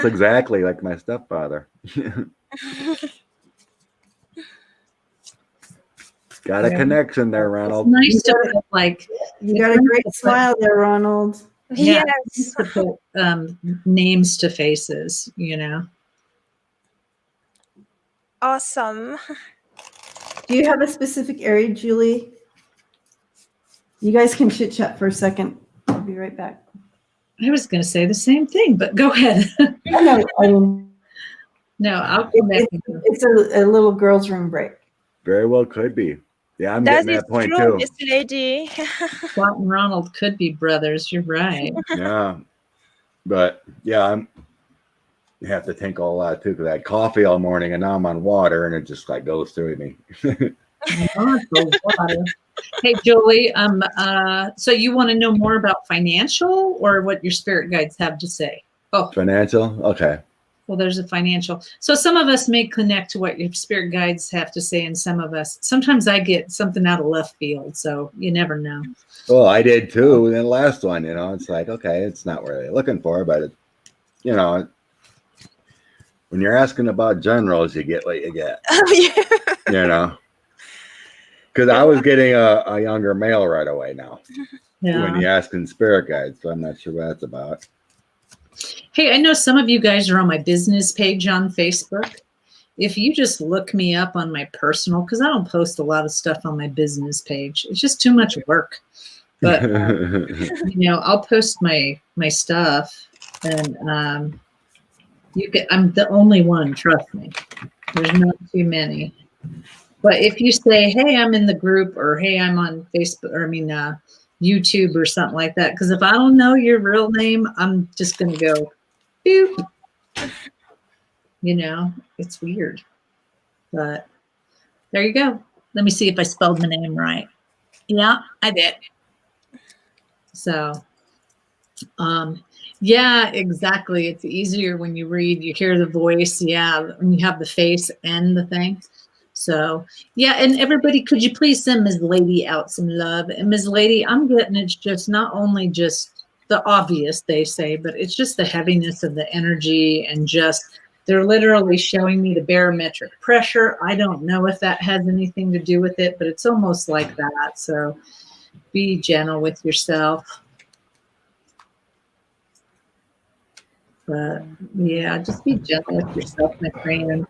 exactly like my stepfather. Got a connection there, Ronald. It's nice to put, like, You got a great smile there, Ronald. yeah, Yes. to put names to faces, Awesome. Do you have a specific area, Julie? You guys can chit chat for a second. I'll be right back. I was going to say the same thing, but go ahead. No, I'll come back. It's a little girls' room break. Very well could be. Yeah, I'm That getting is that point true, too. Miss Lady. Scott and Ronald could be brothers. You're right. Yeah. But yeah, I have to think a lot too, because I had coffee all morning and now I'm on water and it just like goes through me. Hey, Julie, so you want to know more about financial or what your spirit guides have to say? Oh, financial? Okay. Well, there's a financial. So some of us may connect to what your spirit guides have to say, and sometimes I get something out of left field, so you never know. Well, I did too. And the last one, it's like, okay, it's not what they're looking for, but when you're asking about generals, you get what you get. Because I was getting a younger male right away now. Yeah. When you're asking spirit guides, so I'm not sure what that's about. Hey, I know some of you guys are on my business page on Facebook. If you just look me up on my personal, because I don't post a lot of stuff on my business page. It's just too much work. But, I'll post my stuff, and I'm the only one, trust me. There's not too many. But if you say, hey, I'm in the group, or hey, I'm on Facebook, or YouTube or something like that, because if I don't know your real name, I'm just going to go, boop. It's weird. But there you go. Let me see if I spelled my name right. Yeah, I did. So, yeah, exactly. It's easier when you read, you hear the voice. Yeah, when you have the face and the thing. So, yeah, and everybody, could you please send Ms. Lady out some love? And Ms. Lady, I'm getting it's just not only just the obvious, they say, but it's just the heaviness of the energy, and just they're literally showing me the barometric pressure. I don't know if that has anything to do with it, but it's almost like that. So be gentle with yourself. But yeah, just be gentle with yourself, my friend.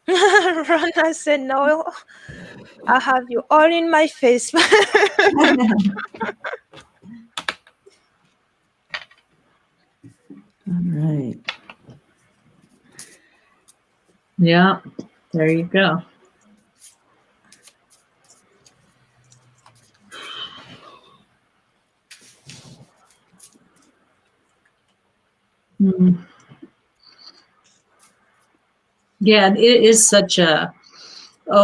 Rana said, no, I have you all in my face. All right. Yeah, there you go. Yeah, it is such a,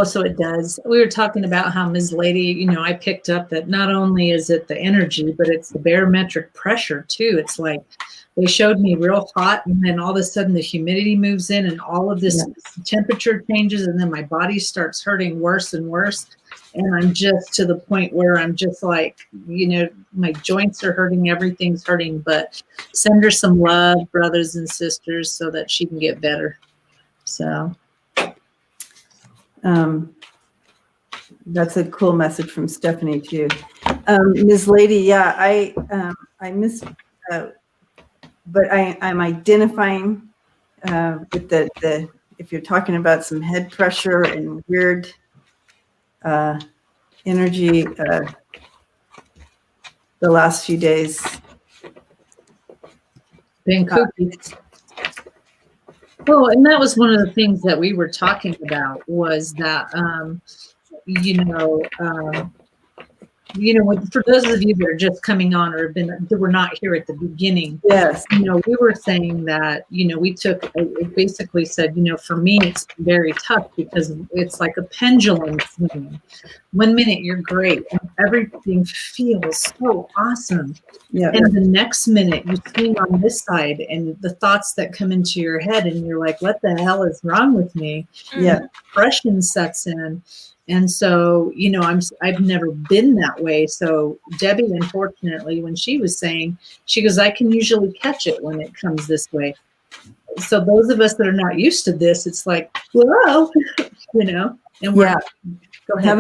so it does. We were talking about how Ms. Lady, I picked up that not only is it the energy, but it's the barometric pressure too. It's like they showed me real hot, and then all of a sudden the humidity moves in and all of this temperature changes, and then my body starts hurting worse and worse. And I'm just to the point where I'm just like, my joints are hurting, everything's hurting, but send her some love, brothers and sisters, so that she can get better. So. That's a cool message from Stephanie too. Ms. Lady, yeah, I miss, but I'm identifying with the if you're talking about some head pressure and weird energy the last few days. Been cookies. Well, and that was one of the things that we were talking about was that, for those of you that are just coming on or that were not here at the beginning, yes, we were saying that, it basically said, for me, it's very tough because it's like a pendulum swing. 1 minute you're great and everything feels so awesome. Yeah. And the next minute you swing on this side and the thoughts that come into your head and you're like, what the hell is wrong with me? Yeah. Depression sets in. And so, I've never been that way. So Debbie, unfortunately, when she was saying, she goes, I can usually catch it when it comes this way. So those of us that are not used to this, it's like, whoa, and we're go ahead.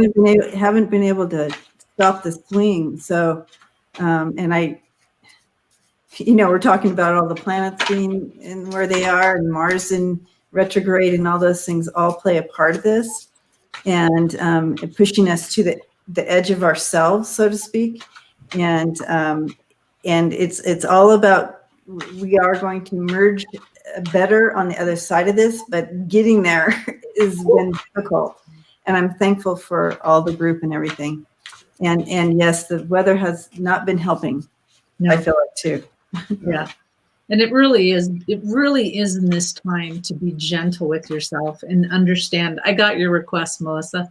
haven't been able to stop the swing. So, and we're talking about all the planets being in where they are, and Mars in retrograde, and all those things all play a part of this. And pushing us to the edge of ourselves, so to speak, and it's all about, we are going to merge better on the other side of this, but getting there has been difficult. And I'm thankful for all the group and everything. And yes, the weather has not been helping. No. I feel like too. Yeah. And it really is in this time to be gentle with yourself and understand. I got your request, Melissa.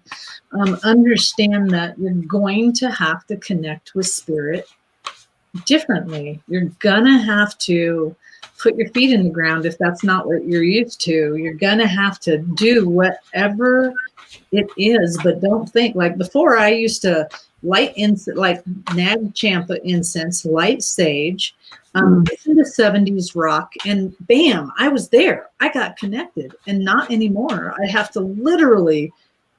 Understand that you're going to have to connect with spirit differently. You're gonna have to put your feet in the ground if that's not what you're used to. You're gonna have to do whatever it is, but don't think like before. I used to light incense, like Nag Champa incense, light sage, listen to 70s rock, and bam, I was there. I got connected, and not anymore. I have to literally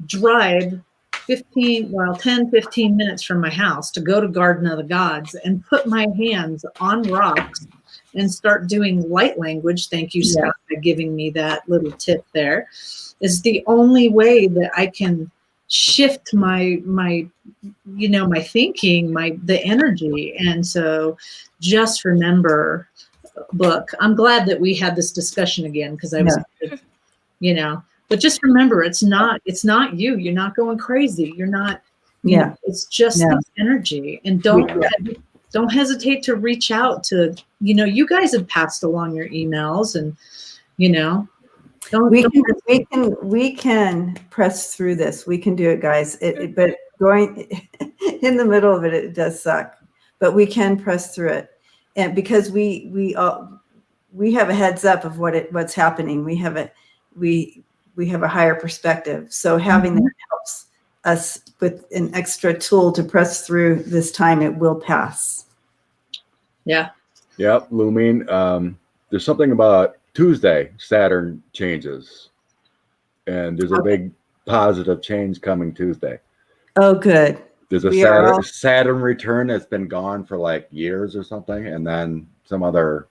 drive 10, 15 minutes from my house to go to Garden of the Gods and put my hands on rocks and start doing light language. Thank you, Scott, for giving me that little tip there. Is the only way that I can shift my thinking, the energy. And so just remember, look, I'm glad that we had this discussion again, because I was, but just remember, it's not you. You're not going crazy. You're not, it's just this energy. And don't hesitate to reach out to, you guys have passed along your emails, and, we can press through this. We can do it, guys. But going in the middle of it does suck. But we can press through it, and because we have a heads up of what's happening. We have a higher perspective. So having that helps us with an extra tool to press through this time. It will pass. Yeah. Yep. Lumine. There's something about Tuesday, Saturn changes, and there's a big positive change coming Tuesday. Oh, good. There's a Saturn return that's been gone for like years or something, and then some other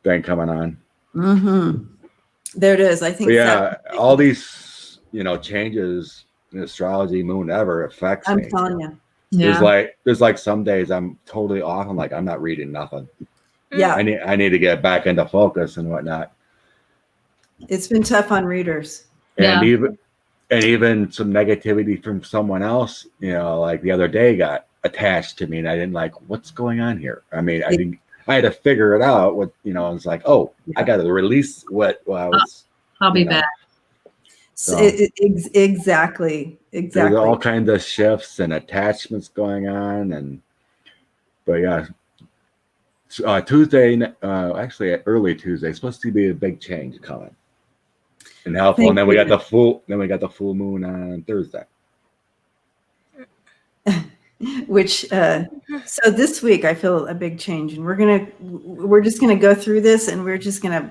thing coming on. Mm-hmm. There it is. I think. All these changes in astrology, moon, ever affects me. I'm telling you. Yeah. There's like some days I'm totally off. I'm like, I'm not reading nothing. Yeah. I need to get back into focus and whatnot. It's been tough on readers. And even some negativity from someone else, like the other day got attached to me, and I didn't like, what's going on here? I mean, I had to figure it out. What I was like, I got to release what I was. I'll be back. So. Exactly. There's all kinds of shifts and attachments going on, Tuesday, actually early Tuesday, supposed to be a big change coming and helpful. And then we got the full moon on Thursday. which so this week I feel a big change, and we're just gonna go through this, and we're just gonna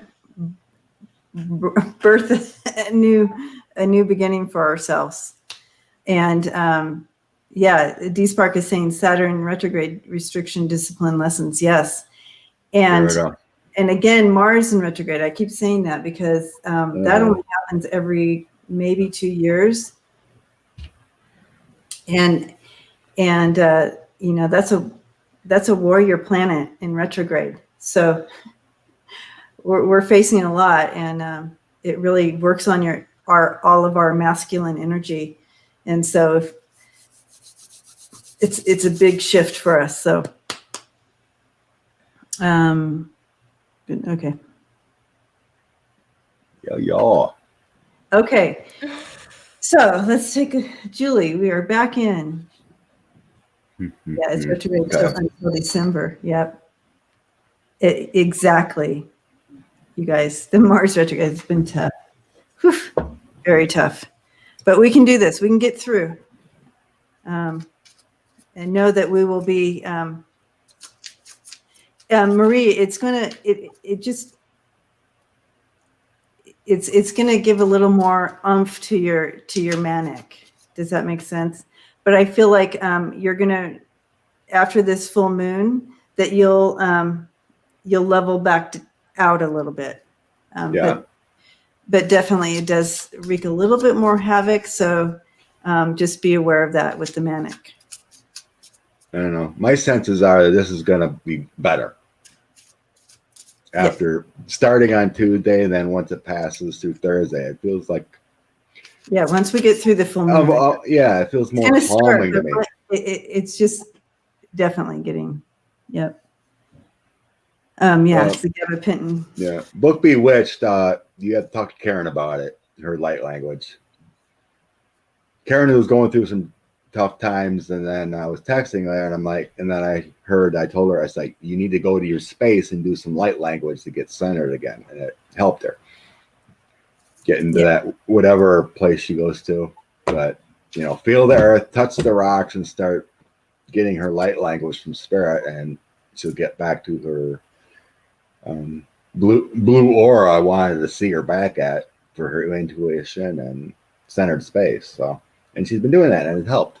birth a new beginning for ourselves. And D Spark is saying Saturn retrograde restriction discipline lessons. Yes. And again, Mars in retrograde. I keep saying that because that only happens every maybe 2 years. And that's a warrior planet in retrograde. So we're facing a lot, and it really works on all of our masculine energy. And so if it's a big shift for us. So okay. Yeah. Okay. So let's take Julie. We are back in. Yeah, it's retrograde until December. Yep. Exactly. You guys, the Mars retrograde has been tough. Whew, very tough. But we can do this. We can get through. And know that we will be Marie, it's gonna give a little more oomph to your manic. Does that make sense? But I feel like you're gonna, after this full moon, that you'll level back out a little bit. But definitely it does wreak a little bit more havoc. So just be aware of that with the manic. I don't know. My senses are that this is going to be better after starting on Tuesday. And then once it passes through Thursday, it feels like. Yeah. Once we get through the full moon. It feels more calming to me. It's just definitely getting, yep. It's the gabapentin. Yeah. Book Bewitched, you have to talk to Karen about it, her light language. Karen was going through some tough times, and then I was texting her, and I'm like, and then I told her, I was like, you need to go to your space and do some light language to get centered again. And it helped her get into that whatever place she goes to. But, feel the earth, touch the rocks, and start getting her light language from spirit, and she'll get back to her blue aura I wanted to see her back at for her intuition and centered space. So, and she's been doing that, and it helped.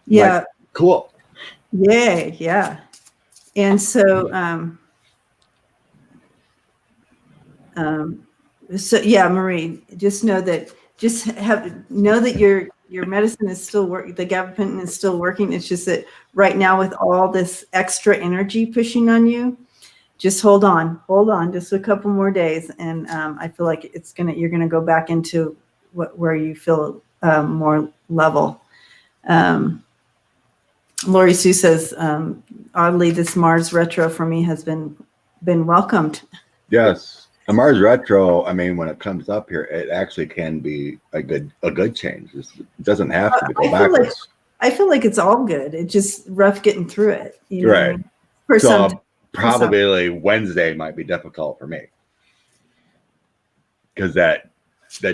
Yeah. Like, cool. Yay. Yeah. And so, Marie, just know that your medicine is still working. The gabapentin is still working. It's just that right now, with all this extra energy pushing on you, just hold on just a couple more days. And I feel like you're going to go back into where you feel more level. Lori Sue says, oddly, this Mars retro for me has been welcomed. Yes. A Mars retro, I mean, when it comes up here, it actually can be a good change. It doesn't have to go backwards. I feel like it's all good. It's just rough getting through it. Right. Probably Wednesday might be difficult for me. Because that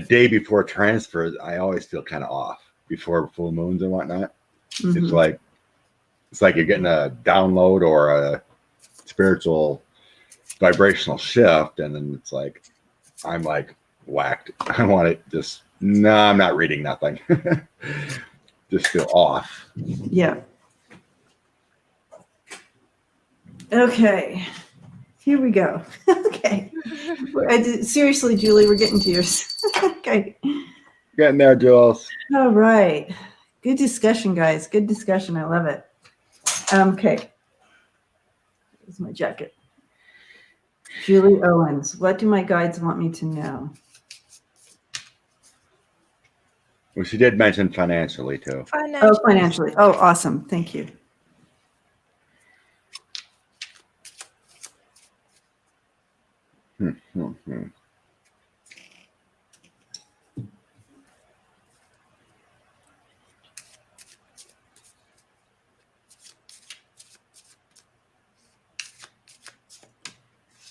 day before transfers, I always feel kind of off before full moons and whatnot. Mm-hmm. It's like you're getting a download or a spiritual vibrational shift, and then it's like I'm like whacked. I want it I'm not reading nothing. Just feel off. Yeah. Okay. Here we go. Okay. Seriously, Julie, we're getting to yours. Okay. Getting there, Jules. All right. Good discussion, guys. Good discussion. I love it. Okay. Here's my jacket. Julie Owens, what do my guides want me to know? Well, she did mention financially too. Financially. Oh, awesome. Thank you.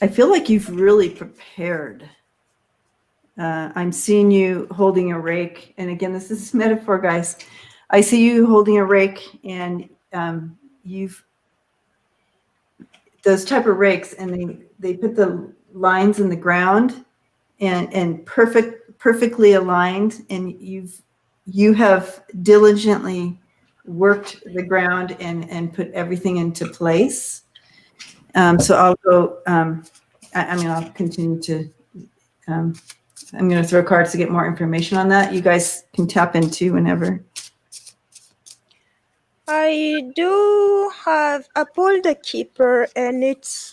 I feel like you've really prepared. I'm seeing you holding a rake. And again, this is metaphor, guys. I see you holding a rake, and you've those type of rakes, and they put the lines in the ground and perfectly aligned, and you have diligently worked the ground and put everything into place. So I'll go. I mean, I'll continue to. I'm going to throw cards to get more information on that. You guys can tap into whenever. I do have, I pulled the Kipper, and it's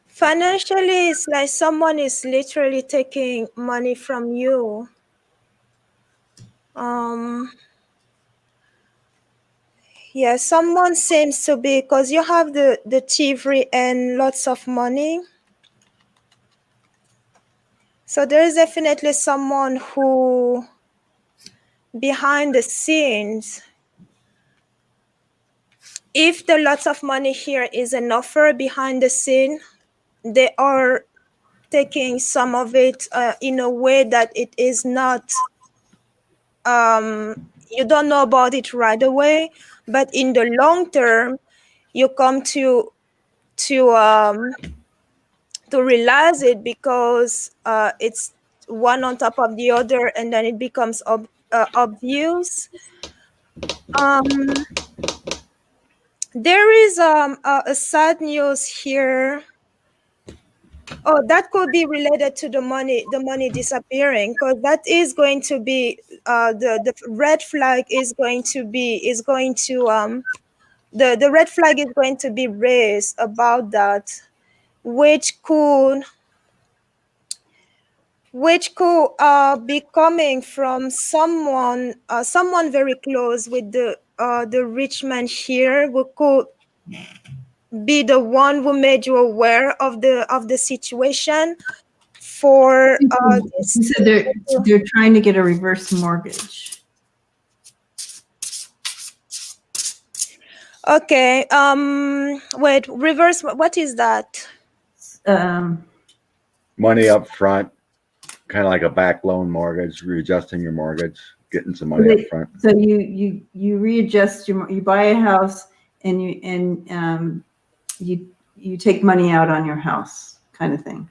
financially, it's like someone is literally taking money from you. Yeah, someone seems to be, because you have the thievery and lots of money. So there is definitely someone who, behind the scenes, if the lots of money here is an offer behind the scene, they are taking some of it in a way that it is not, you don't know about it right away, but in the long term, you come to realize it, because it's one on top of the other, and then it becomes obvious. There is a sad news here. Oh, that could be related to the money disappearing, because that is going to be the red flag is going to the red flag is going to be raised about that, which could be coming from someone very close with the rich man here, who could be the one who made you aware of the situation for this. You said they're trying to get a reverse mortgage. Okay. Wait, reverse, what is that? Money up front, kind of like a back loan mortgage, readjusting your mortgage, getting some money up front. So you readjust you buy a house, and you take money out on your house, kind of thing.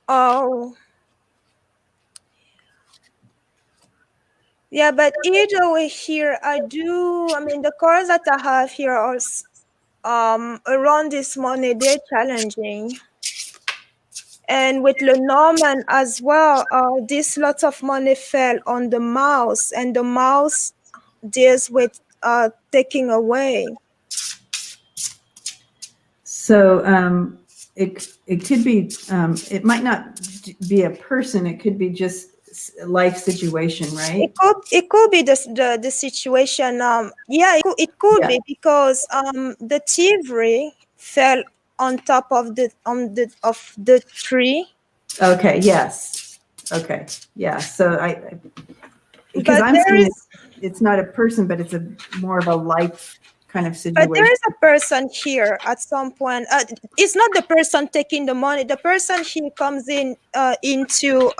Oh. Yeah, but either way here, I mean, the cards that I have here are around this money, they're challenging. And with Lenormand as well, this lot of money fell on the mouse, and the mouse deals with taking away. So it could be, it might not be a person, it could be just a life situation, right? It could be the situation. Yeah, it could be, because the thievery fell on top of the tree. Okay. Yes. Okay. Yeah. So because But I'm saying it's not a person, but it's more of a life kind of situation. But there is a person here at some point. It's not the person taking the money. The person here comes into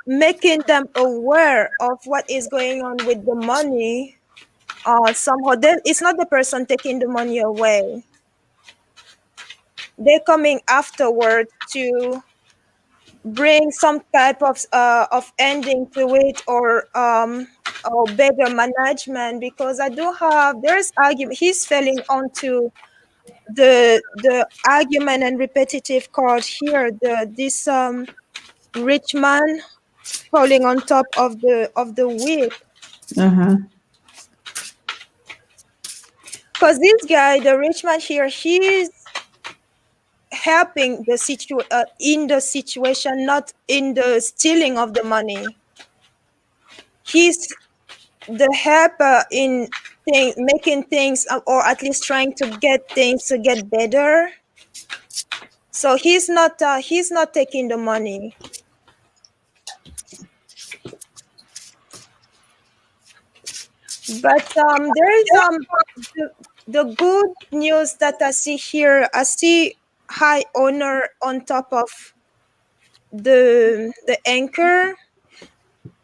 making them aware of what is going on with the money. Somehow, then it's not the person taking the money away. They're coming afterward to bring some type of ending to it, or better management, because I do have, there's argument, he's falling onto the argument and repetitive card here, this rich man falling on top of the whip. Because this guy, the rich man here, he's helping in the situation, not in the stealing of the money. He's the helper in making things, or at least trying to get things to get better. So he's not taking the money. But there is the good news that I see here, I see high honor on top of the anchor.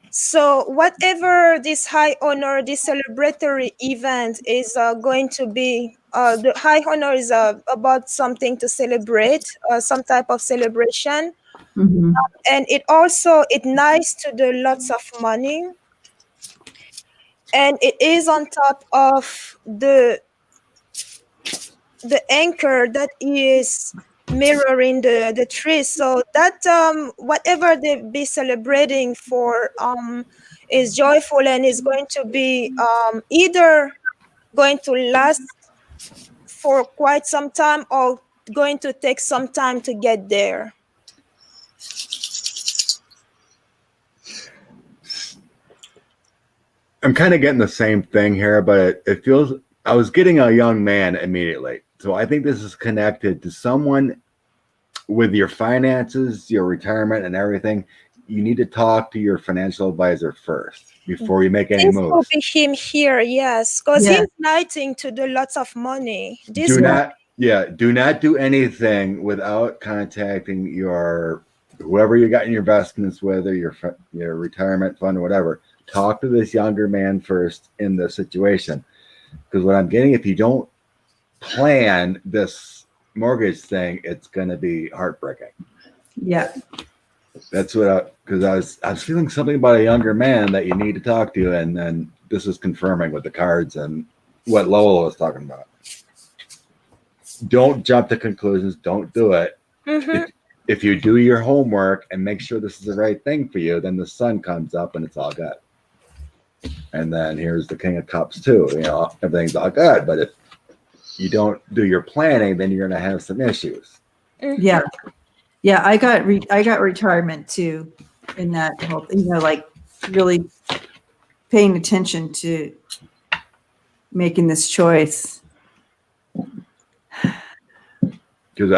So whatever this high honor, this celebratory event is going to be, the high honor is about something to celebrate, some type of celebration. Mhm. And it also, it nice to the lots of money. And it is on top of the anchor that is mirroring the tree, so that whatever they be celebrating for is joyful and is going to be either going to last for quite some time or going to take some time to get there. I'm kind of getting the same thing here, but it feels, I was getting a young man immediately. So I think this is connected to someone with your finances, your retirement, and everything. You need to talk to your financial advisor first before you make any This moves. will be him here, yes, because Yeah. he's lighting to the lots of money. This Do one, not do anything without contacting your whoever you got in your investments with, or your retirement fund or whatever. Talk to this younger man first in this situation, because what I'm getting, if you don't plan this mortgage thing, it's going to be heartbreaking. Yeah. That's what because I was feeling something about a younger man that you need to talk to, and then this is confirming with the cards and what Lola was talking about. Don't jump to conclusions. Don't do it. mm-hmm. If you do your homework and make sure this is the right thing for you, then the sun comes up and it's all good. And then here's the King of Cups too. You know, everything's all good. But if you don't do your planning, then you're going to have some issues. Mm-hmm. Yeah. Yeah. I got retirement too in that whole, like really paying attention to making this choice. Because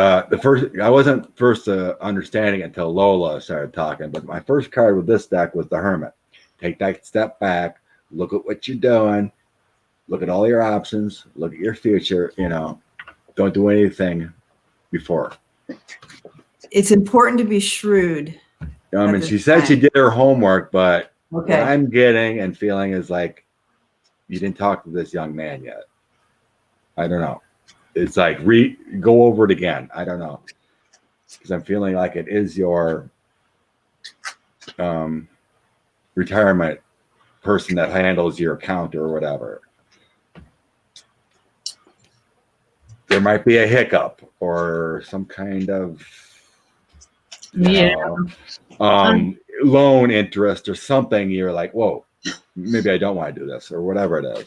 I wasn't first understanding it until Lola started talking. But my first card with this deck was the Hermit. Take that step back, look at what you're doing, look at all your options, look at your future. Don't do anything before. It's important to be shrewd. And she said she did her homework, but Okay. what I'm getting and feeling is like you didn't talk to this young man yet. I don't know. It's like go over it again. I don't know, because I'm feeling like it is your retirement person that handles your account or whatever. There might be a hiccup or some kind of loan interest or something. You're like, whoa, maybe I don't want to do this or whatever it is.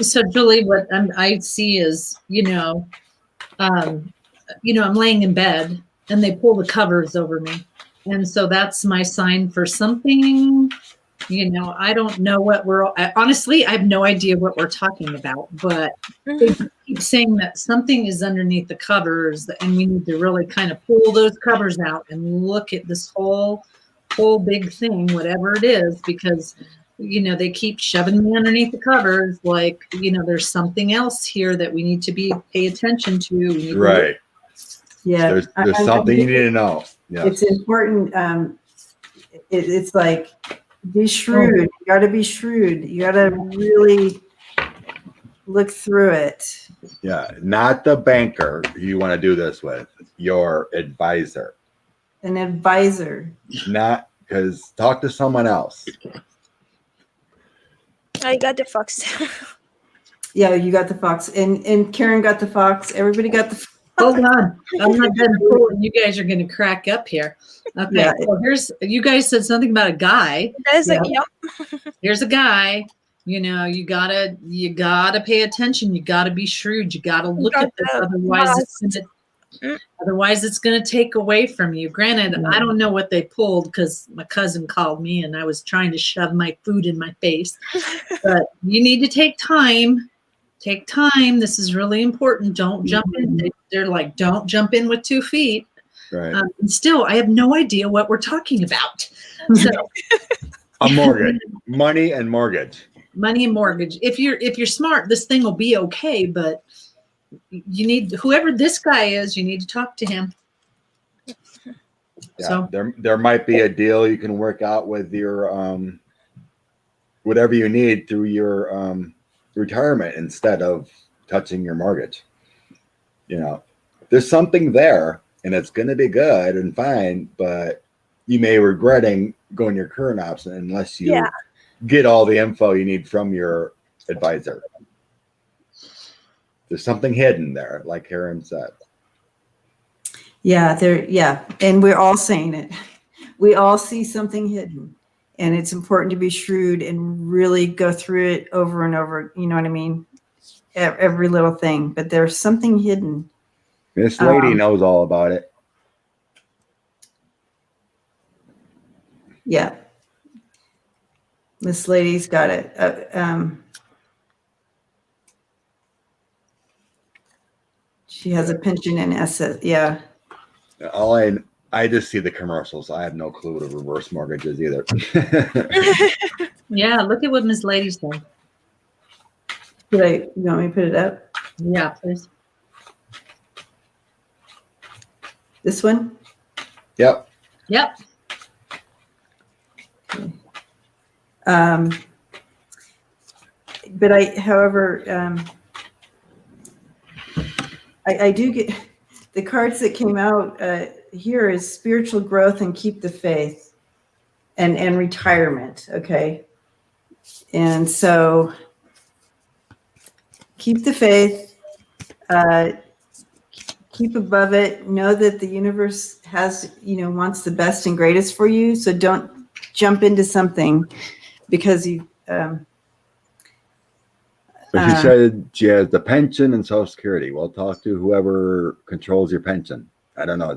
So Julie, what I see is, I'm laying in bed and they pull the covers over me. And so that's my sign for something, I don't know honestly, I have no idea what we're talking about, but they keep saying that something is underneath the covers and we need to really kind of pull those covers out and look at this whole big thing, whatever it is, because they keep shoving me underneath the covers. Like, there's something else here that we need to pay attention to. Right. Yeah. There's something you need to know. Yeah. It's important. It's like, be shrewd. You got to be shrewd. You got to really look through it. Yeah. Not the banker you want to do this with, your advisor. An advisor. Not because talk to someone else. I got the fox. Yeah, you got the fox, and Karen got the fox. Everybody got the fox. Hold on, I'm not done pulling. You guys are going to crack up here. Okay, Yeah. So you guys said something about a guy. Here's a guy. You gotta pay attention. You gotta be shrewd. You gotta look at this. Otherwise, it's gonna take away from you. Granted, I don't know what they pulled because my cousin called me and I was trying to shove my food in my face. But you need to take time. Take time. This is really important. Don't jump in. They're like, don't jump in with 2 feet. Right. And still, I have no idea what we're talking about. So, a mortgage, money and mortgage. money and mortgage. If you're smart, this thing will be okay, but you need whoever this guy is, you need to talk to him. Yeah, So there might be a deal you can work out with your whatever you need through your retirement instead of touching your mortgage. You know, there's something there and it's going to be good and fine, but you may regretting going your current option unless you get all the info you need from your advisor. There's something hidden there, like Karen said. Yeah, and we're all saying it. We all see something hidden, and it's important to be shrewd and really go through it over and over. You know what I mean? Every little thing, but there's something hidden. This lady knows all about it. Yeah, this lady's got it. She has a pension in SS. Yeah. I just see the commercials. I have no clue what a reverse mortgage is either. yeah, look at what Miss Lady said. You want me to put it up? Yeah, please. This one? Yep. Yep. Okay. But however, I do get the cards that came out here is spiritual growth and keep the faith and retirement. Okay. And so keep the faith, keep above it, know that the universe has, wants the best and greatest for you. So don't jump into something because you, but she said she has the pension and Social Security. Well, talk to whoever controls your pension. I don't know.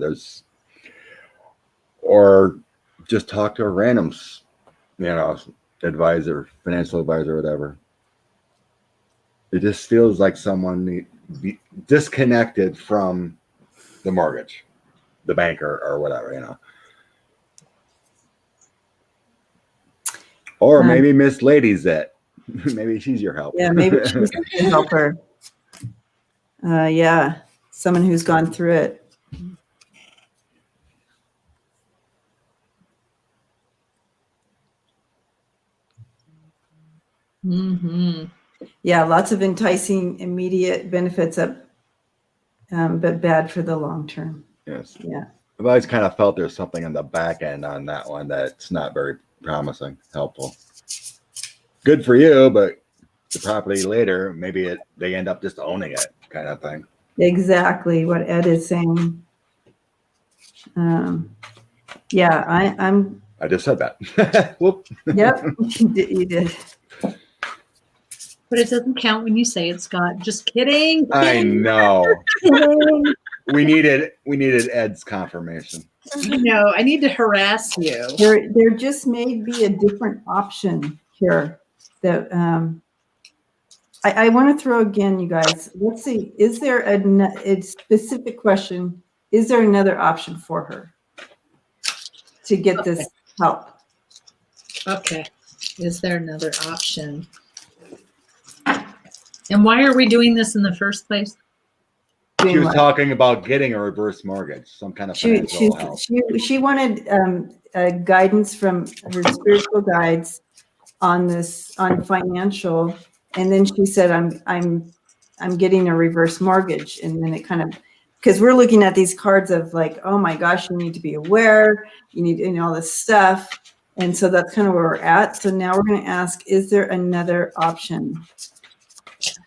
Or just talk to a random, advisor, financial advisor, whatever. It just feels like someone disconnected from the mortgage, the banker, or whatever, Or maybe Miss Lady's it. Maybe she's your helper. Yeah, maybe she's a helper. Yeah, someone who's gone through it. Mm-hmm. Yeah, lots of enticing immediate benefits but bad for the long term. Yes. Yeah. I've always kind of felt there's something on the back end on that one that's not very promising, helpful. Good for you, but the property later, maybe they end up just owning it, kind of thing. Exactly what Ed is saying. Yeah, I'm. I just said that. Whoop. Yep, you did. But it doesn't count when you say it, Scott. Just kidding. I know. We needed Ed's confirmation. No, I need to harass you. There just may be a different option here that I want to throw again, you guys. Let's see. Is there a specific question? Is there another option for her to get this help? Okay. Is there another option? And why are we doing this in the first place? She was talking about getting a reverse mortgage, some kind of financial help. She wanted guidance from her spiritual guides on financial, and then she said, "I'm getting a reverse mortgage," and then it kind of, because we're looking at these cards of like, oh my gosh, you need to be aware, you need all this stuff, and so that's kind of where we're at. So now we're going to ask, is there another option?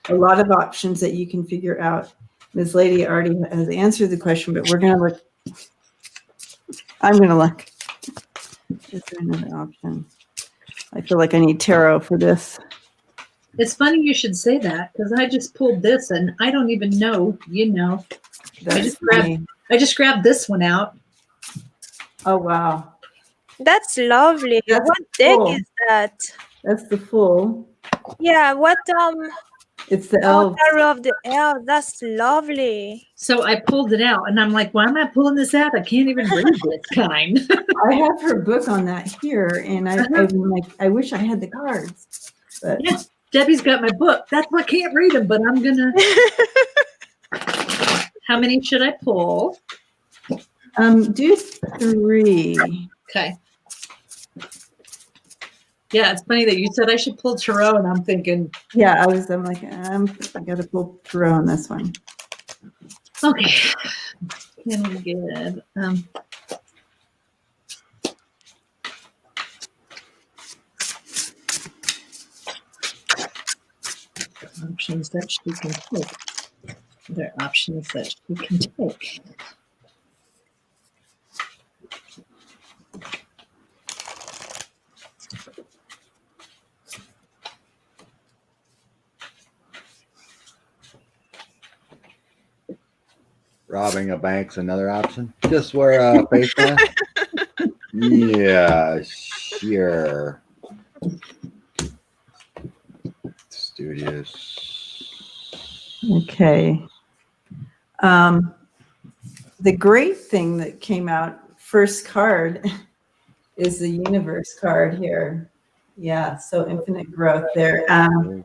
A lot of options that you can figure out. This lady already has answered the question, but we're going to look. I'm going to look. Is there another option? I feel like I need tarot for this. It's funny you should say that because I just pulled this and I don't even know, I just grabbed this one out. Oh, wow. That's lovely. That's what deck cool. is that? That's the full. Yeah, what It's the elf. Tarot of the elf. That's lovely. So I pulled it out and I'm like, why am I pulling this out? I can't even read this kind. I have her book on that here, and I'm like, I wish I had the cards. But Yeah, Debbie's got my book. That's why I can't read them, but I'm gonna. How many should I pull? do 3. Okay. Yeah, it's funny that you said I should pull tarot, and I'm thinking. Yeah, I'm like, I got to pull through on this one. Okay. Then we get options that she can take. There are options that she can take. Robbing a bank's another option. Just wear a face mask. Yeah, sure. Studious. Okay. The great thing that came out first card is the universe card here. Yeah, so infinite growth there, and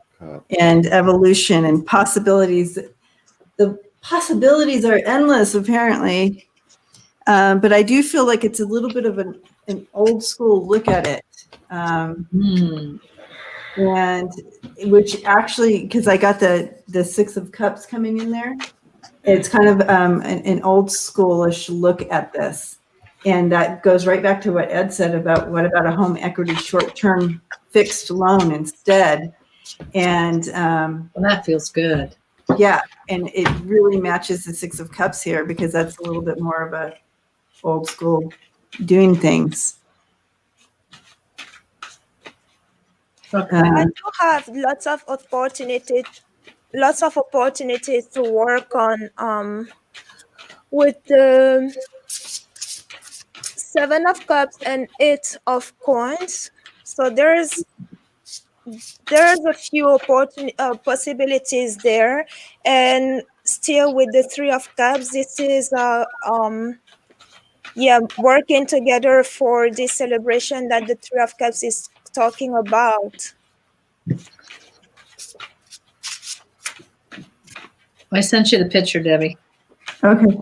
evolution and possibilities. The possibilities are endless, apparently. But I do feel like it's a little bit of an old school look at it. And which actually, because I got the 6 of Cups coming in there, it's kind of an old schoolish look at this. And that goes right back to what Ed said about what about a home equity short-term fixed loan instead. And well, that feels good. yeah, and it really matches the 6 of Cups here because that's a little bit more of a old school doing things. Okay. I do have lots of opportunities to work on with the 7 of Cups and 8 of Coins. So there's a few possibilities there, and still with the 3 of Cups, this is working together for this celebration that the 3 of Cups is talking about. I sent you the picture, Debbie. Okay.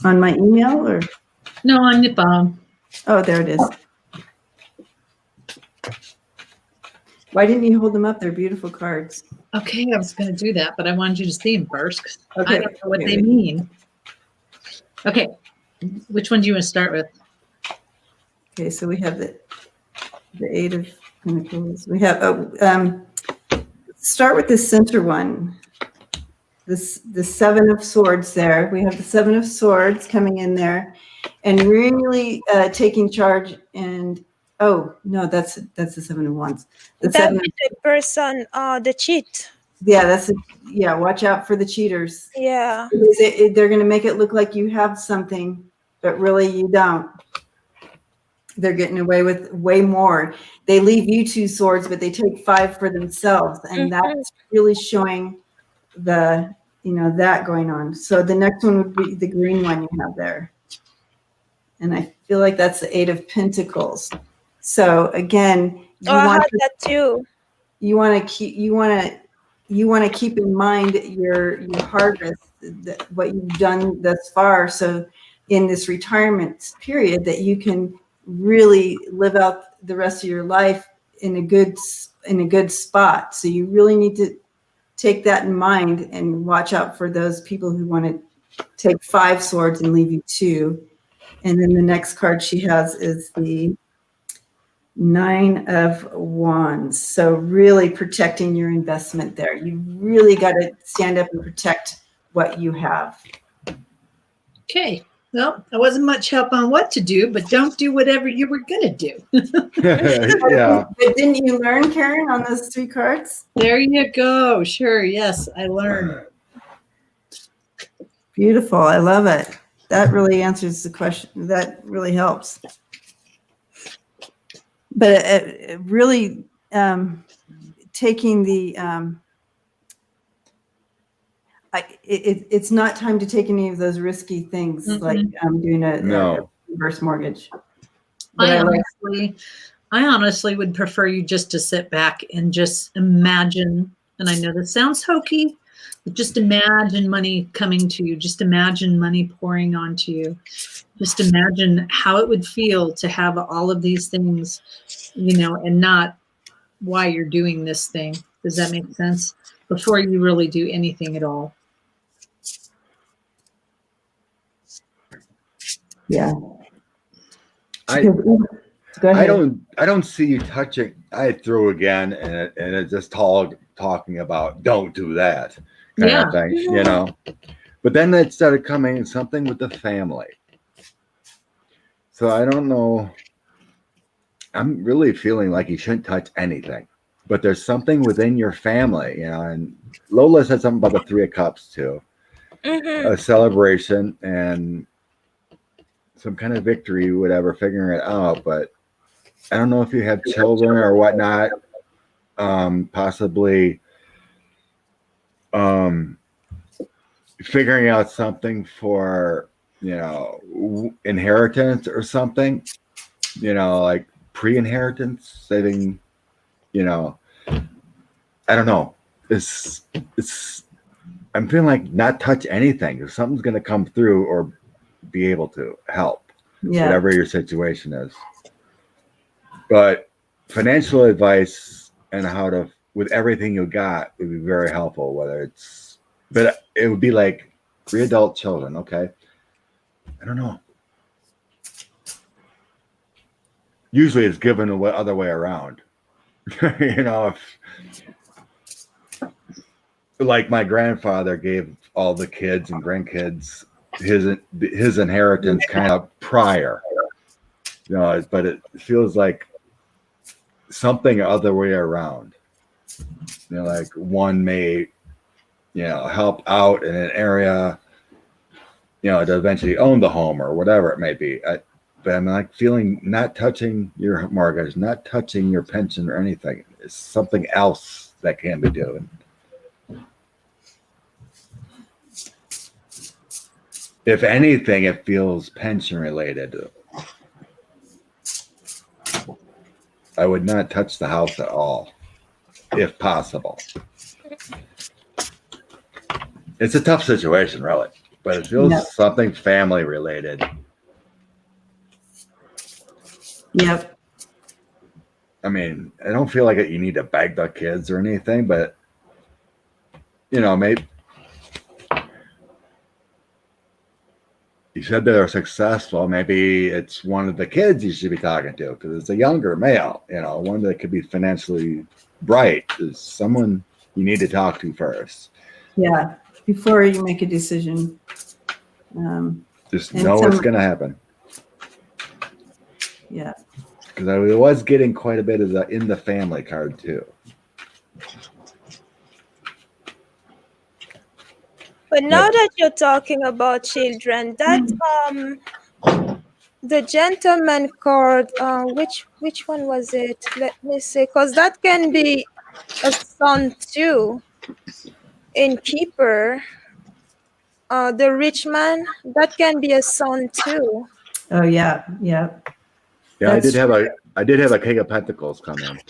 On my email or? No, on the phone. Oh, there it is. Why didn't you hold them up? They're beautiful cards. Okay, I was going to do that, but I wanted you to see them first. 'Cause Okay. I don't know what they mean. Okay, which one do you want to start with? Okay, so we have the 8 of Pentacles. We have start with the center one. The 7 of Swords there. We have the 7 of Swords coming in there, and really taking charge. And oh no, that's the 7 of Wands. The That 7 of, the person, the cheat. yeah, watch out for the cheaters. Yeah. Because they're going to make it look like you have something, but really you don't. They're getting away with way more. They leave you 2 swords, but they take 5 for themselves, and that's really showing the that going on. So the next one would be the green one you have there, and I feel like that's the 8 of Pentacles. So again, I had that too. You want to keep in mind your harvest, what you've done thus far. So in this retirement period, that you can really live out the rest of your life in a good spot. So you really need to take that in mind and watch out for those people who want to take 5 swords and leave you 2. And then the next card she has is the 9 of Wands. So really protecting your investment there. You really got to stand up and protect what you have. Okay. Well, there wasn't much help on what to do, but don't do whatever you were going to do. Yeah. But didn't you learn, Karen, on those 3 cards? There you go. Sure. Yes, I learned. Beautiful. I love it. That really answers the question. That really helps. But really taking the it's not time to take any of those risky things like doing a reverse mortgage. I honestly would prefer you just to sit back and just imagine, and I know this sounds hokey, but just imagine money coming to you. Just imagine money pouring onto you. Just imagine how it would feel to have all of these things, and not why you're doing this thing. Does that make sense? Before you really do anything at all. Yeah. Go ahead. I don't see you touching. I threw again, and it's just talking about don't do that kind of thing, But then it started coming something with the family. So I don't know. I'm really feeling like you shouldn't touch anything, but there's something within your family, And Lola said something about the Three of Cups too, a celebration and some kind of victory, whatever, figuring it out. But I don't know if you have children or whatnot. Possibly figuring out something for inheritance or something, like pre-inheritance, saving, I don't know. It's I'm feeling like not touch anything. If something's going to come through or be able to help, whatever your situation is. But financial advice and how to, with everything you got, would be very helpful. But it would be like 3 adult children. Okay, I don't know. Usually, it's given the other way around. If like my grandfather gave all the kids and grandkids his inheritance kind of prior, but it feels like something other way around. Like one may, help out in an area, to eventually own the home or whatever it may be. But I'm like feeling not touching your mortgage, not touching your pension or anything. It's something else that can be doing. If anything, it feels pension related. I would not touch the house at all, if possible. It's a tough situation, really, but it feels something family related. Yep. I mean, I don't feel like you need to beg the kids or anything, but maybe you said they're successful. Maybe it's one of the kids you should be talking to because it's a younger male, one that could be financially bright. Is someone you need to talk to first. Yeah, before you make a decision. Just know it's going to happen. Yeah. Because I was getting quite a bit of the in the family card too. But now that you're talking about children, that the gentleman card, which one was it? Let me see, because that can be a son too. In Kipper, the rich man, that can be a son too. Oh yeah, yeah. Yeah, I did have a King of Pentacles come in.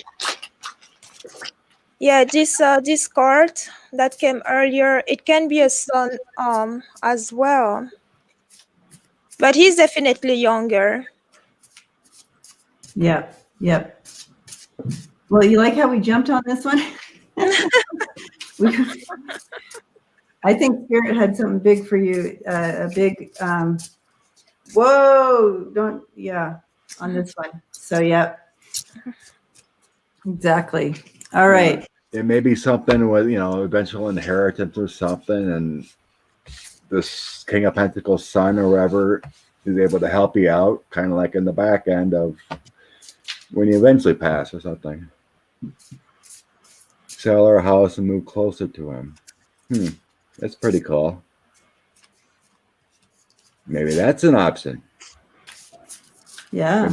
Yeah, this card that came earlier, it can be a son as well. But he's definitely younger. Yeah, yep. Well, you like how we jumped on this one? I think Spirit had something big for you, a big, on this one. So, yeah, exactly. All right. It may be something with, eventual inheritance or something, and this King of Pentacles son or whatever is able to help you out, kind of like in the back end of when you eventually pass or something. Sell our house and move closer to him. That's pretty cool. Maybe that's an option. Yeah.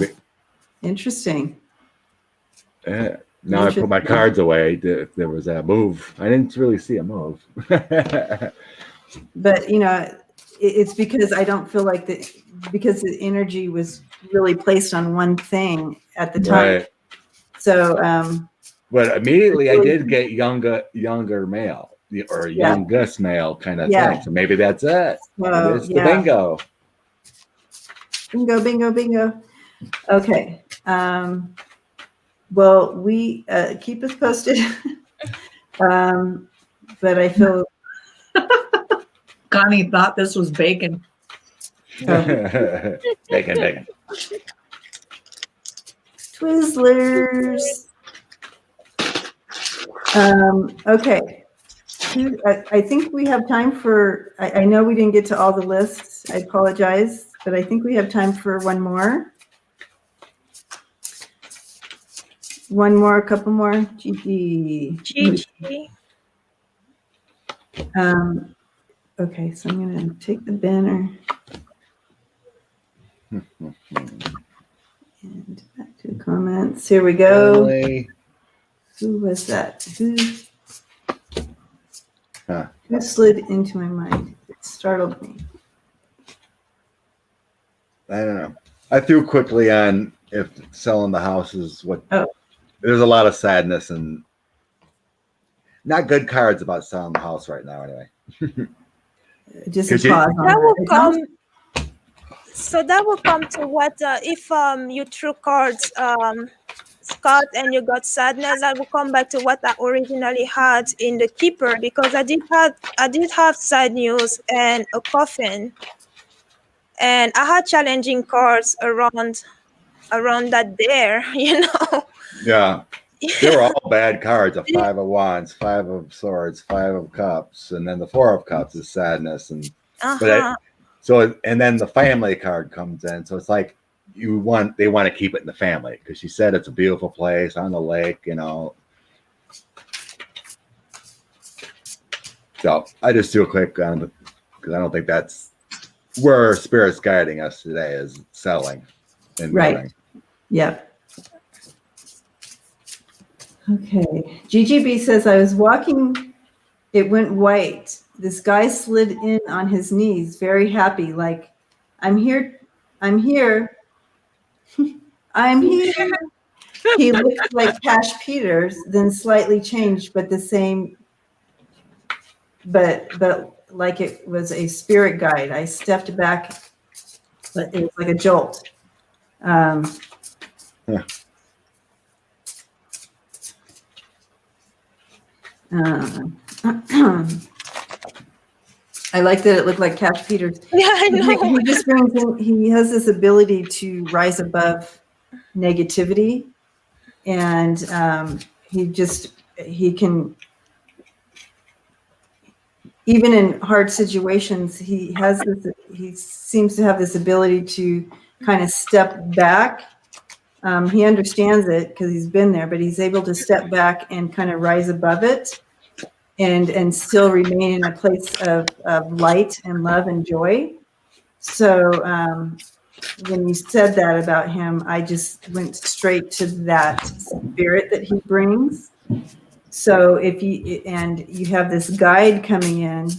Interesting. Yeah. Now I put my cards away. If there was a move, I didn't really see a move. But it's because I don't feel like because the energy was really placed on one thing at the time. Right. So, but immediately I did get younger male or Yeah. youngest male kind of Yeah. thing. So maybe that's it. Maybe so it's the yeah. bingo. Bingo, bingo, bingo. Okay. Well, we keep us posted. But I feel Connie thought this was bacon. Bacon. Twizzlers. Okay. I think we have time for, I know we didn't get to all the lists. I apologize, but I think we have time for one more. A couple more. Gigi. Okay, so I'm going to take the banner. And back to the comments. Here we go. Finally. Who was that? Who slid into my mind? It startled me. I don't know. I threw quickly on if selling the house is what. Oh. There's a lot of sadness and not good cards about selling the house right now. Anyway. Just a pause on that will that. come. So that will come to what if you threw cards, Scott, and you got sadness. I will come back to what I originally had in the Kipper, because I did have sad news and a coffin, and I had challenging cards around that there, you know. Yeah. They were all bad cards. A 5 of Wands, 5 of Swords, 5 of Cups, and then the 4 of Cups is sadness. And and then the family card comes in. So it's like they want to keep it in the family because she said it's a beautiful place on the lake, you know. So I just do a quick on because I don't think that's where Spirit's guiding us today is selling and Right. moving. Yep. Okay. GGB says, I was walking, it went white. This guy slid in on his knees, very happy, like, I'm here. I'm here. I'm here. He looked like Cash Peters, then slightly changed, but the same, but like it was a spirit guide. I stepped back, but it was like a jolt. I like that it looked like Cash Peters. Yeah, I know. He just brings in, he has this ability to rise above negativity, and he can, even in hard situations, he seems to have this ability to kind of step back. He understands it because he's been there, but he's able to step back and kind of rise above it and still remain in a place of light and love and joy. So when you said that about him, I just went straight to that spirit that he brings. So if you have this guide coming in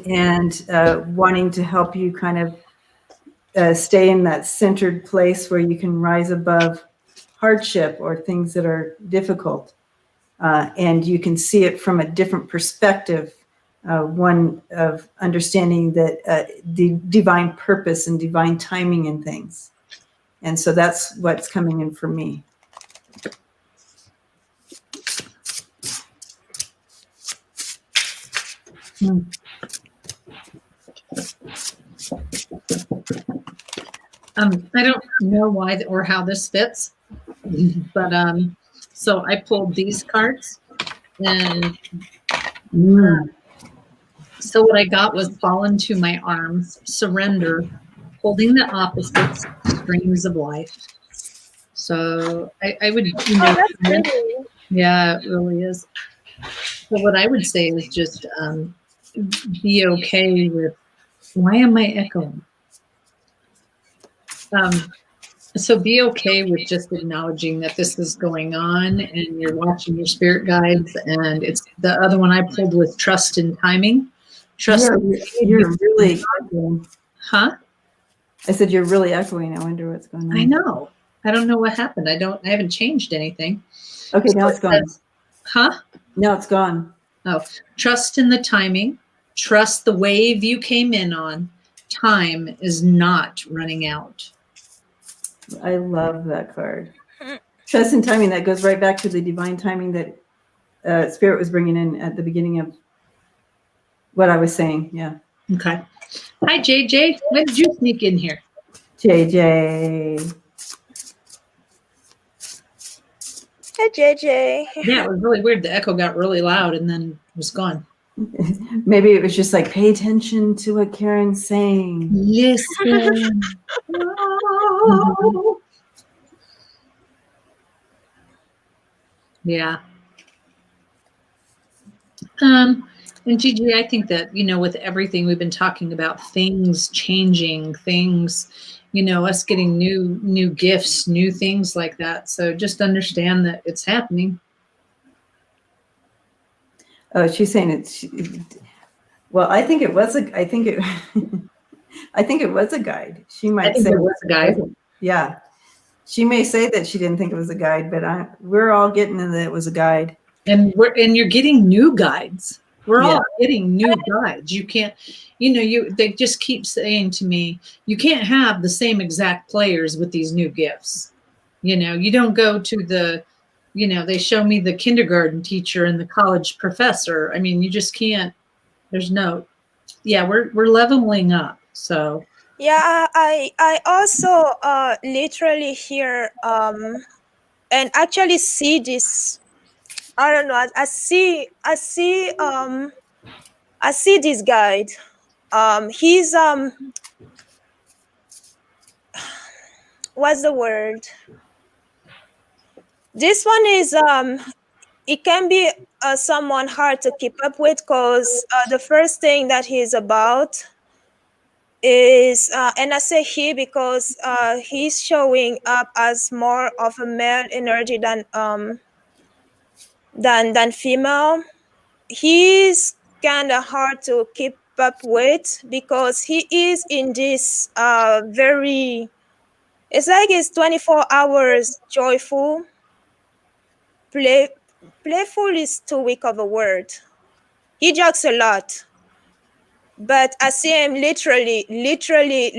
and wanting to help you kind of stay in that centered place where you can rise above hardship or things that are difficult. And you can see it from a different perspective, one of understanding that the divine purpose and divine timing in things. And so that's what's coming in for me. I don't know why or how this fits, but so I pulled these cards, and so what I got was fall into my arms, surrender, holding the opposites, streams of life. So I would, that's pretty. yeah, it really is. So what I would say is just be okay with, why am I echoing? So be okay with just acknowledging that this is going on and you're watching your spirit guides. And it's the other one I pulled with trust and timing. Trust. You're really echoing. Huh? I said you're really echoing. I wonder what's going on. I know. I don't know what happened. I haven't changed anything. Okay, now it's gone. Huh? Now it's gone. Oh, trust in the timing. Trust the wave you came in on. Time is not running out. I love that card. Trust in timing. That goes right back to the divine timing that Spirit was bringing in at the beginning of what I was saying. Yeah. Okay. Hi, JJ. When did you sneak in here? JJ. Hey, JJ. Yeah, it was really weird. The echo got really loud and then was gone. Maybe it was just like, pay attention to what Karen's saying. Listen. Oh. Yeah. And Gigi, I think that, you know, with everything we've been talking about, things changing, things, you know, us getting new gifts, new things like that. So just understand that it's happening. Oh, she's saying it's. Well, I think it was a. I think it. I think it was a guide. She might say it was a guide. Yeah, she may say that she didn't think it was a guide, but we're all getting that it was a guide. And you're getting new guides. We're all getting new guides. You can't, you know, they just keep saying to me, you can't have the same exact players with these new gifts. You know, you don't go to the, you know, they show me the kindergarten teacher and the college professor. I mean, you just can't, there's no, we're leveling up. So. Yeah, I also literally hear and actually see this. I don't know. I see this guide. He's what's the word? This one is it can be someone hard to keep up with because the first thing that he's about is and I say he because he's showing up as more of a male energy than female. He's kind of hard to keep up with because he is in this very, it's like it's 24 hours joyful. Playful is too weak of a word. He jokes a lot, but I see him literally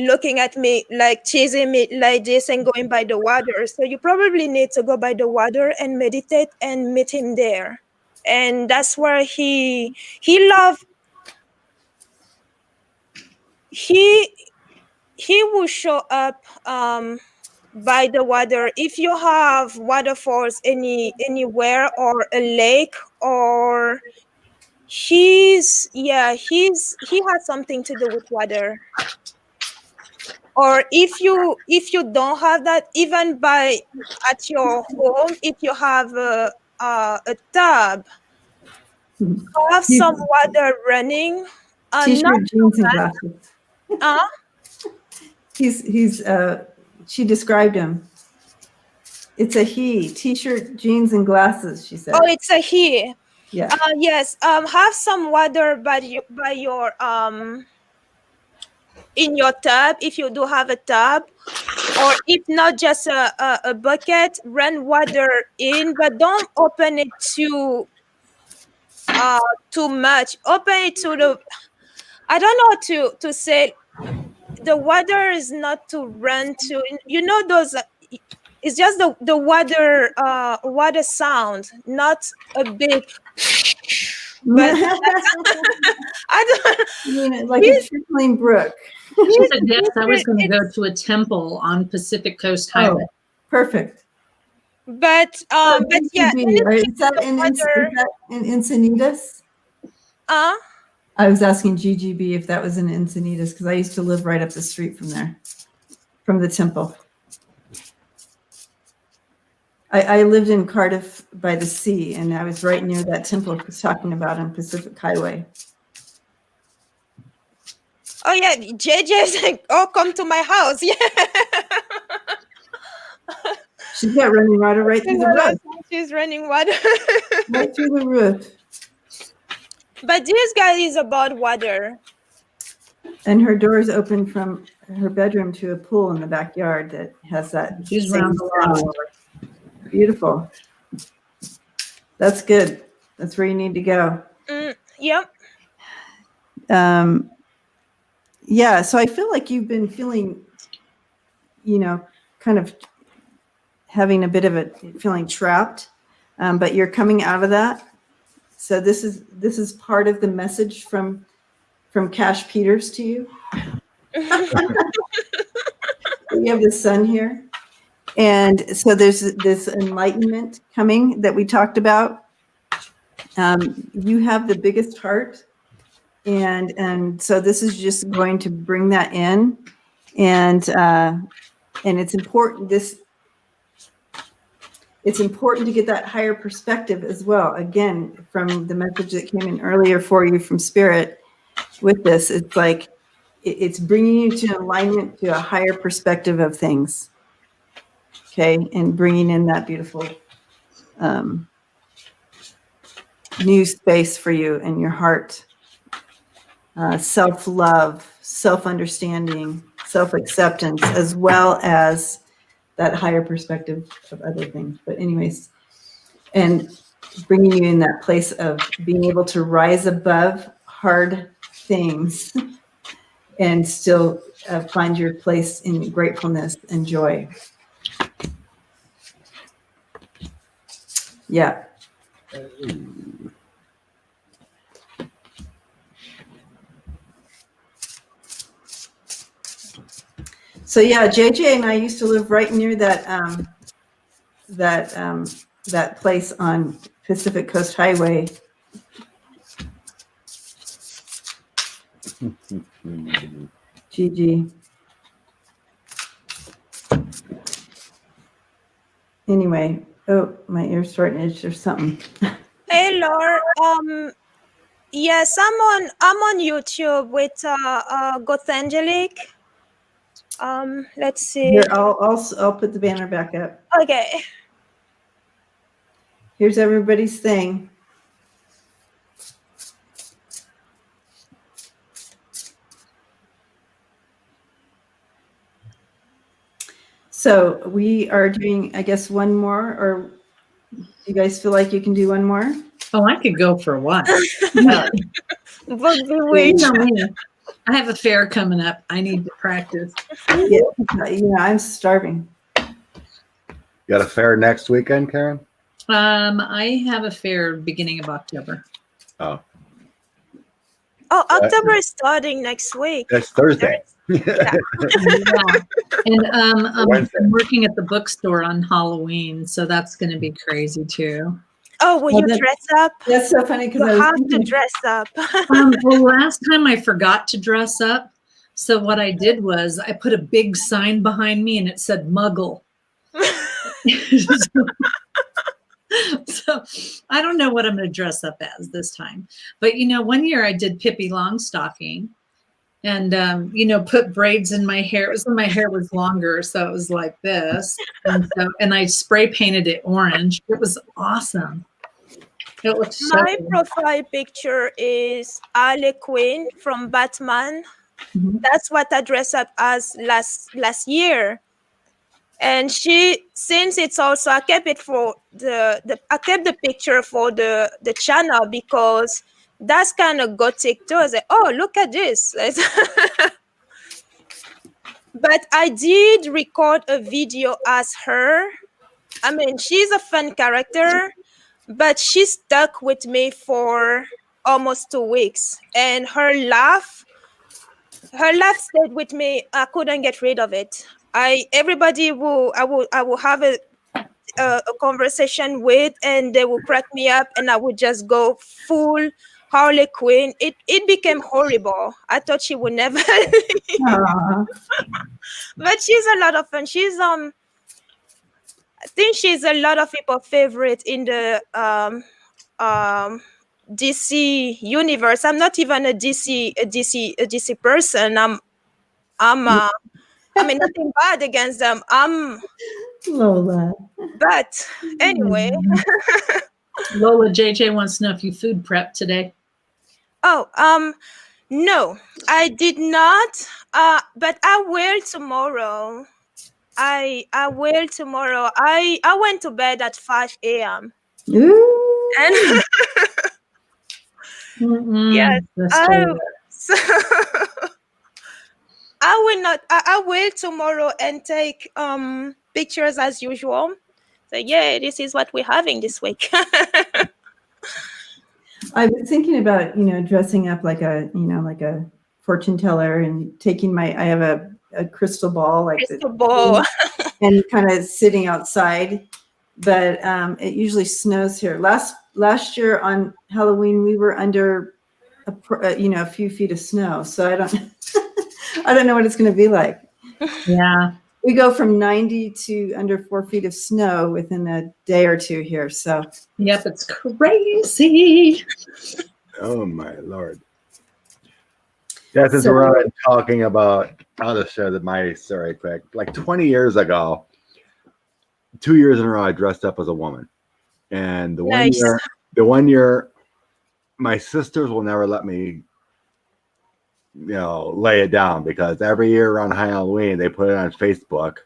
looking at me, like chasing me like this and going by the water. So you probably need to go by the water and meditate and meet him there. And that's where he will show up by the water. If you have waterfalls anywhere or a lake, or he has something to do with water. Or if you don't have that, even at your home, if you have a tub, have some water running. T-shirt, jeans, and glasses. He's she described him. It's a he. T-shirt, jeans, and glasses, she said. Oh, it's a he. Yeah. Yes. Have some water by your in your tub if you do have a tub, or if not, just a bucket. Run water in, but don't open it too much. Open it to the, I don't know to say, the water is not to run to, you know, those it's just the water sound, not a big but I don't like a trickling brook. She said, yes, I was going to go to a temple on Pacific Coast Highway. Oh, perfect. But yeah, is that in Encinitas? I was asking GGB if that was in Encinitas because I used to live right up the street from there, from the temple. I lived in Cardiff by the sea, and I was right near that temple I was talking about on Pacific Highway. Oh yeah, JJ's like, oh, come to my house. Yeah. She's got running water right through the roof. She's running water. Right through the roof. But this guy is about water. And her doors open from her bedroom to a pool in the backyard that has that. She's same round the style. world. Beautiful. That's good. That's where you need to go. Yep. Yeah. So I feel like you've been feeling, kind of having a bit of a feeling trapped, but you're coming out of that. So this is part of the message from Cash Peters to you. We have the sun here. And so there's this enlightenment coming that we talked about. You have the biggest heart. And so this is just going to bring that in. And it's important. It's important to get that higher perspective as well. Again, from the message that came in earlier for you from Spirit with this, it's like it's bringing you to alignment to a higher perspective of things. Okay, and bringing in that beautiful new space for you in your heart. Self-love, self-understanding, self-acceptance, as well as that higher perspective of other things. But anyways, and bringing you in that place of being able to rise above hard things and still find your place in gratefulness and joy. Yeah. So yeah, JJ and I used to live right near that that place on Pacific Coast Highway. GG. Anyway, oh, my ear's starting to itch or something. Hey, Laura. Yes, I'm on YouTube with Gothangelic. Let's see. Here, I'll put the banner back up. Okay. Here's everybody's thing. So we are doing, I guess, one more, or do you guys feel like you can do one more? Oh, I could go for one. I have a fair coming up. I need to practice. Yeah, I'm starving. You got a fair next weekend, Karen? I have a fair beginning of October. Oh. Oh, October is starting next week. That's Thursday. Yeah. Yeah. And I'm working at the bookstore on Halloween, so that's going to be crazy too. Oh, will you dress up? That's so funny because You have to dress up. Well, last time I forgot to dress up. So what I did was I put a big sign behind me and it said Muggle. So I don't know what I'm going to dress up as this time. But, one year I did Pippi Longstocking and, put braids in my hair. It was when my hair was longer. So it was like this. And I spray painted it orange. It was awesome. It looks so My good. profile picture is Harley Quinn from Batman. Mm-hmm. That's what I dressed up as last year. And since it's also, I kept it for I kept the picture for the channel because that's kind of gothic too. I said, oh, look at this. But I did record a video as her. I mean, she's a fun character, but she stuck with me for almost 2 weeks. And her laugh stayed with me. I couldn't get rid of it. I will have a conversation with, and they will crack me up, and I would just go full Harley Quinn. It became horrible. I thought she would never leave. But she's a lot of fun. She's I think she's a lot of people's favorite in the DC universe. I'm not even a DC person. I mean, nothing bad against them. Lola. But anyway. Lola, JJ wants to know if you food prep today. Oh, no, I did not. But I will tomorrow. I will tomorrow. I went to bed at 5 a.m. Ooh. and yes, That's I totally so I will not. I will tomorrow and take pictures as usual. So yeah, this is what we're having this week. I was thinking about, dressing up like a fortune teller and taking I have a crystal ball, like Crystal ball. and kind of sitting outside. But it usually snows here. Last year on Halloween, we were under a few feet of snow. So I don't I don't know what it's going to be like. Yeah. We go from 90 to under 4 feet of snow within a day or two here. So Yep, it's crazy. Oh my Lord. Yeah, since we're talking about, I'll just share my story quick. Like 20 years ago, 2 years in a row, I dressed up as a woman. And the one year, my sisters will never let me, lay it down, because every year around Halloween, they put it on Facebook.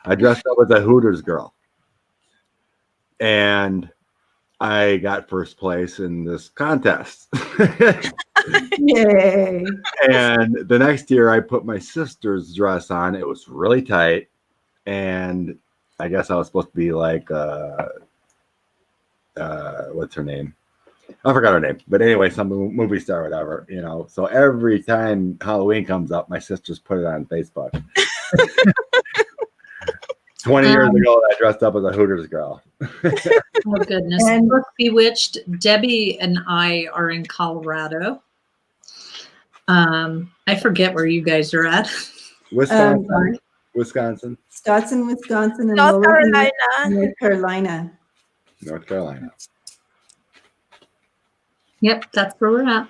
I dressed up as a Hooters girl. And I got first place in this contest. yay. And the next year I put my sister's dress on. It was really tight. And I guess I was supposed to be like, what's her name? I forgot her name. But anyway, some movie star or whatever, So every time Halloween comes up, my sisters put it on Facebook. 20 years ago, I dressed up as a Hooters girl. Oh, goodness. And Look, Bewitched, Debbie and I are in Colorado. I forget where you guys are at. Wisconsin. Wisconsin, and North Lola, Carolina. North Carolina. North Carolina. Yep, that's where we're at.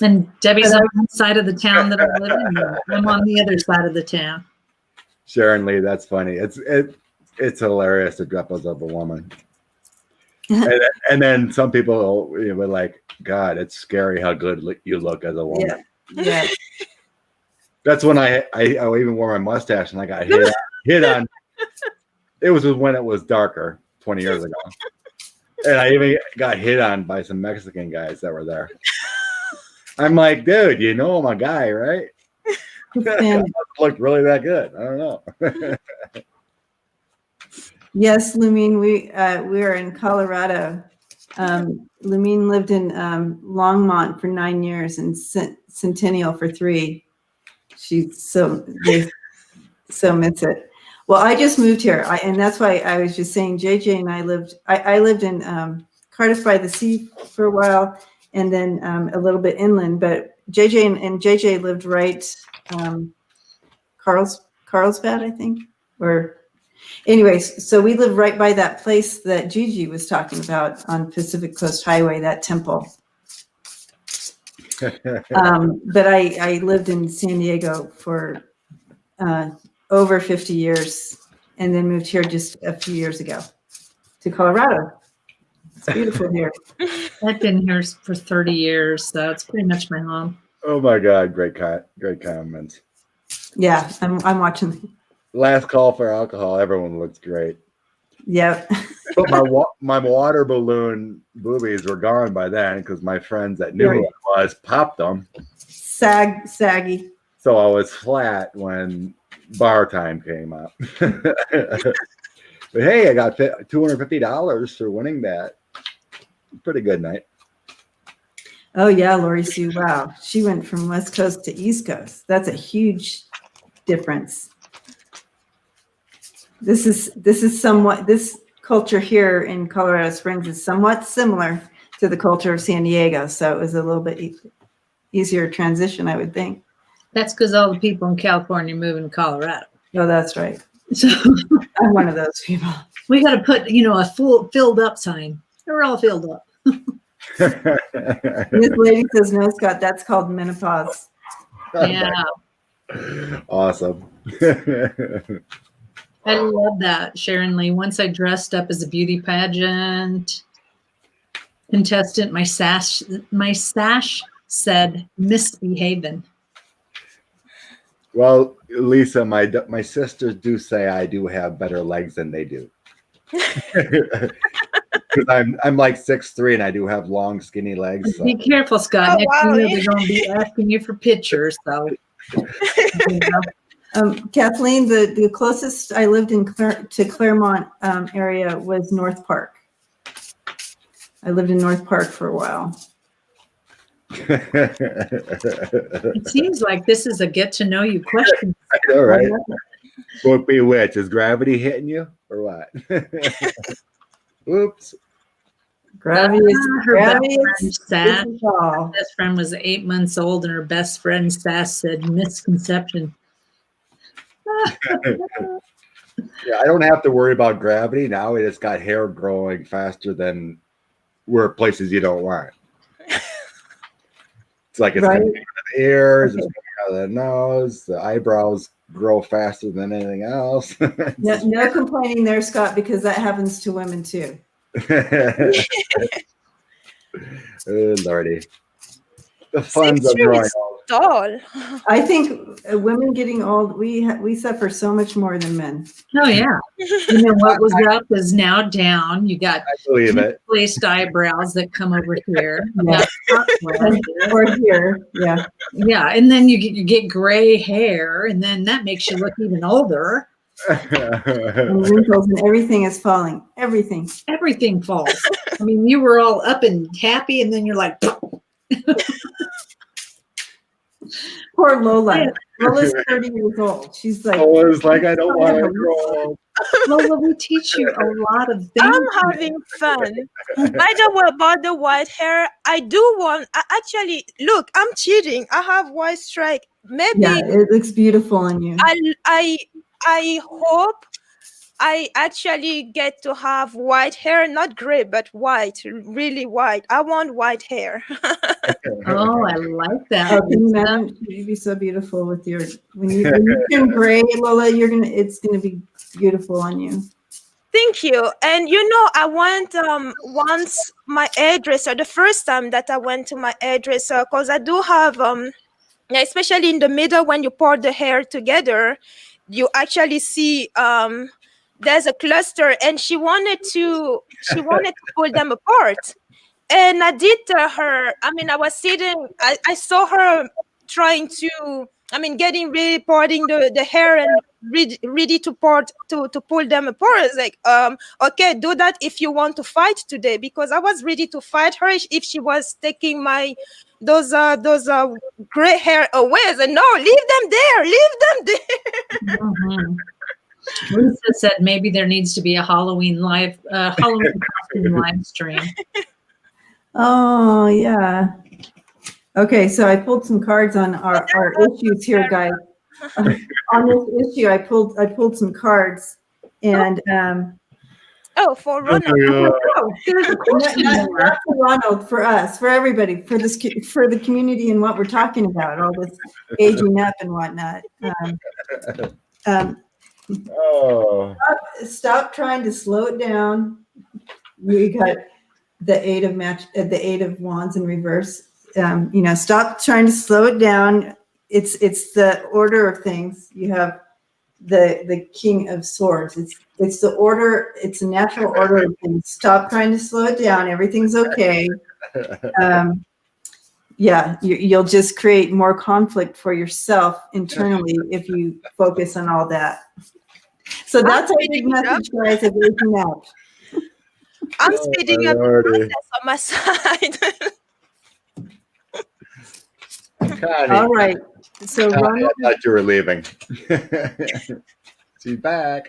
And Debbie's on the side of the town that I live in. I'm on the other side of the town. Sharon Lee, that's funny. It's hilarious to dress as a woman. and then some people were like, God, it's scary how good you look as a woman. Yeah. That's when I even wore my mustache and I got hit on. It was when it was darker 20 years ago. And I even got hit on by some Mexican guys that were there. I'm like, dude, I'm a guy, right? I looked really that good. I don't know. Yes, Lumine, we are in Colorado. Lumine lived in Longmont for 9 years and Centennial for 3. They so miss it. Well, I just moved here, and that's why I was just saying JJ and I lived in Cardiff by the Sea for a while, and then a little bit inland. But JJ and JJ lived right Carlsbad, I think, or. Anyways, so we live right by that place that Gigi was talking about on Pacific Coast Highway, that temple. But I lived in San Diego for over 50 years and then moved here just a few years ago to Colorado. It's beautiful here. I've been here for 30 years, so it's pretty much my home. Oh my God, great comments. Yeah, I'm watching. Last call for alcohol. Everyone looks great. Yep. But my water balloon boobies were gone by then because my friends that knew who I was popped them. Saggy. So I was flat when bar time came up. But hey, I got $250 for winning that. Pretty good night. Oh yeah, Lori Sue. Wow, she went from West Coast to East Coast. That's a huge difference. This culture here in Colorado Springs is somewhat similar to the culture of San Diego. So it was a little bit easier transition, I would think. That's because all the people in California moving to Colorado. Oh, that's right. So I'm one of those people. We got to put, a full filled up sign. We're all filled up. This lady says, no, Scott, that's called menopause. Yeah. Awesome. I love that, Sharon Lee. Once I dressed up as a beauty pageant contestant, my sash said misbehaving. Well, Lisa, my sisters do say I do have better legs than they do. Because I'm like 6'3" and I do have long, skinny legs. So. Be careful, Scott. Oh, Next wow. thing you know, they're going to be asking you for pictures. So, you know. Kathleen, the closest I lived in to Claremont area was North Park. I lived in North Park for a while. It seems like this is a get to know you question. All right. What be which? Is gravity hitting you or what? Oops. Gravity is Her gravity best friend, is all. Her best friend was 8 months old, and her best friend Sass said misconception. Yeah, I don't have to worry about gravity now. It just got hair growing faster than where places you don't want. It's like it's coming out of the ears, it's coming out of the nose, the eyebrows grow faster than anything else. No complaining there, Scott, because that happens to women too. Oh, Lordy. The fun's of 6'3" growing is old. tall. I think women getting old, we suffer so much more than men. Oh yeah. You know what was up is now down. You got I believe it. placed eyebrows that come over here. Yeah. Or here, yeah. Yeah, and then you get gray hair, and then that makes you look even older. And wrinkles and everything is falling. Everything. Everything falls. I mean, you were all up and happy, and then you're like, Poor Lola. Lola's 30 years old. She's like, I was like, I don't want to grow old. Lola, we teach you a lot of things. I'm having fun. By the way, about the white hair, I do want. Actually, look, I'm cheating. I have white stripe. Maybe yeah, it looks beautiful on you. I hope I actually get to have white hair, not gray, but white, really white. I want white hair. Oh, I like that. Oh, can you imagine? You'd be so beautiful with your when you turn gray, Lola. It's gonna be beautiful on you. Thank you. And you know, I went once my hairdresser, the first time that I went to my hairdresser, because I do have especially in the middle when you pour the hair together, you actually see there's a cluster, and she wanted to pull them apart. And I did tell her, I mean, I was sitting, I saw her trying to, I mean, getting ready, parting the hair and ready to part to pull them apart. I was like, okay, do that if you want to fight today, because I was ready to fight her if she was taking those gray hair away. I said, no, leave them there. Mm-hmm. Lisa said maybe there needs to be a Halloween costume live stream. Oh yeah. Okay, so I pulled some cards on our issues here, guys. On this issue, I pulled some cards, and For Ronald. There's a question not there. for Ronald, for us, for everybody, for the community and what we're talking about, all this aging up and whatnot. Oh. Stop trying to slow it down. We got the Eight of Wands in reverse. Stop trying to slow it down. It's the order of things. You have the King of Swords. It's the order. It's a natural order of things. Stop trying to slow it down. Everything's okay. You'll just create more conflict for yourself internally if you focus on all that. So that's a big message, guys, of aging out. I'm speeding up the process on my side. Connie. All right. So Connie, Ronald, I thought you were leaving. She's back.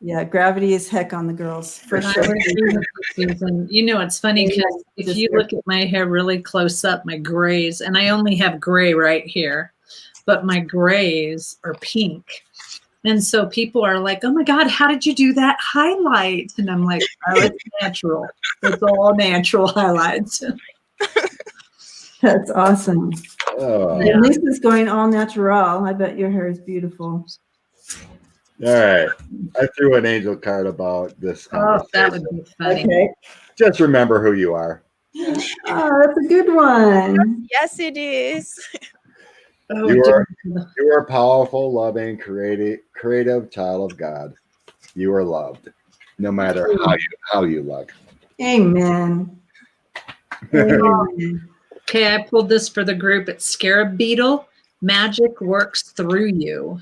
yeah, gravity is heck on the girls for sure. Susan, you know, it's funny because if you look at my hair really close up, my grays, and I only have gray right here, but my grays are pink. And so people are like, oh my God, how did you do that highlight? And I'm like, oh, it's natural. It's all natural highlights. That's awesome. Oh. And Lisa's going all natural. I bet your hair is beautiful. All right. I threw an angel card about this. Oh, that would be funny. Okay. Just remember who you are. Oh, that's a good one. Yes, it is. Oh, You dear. are a powerful, loving, creative child of God. You are loved, no matter how you look. Amen. Amen. Okay, I pulled this for the group. It's Scarab Beetle. Magic works through you.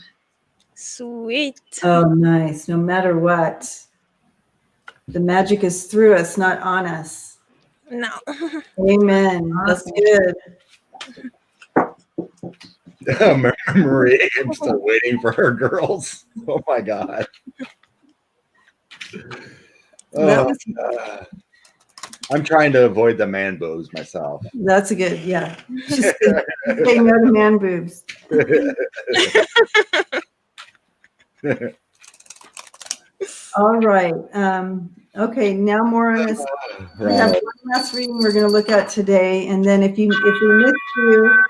Sweet. Oh, nice. No matter what, the magic is through us, not on us. No. Amen. That's good. Marie, I'm still waiting for her girls. Oh my God. That was, I'm trying to avoid the man boobs myself. that's a good, yeah. Just say no to man boobs. All right. Okay, now more on this. We have one last reading we're going to look at today, and then if we miss you,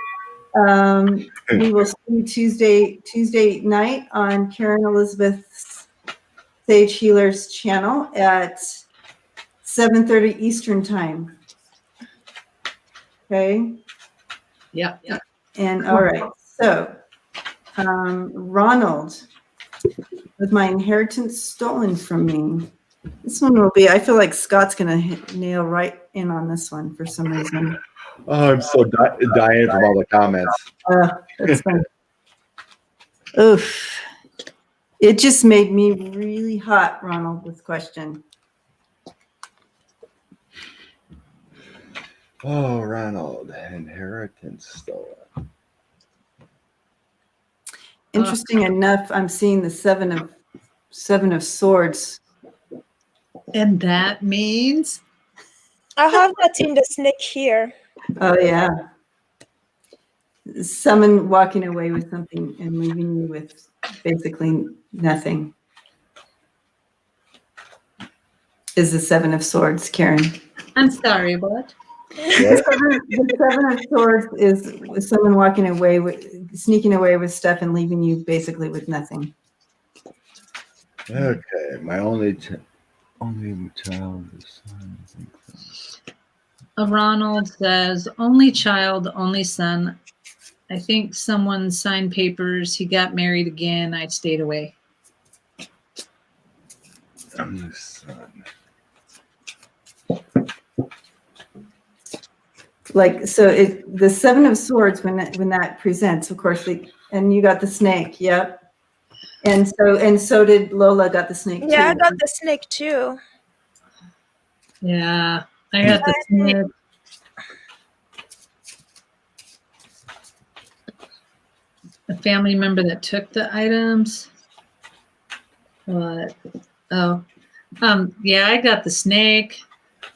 we will see you Tuesday night on Karen Elizabeth's Sage Healers channel at 7:30 Eastern time. Okay. Yeah. And all right. So, Ronald, with my inheritance stolen from me. This one will be, I feel like Scott's going to nail right in on this one for some reason. Oh, I'm so dying from all the comments. That's fun. Oof. It just made me really hot, Ronald, this question. Oh, Ronald, inheritance stolen. Interesting enough, I'm seeing the seven of swords. And that means? I have that in the snake here. Oh, yeah. Someone walking away with something and leaving you with basically nothing. Is the seven of swords, Karen? I'm sorry, what? The seven of swords is someone walking away sneaking away with stuff and leaving you basically with nothing. Okay, my only child is son. Ronald says, only child, only son. I think someone signed papers. He got married again. I stayed away. Only son. Like, so the seven of swords, when that presents, of course, and you got the snake. Yep. And so did Lola got the snake too. Yeah, I got the snake too. Yeah, I got the snake. A family member that took the items. What? Oh, yeah, I got the snake.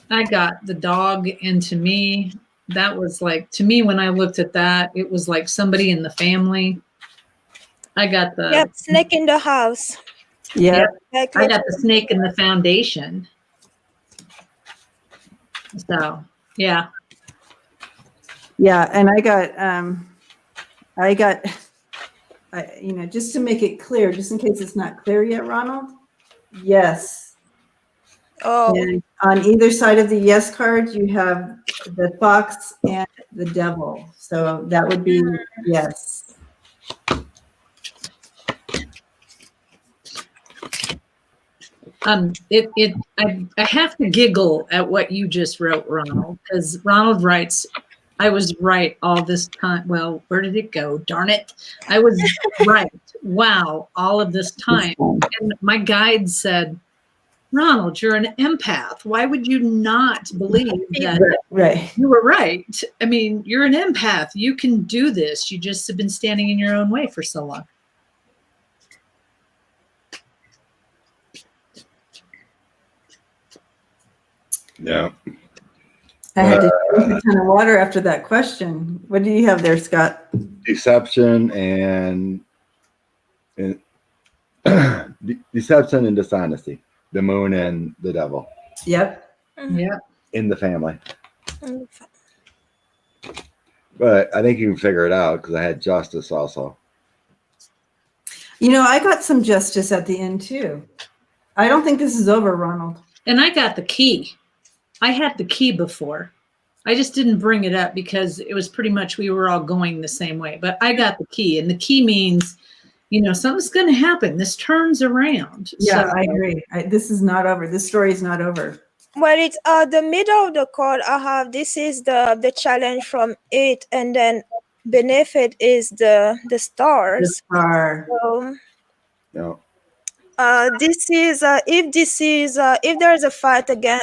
I got the dog, and to me, that was like, to me, when I looked at that, it was like somebody in the family. I got the snake in the house. Yeah. I got the snake in the foundation. So, yeah. Yeah, and I got, just to make it clear, just in case it's not clear yet, Ronald. Yes. Oh. And on either side of the yes card, you have the fox and the devil. So that would be yes. I have to giggle at what you just wrote, Ronald, because Ronald writes, I was right all this time. Well, where did it go? Darn it. I was right. Wow. All of this time. And my guide said, Ronald, you're an empath. Why would you not believe that you were right? I mean, you're an empath. You can do this. You just have been standing in your own way for so long. Yeah. I had to drink a ton of water after that question. What do you have there, Scott? Deception and deception and dishonesty. The moon and the devil. Yep. Yeah. In the family. But I think you can figure it out because I had justice also. You know, I got some justice at the end too. I don't think this is over, Ronald. And I got the key. I had the key before. I just didn't bring it up because it was pretty much we were all going the same way. But I got the key, and the key means, something's going to happen. This turns around. Yeah, So, I agree. This is not over. This story is not over. Well, it's the middle of the card. I have this is the challenge from it, and then beneath it is the stars. The star. So, No. this is if there is a fight again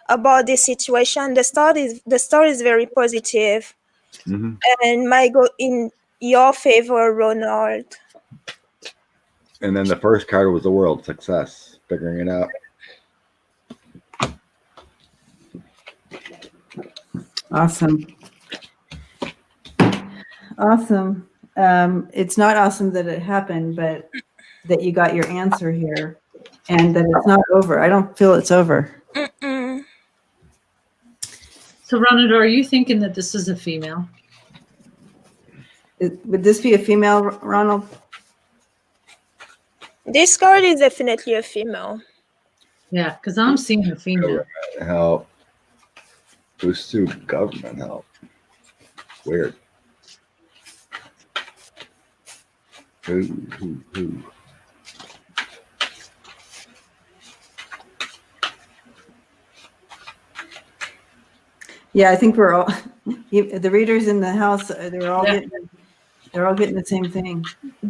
about this situation, the story is very positive and might go in your favor, Ronald. And then the first card was the world success, figuring it out. Awesome. Awesome. It's not awesome that it happened, but that you got your answer here and that it's not over. I don't feel it's over. Mm-mm. So, Ronald, are you thinking that this is a female? Would this be a female, Ronald? This card is definitely a female. Yeah, because I'm seeing a female. Help. Pursue government help. Weird. Who? Yeah, I think we're all the readers in the house. They're all getting the same thing.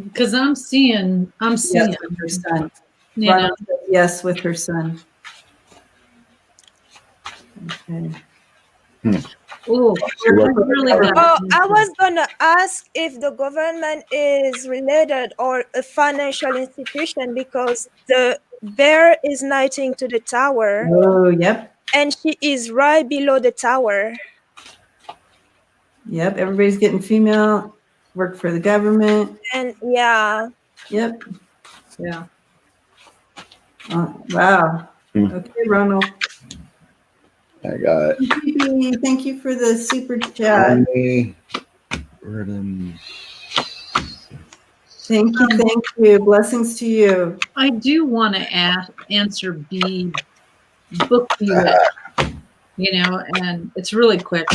Because I'm seeing Yes, with her son. you know, Ronald said yes, with her son. Okay. oh, really got Oh, I was gonna ask if the government is related or a financial institution because the bear is knighting to the tower. Oh, yep. And she is right below the tower. Yep. Everybody's getting female, work for the government. And yeah. Yep. yeah. Wow. Okay, Ronald. I got it. Thank you for the super chat. Thank you. Blessings to you. I do want to answer B, book B, and it's really quick.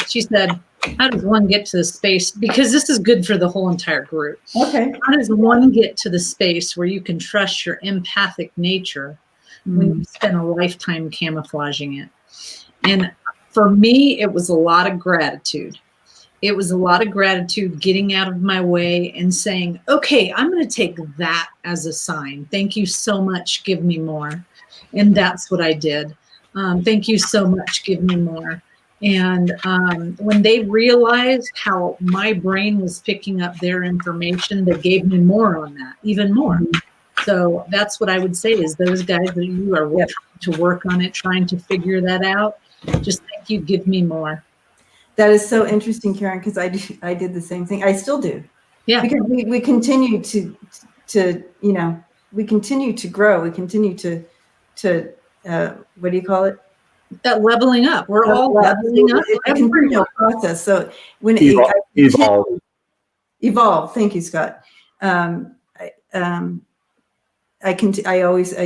She said, how does one get to the space? Because this is good for the whole entire group. Okay. How does one get to the space where you can trust your empathic nature when you spend a lifetime camouflaging it? And for me, it was a lot of gratitude. It was a lot of gratitude getting out of my way and saying, okay, I'm going to take that as a sign. Thank you so much. Give me more. And that's what I did. Thank you so much. Give me more. And when they realized how my brain was picking up their information, they gave me more on that, even more. So that's what I would say is those guys that you are trying to work on it, trying to figure that out, just thank you, give me more. That is so interesting, Karen, because I did the same thing. I still do. Yeah. Because we continue to we continue to grow. We continue to what do you call it? That leveling up. We're all leveling up. It's a continual process. So when evolve. Thank you, Scott. I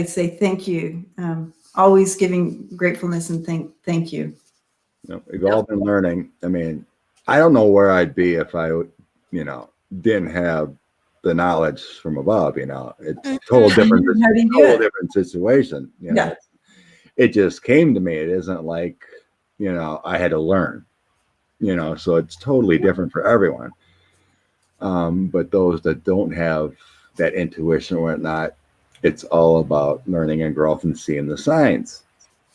say thank you. Always giving gratefulness and thank you. We've all been learning. I mean, I don't know where I'd be if I, didn't have the knowledge from above. It's a total different situation. It just came to me. It isn't like, I had to learn. So it's totally different for everyone. But those that don't have that intuition or whatnot, it's all about learning and growth and seeing the signs.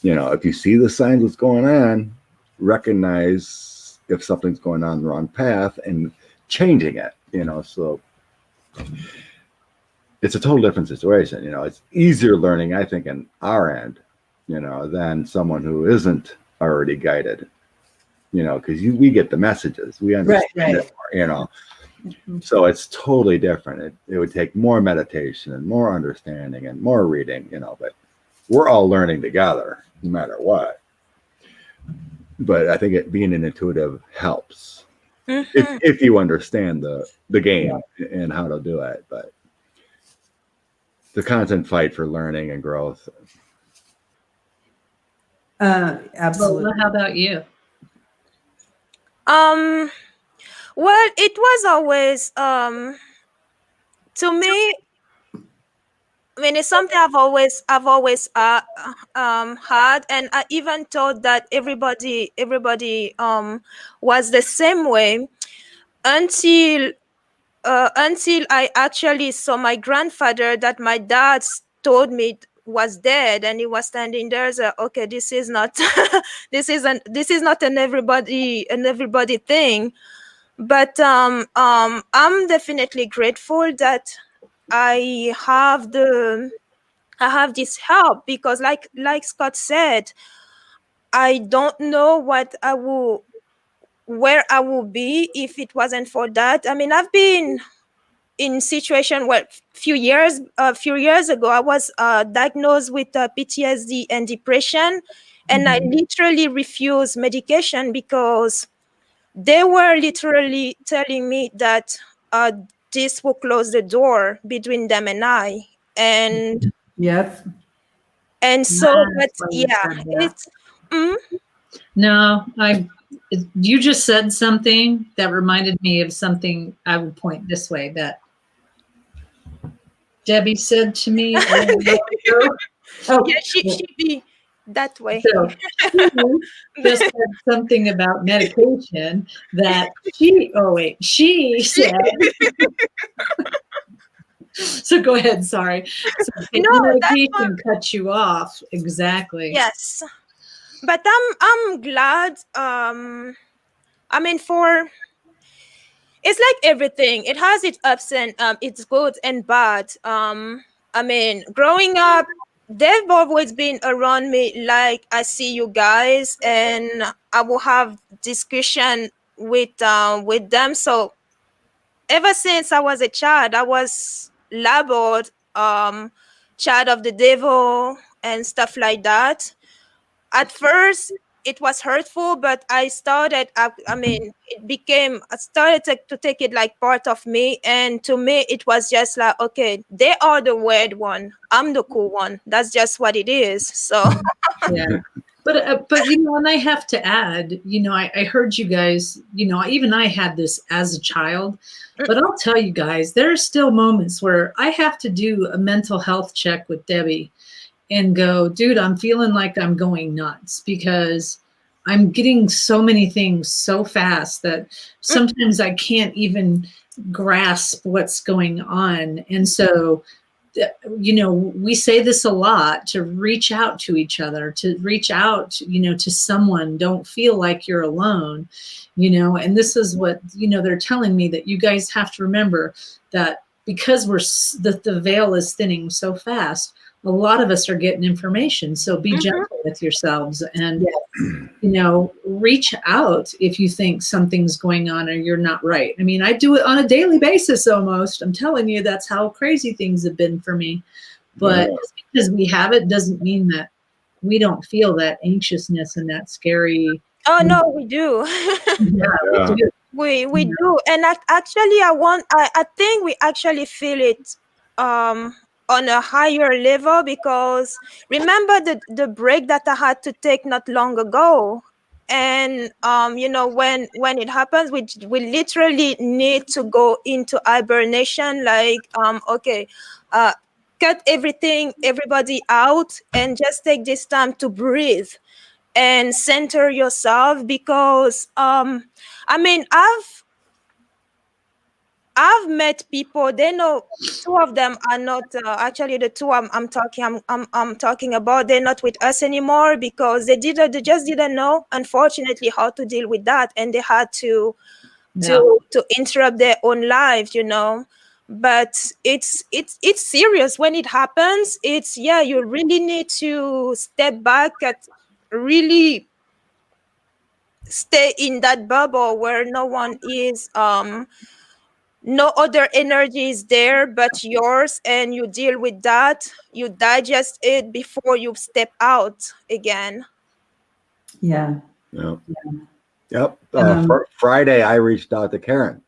If you see the signs, what's going on, recognize if something's going on the wrong path and changing it, so it's a total different situation. It's easier learning, I think, in our end, than someone who isn't already guided, because we get the messages, we understand it more, So it's totally different. It would take more meditation and more understanding and more reading, but we're all learning together no matter what. But I think being an intuitive helps if you understand the game and how to do it. But the constant fight for learning and growth. Absolutely. Lola, how about you? Well, it was always to me. I mean, it's something I've always had, and I even thought that everybody was the same way until I actually saw my grandfather that my dad told me was dead, and he was standing there. So, okay, this is not this is not an everybody thing. But I'm definitely grateful that I have this help, because like Scott said, I don't know where I would be if it wasn't for that. I mean, I've been in situation where a few years ago I was diagnosed with PTSD and depression, and I literally refused medication because they were literally telling me that this will close the door between them and I. And Yep. so, but That's why you yeah, said that. it's No, you just said something that reminded me of something I would point this way that Debbie said to me. yeah, she be that way. So she just said something about medication that she said. So go ahead, sorry. So No, medication cuts you off. Exactly. yes. But I'm glad. I mean, it's like everything. It has its ups and its good and bad. I mean, growing up, they've always been around me. Like, I see you guys, and I will have discussion with them. So ever since I was a child, I was labeled child of the devil and stuff like that. At first it was hurtful, but I started I started to take it like part of me, and to me it was just like, okay, they are the weird one, I'm the cool one. That's just what it is. So yeah. But and I have to add, I heard you guys, even I had this as a child, but I'll tell you guys, there are still moments where I have to do a mental health check with Debbie and go, dude, I'm feeling like I'm going nuts because I'm getting so many things so fast that sometimes I can't even grasp what's going on. And so, we say this a lot, to reach out to each other, to reach out, to someone. Don't feel like you're alone, and this is what, they're telling me, that you guys have to remember that because the veil is thinning so fast, a lot of us are getting information. So be gentle with yourselves and, reach out if you think something's going on or you're not right. I mean, I do it on a daily basis almost. I'm telling you, that's how crazy things have been for me. But just because we have it doesn't mean that we don't feel that anxiousness and that scary. oh no, we do. Yeah, we do. We do. And actually I think we actually feel it on a higher level, because remember the break that I had to take not long ago. And when it happens, we literally need to go into hibernation, like okay, cut everybody out and just take this time to breathe and center yourself, because I mean, I've met people. They know two of them are not actually the two I'm talking about. They're not with us anymore because they just didn't know, unfortunately, how to deal with that, and they had to interrupt their own lives. But it's serious when it happens. You really need to step back and really stay in that bubble where no one is no other energy is there but yours, and you deal with that, you digest it before you step out again. Yeah. Yep. Friday, I reached out to Karen.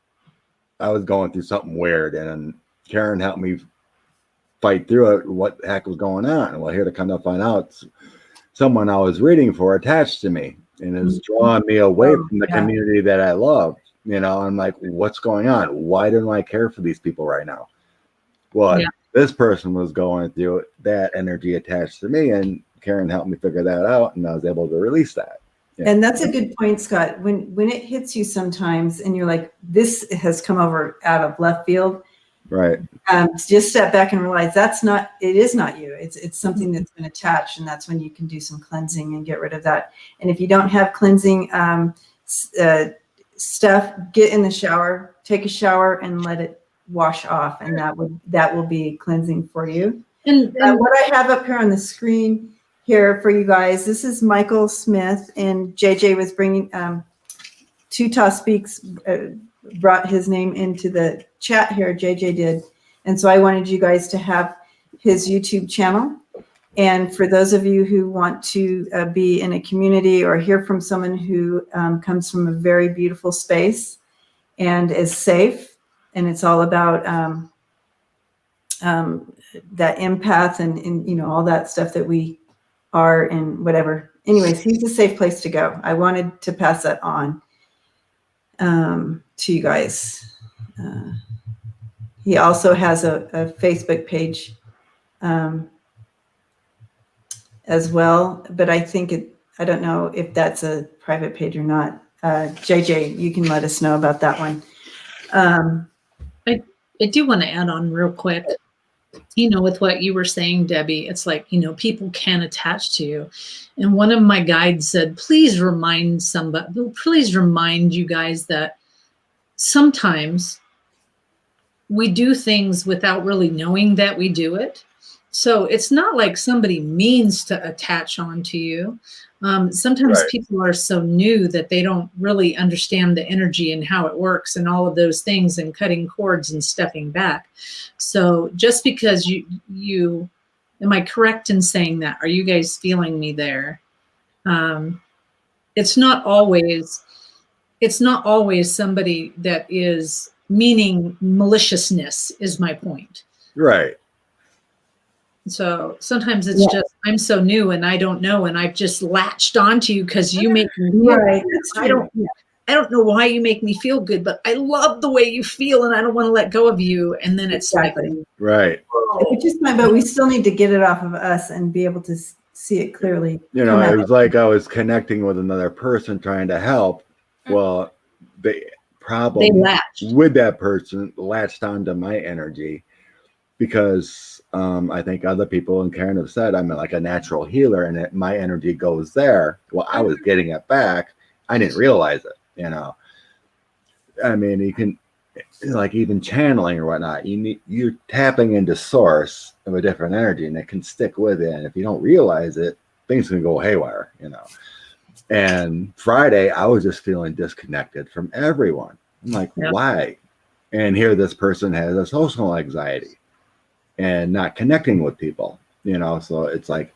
I was going through something weird, and Karen helped me fight through it. What the heck was going on? And well, here to come to find out, someone I was reading for attached to me and is drawing me away from the community that I love. You know, I'm like, what's going on? Why don't I care for these people right now? Well, this person was going through that energy attached to me, and Karen helped me figure that out, and I was able to release that. Yeah. And that's a good point, Scott. When it hits you sometimes and you're like, this has come over out of left field. Right. Just step back and realize it is not you. It's something that's been attached, and that's when you can do some cleansing and get rid of that. And if you don't have cleansing stuff, get in the shower, take a shower, and let it wash off, and that will be cleansing for you. And what I have up here on the screen here for you guys, this is Michael Smith, and JJ was bringing Tuta Speaks brought his name into the chat here. JJ did, and so I wanted you guys to have his YouTube channel. And for those of you who want to be in a community or hear from someone who comes from a very beautiful space and is safe, and it's all about that empath and all that stuff that we are and whatever. Anyways, he's a safe place to go. I wanted to pass that on to you guys. He also has a Facebook page as well, but I don't know if that's a private page or not. JJ, you can let us know about that one. I do want to add on real quick, with what you were saying, Debbie, it's like, people can attach to you. And one of my guides said, please remind you guys that sometimes we do things without really knowing that we do it. So it's not like somebody means to attach onto you. Sometimes people are so new that they don't really understand the energy and how it works and all of those things and cutting cords and stepping back. So just because you am I correct in saying that? Are you guys feeling me there? It's not always somebody that is meaning maliciousness is my point. Right. So sometimes it's just, I'm so new and I don't know, and I've just latched onto you because you make me feel good. I don't know why you make me feel good, but I love the way you feel and I don't want to let go of you. And then it's like, right. But we still need to get it off of us and be able to see it clearly. It was like I was connecting with another person trying to help. Well, the problem with that person latched onto my energy because I think other people, and Karen have said, I'm like a natural healer and my energy goes there. Well, I was getting it back. I didn't realize it, I mean, you can, like even channeling or whatnot, you're tapping into source of a different energy and it can stick with it. And if you don't realize it, things can go haywire, And Friday, I was just feeling disconnected from everyone. I'm like, why? And here this person has a social anxiety and not connecting with people, so it's like,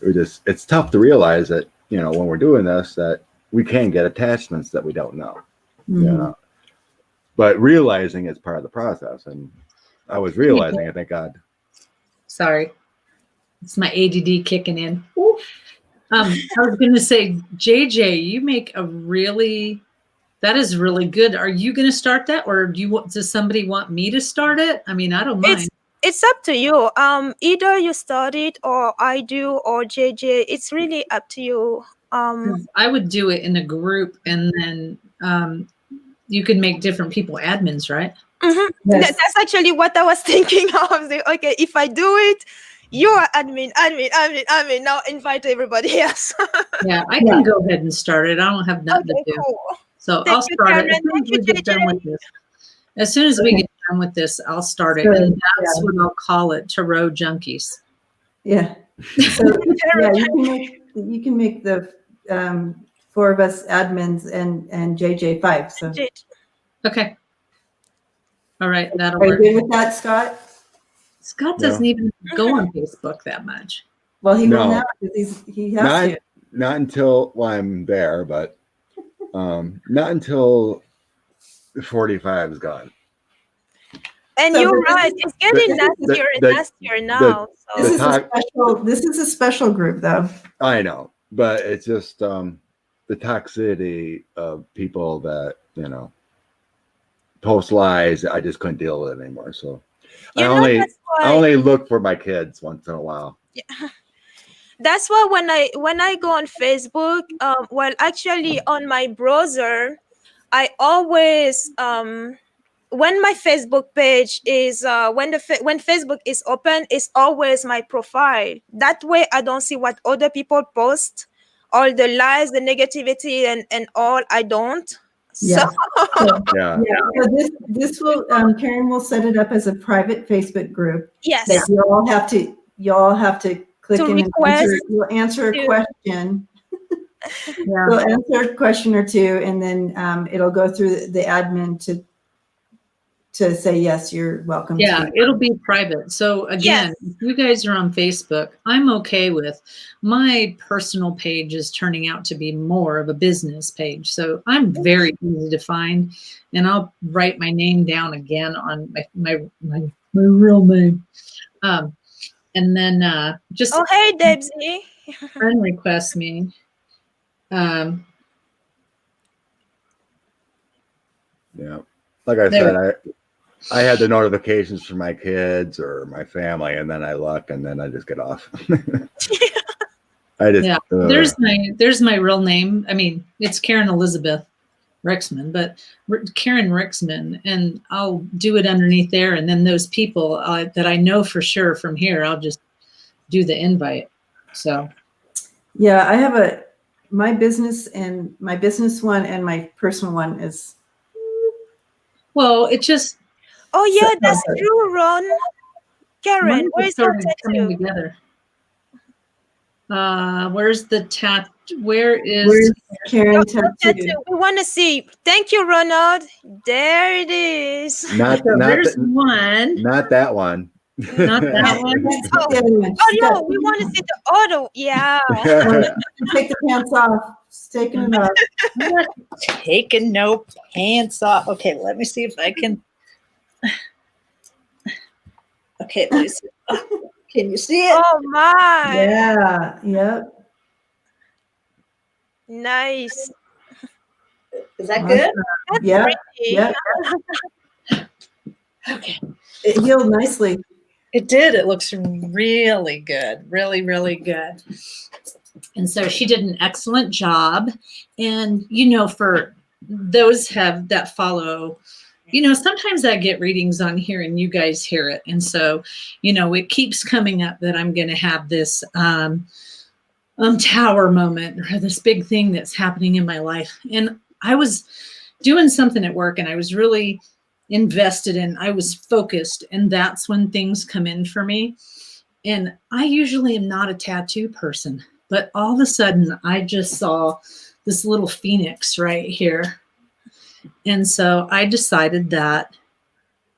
it's tough to realize that, when we're doing this, that we can get attachments that we don't know, but realizing it's part of the process. And I was realizing, I thank God. Sorry. It's my ADD kicking in. I was going to say, JJ, you make that is really good. Are you going to start that, or does somebody want me to start it? I mean, I don't mind. It's up to you. Either you start it, or I do, or JJ. It's really up to you. I would do it in a group, and then you could make different people admins, right? Mm-hmm. Yes. That's actually what I was thinking of. Okay, if I do it, you are admin. Now invite everybody else. Yeah, I can go ahead and start it. I don't have nothing to do. Cool. So I'll start it as soon as we get done with this. I'll start it, and that's what I'll call it: Tarot Junkies. Yeah. So you can make the 4 of us admins and JJ 5. So okay. All right, that'll work. Are you good with that, Scott? Scott doesn't even go on Facebook that much. Well, he will now because he has to. Not until I'm there, but not until 45 is gone. And So you're this right. is- It's getting the- nastier and the- nastier now. This So is a special. This is a special group, though. I know, but it's just the toxicity of people that post lies. I just couldn't deal with it anymore. So you I know only that's why. I only look for my kids once in a while. That's why when I go on Facebook, well, actually on my browser, I always when my Facebook page is when Facebook is open, it's always my profile. That way, I don't see what other people post, all the lies, the negativity, and all. I don't. Yeah. So Yeah. So this will Karen will set it up as a private Facebook group yes, that you all have to click To in and request you'll answer a to- question. Yeah. You'll answer a question or two, and then it'll go through the admin to say yes, you're welcome. Yeah, to. it'll be private. So again, if you guys are on Facebook, I'm okay with my personal page is turning out to be more of a business page. So I'm very easy to find, and I'll write my name down again on my real name. And then just Oh, hey, Debsy. friend request me. Yeah. Like I said, I had the notifications for my kids or my family, and then I look, and then I just get off. I just there's my real name. I mean, it's Karen Elizabeth Rixman, but Karen Rixman, and I'll do it underneath there. And then those people that I know for sure from here, I'll just do the invite. So Yeah, I have my business one and my personal one is. Well, it just. Oh yeah, that's true, Ron. Karen, where's your tattoo? Together. Where's the tat? Where's Karen tattoo? We want to see. Thank you, Ronald. There it is. There's one. Not that one. Not that one. Oh no, we want to see the auto. Yeah. Take the pants off. Just taking it off. Taking no pants off. Okay, let me see if I can. Okay, let me see. Can you see it? Oh my. Yeah. Yep. Nice. Is that good? That's Yeah. pretty. Yeah. Okay. It healed nicely. It did. It looks really good. Really, really good. And so she did an excellent job. And, for those that follow, sometimes I get readings on here and you guys hear it. And so, it keeps coming up that I'm going to have this tower moment or this big thing that's happening in my life. And I was doing something at work and I was really invested in, I was focused, and that's when things come in for me. And I usually am not a tattoo person, but all of a sudden I just saw this little phoenix right here. And so I decided that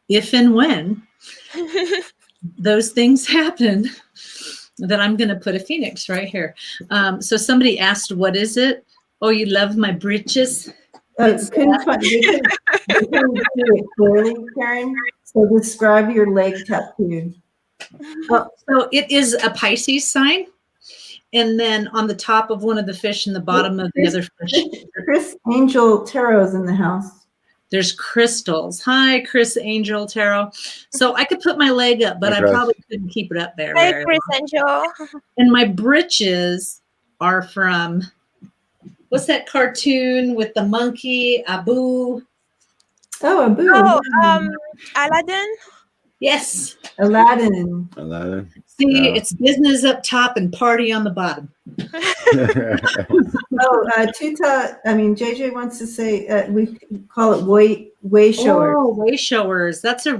if and when those things happen, that I'm going to put a phoenix right here. So somebody asked, what is it? Oh, you love my britches? Couldn't find they couldn't see it clearly, Karen. So describe your leg tattoo. Well, so it is a Pisces sign. And then on the top of one of the fish and the bottom of the other fish. Chris Angel Tarot's in the house. There's crystals. Hi, Chris Angel Tarot. So I could put my leg up, but I probably couldn't keep it up there. Hey, Chris Angel. And my britches are from, what's that cartoon with the monkey, Abu? Oh, Abu. Oh, Aladdin. Yes. Aladdin. See, it's business up top and party on the bottom. JJ wants to say we call it way showers. Oh, way showers. That's I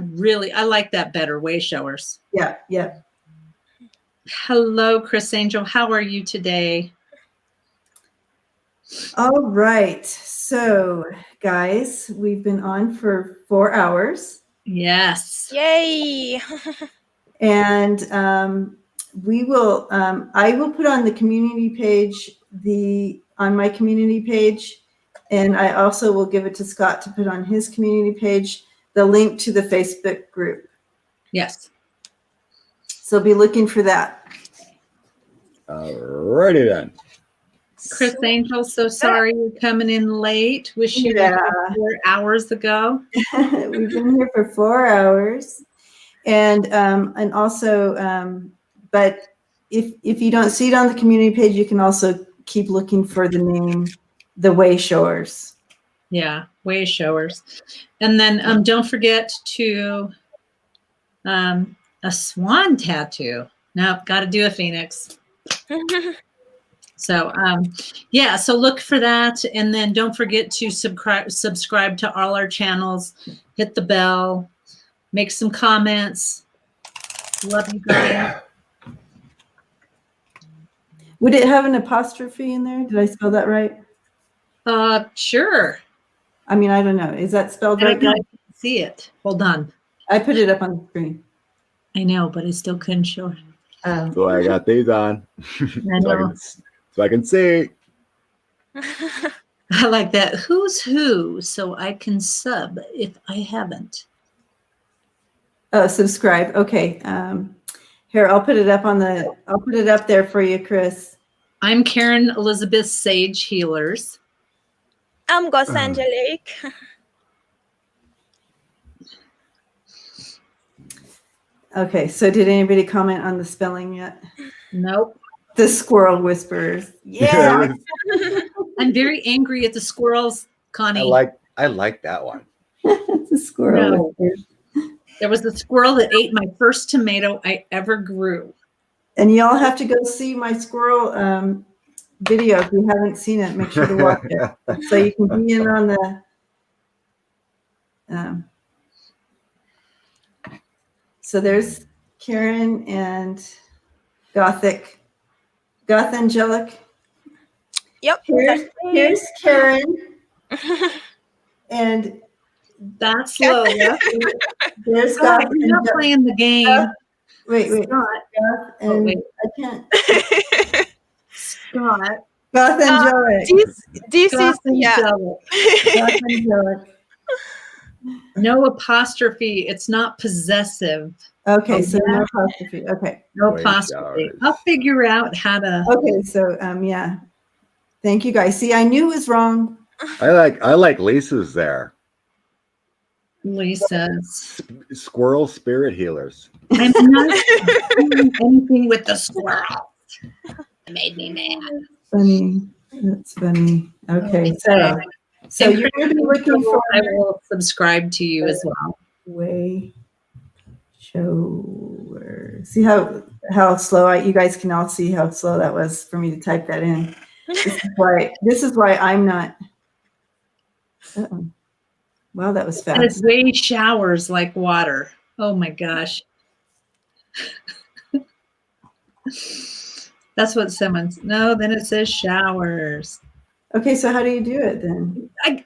like that better, way showers. Yeah, yeah. Hello, Chris Angel. How are you today? All right. So, guys, we've been on for 4 hours. Yes. Yay. And we will, I will put on the community page, on my community page, and I also will give it to Scott to put on his community page, the link to the Facebook group. Yes. So be looking for that. Alrighty then. Chris Angel, so sorry you're coming in late. Wish you were here 4 hours ago. We've been here for 4 hours. And also, but if you don't see it on the community page, you can also keep looking for the name, The Way Showers. Yeah, Way Showers. And then don't forget to a swan tattoo. No, got to do a phoenix. So yeah, so look for that, and then don't forget to subscribe to all our channels, hit the bell, make some comments. Love you guys. Would it have an apostrophe in there? Did I spell that right? Sure. I mean, I don't know. Is that spelled I right, don't guys? see it. Hold on. I put it up on the screen. I know, but I still couldn't show it. So I got these on. I know. so I can see. I like that. Who's who? So I can sub if I haven't. Oh, subscribe. Okay. Here, I'll put it up there for you, Chris. I'm Karen Elizabeth Sage Healers. I'm Gothangelic. Okay, so did anybody comment on the spelling yet? Nope. The Squirrel Whisperers. Yeah. I'm very angry at the squirrels, Connie. I like that one. It's a squirrel. No. Whispers. There was a squirrel that ate my first tomato I ever grew. And y'all have to go see my squirrel video. If you haven't seen it, make sure to watch it. So you can be in on the so there's Karen and Gothangelic. Yep. Here's Karen. And That's Lola. there's God, Goth. you're not playing the game. Wait. Scott. Goth and wait. I can't. Scott. Gothangelic. This is Gothangelic. No apostrophe. It's not possessive. Okay, so no apostrophe. Okay. No Way apostrophe. showers. I'll figure out how to. Okay, so yeah. Thank you guys. See, I knew it was wrong. I like Lisa's there. Lisa's. Squirrel spirit healers. I'm not doing anything with the squirrel. It made me mad. Funny. That's funny. Okay, so you're going to be looking for I will subscribe to you as well. Way Shower. See how slow you guys can all see how slow that was for me to type that in. This is why I'm not. Uh-oh. Wow, that was And it's fast. way showers like water. Oh my gosh. That's what someone's. No, then it says showers. Okay, so how do you do it then? I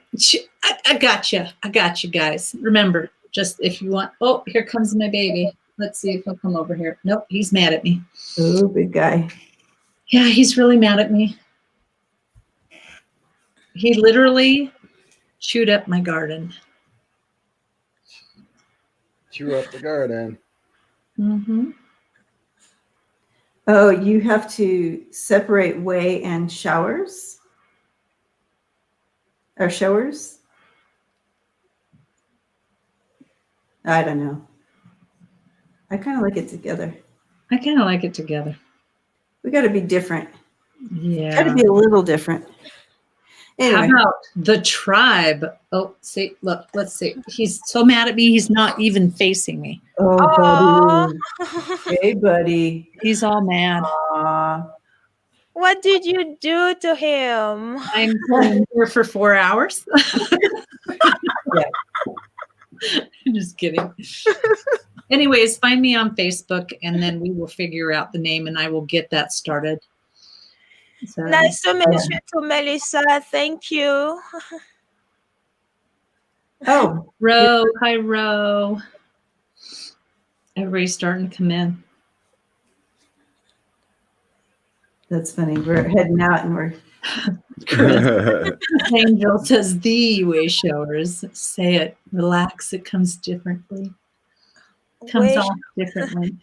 got you. I got you guys. Remember, just if you want. Oh, here comes my baby. Let's see if he'll come over here. Nope, he's mad at me. Oh, big guy. Yeah, he's really mad at me. He literally chewed up my garden. Chew up the garden. Mm-hmm. Oh, you have to separate way and showers? Or showers? I don't know. I kind of like it together. I kind of like it together. We got to be different. Yeah. Got to be a little different. Anyway. How about the tribe? Oh, see, look, let's see. He's so mad at me. He's not even facing me. Oh, buddy. Hey, buddy. He's all mad. What did you do to him? I'm here for 4 hours. Yeah. I'm just kidding. Anyways, find me on Facebook and then we will figure out the name and I will get that started. So, Nice to meet you too, Melissa. Thank you. Oh, Ro, hi, Ro. Everybody's starting to come in. that's funny. We're heading out and we're Angel says the way showers. Say it. Relax. It comes differently. Comes off differently.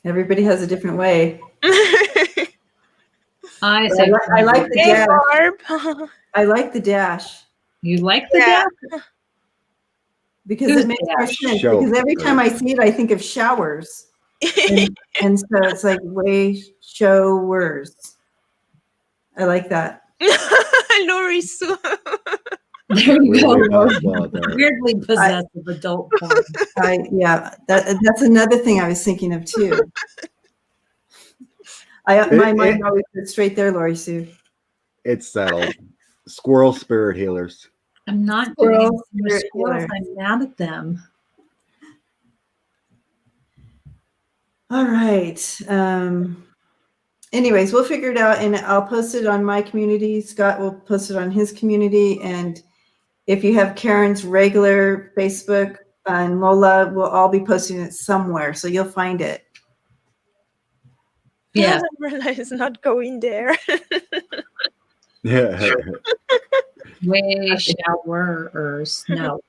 Everybody has a different way. I like the dash. Barb. I like the dash. You like the dash? Because it makes more sense. Show. Because every time I see it, I think of showers. And so it's like way showers. I like that. Lori Sue. There you go. Well, Weirdly possessive adult porn. That's another thing I was thinking of too. My mind always goes straight there, Lori Sue. It's settled. Squirrel spirit healers. I'm not Squirrels, doing squirrels. I'm mad at them. All right. Anyways, we'll figure it out, and I'll post it on my community. Scott will post it on his community, and if you have Karen's regular Facebook and Lola, we'll all be posting it somewhere, so you'll find it. Yeah. Umbrella is not going there. Yeah. Way showerers. No.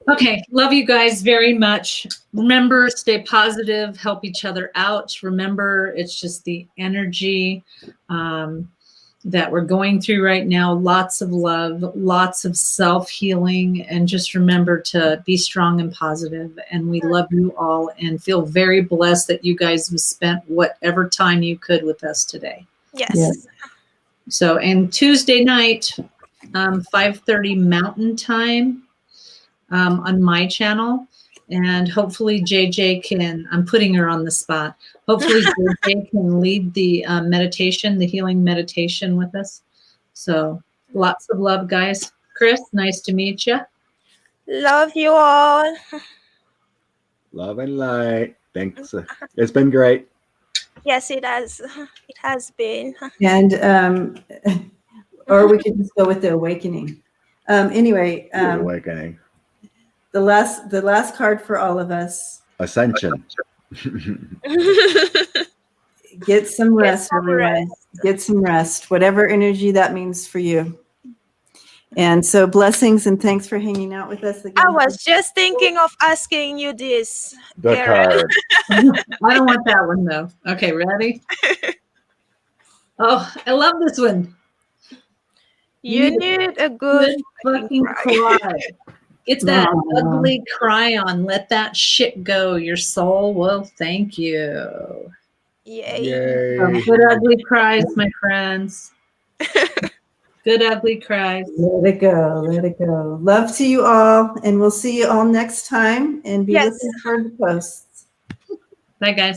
Okay. Love you guys very much. Remember, stay positive, help each other out. Remember, it's just the energy that we're going through right now. Lots of love, lots of self-healing, and just remember to be strong and positive. And we love you all and feel very blessed that you guys have spent whatever time you could with us today. Yes. So, and Tuesday night, 5:30 Mountain Time on my channel. And hopefully JJ can, I'm putting her on the spot. Hopefully JJ can lead the meditation, the healing meditation with us. So lots of love, guys. Chris, nice to meet you. Love you all. Love and light. Thanks. It's been great. Yes, it has. It has been. And or we could just go with the awakening. Anyway, Awakening. the last card for all of us. Ascension. Get some rest, everyone. Get some rest, whatever energy that means for you. And so blessings and thanks for hanging out with us again. I was just thinking of asking you this. The Karen. card. I don't want that one though. Okay, ready? Oh, I love this one. You need a good fucking cry. It's that ugly cry on. Let that shit go. Your soul will thank you. Yay. Yay. Good ugly cries, my friends. Good ugly cries. Let it go. Let it go. Love to you all. And we'll see you all next time. And be looking for the posts. Bye, guys.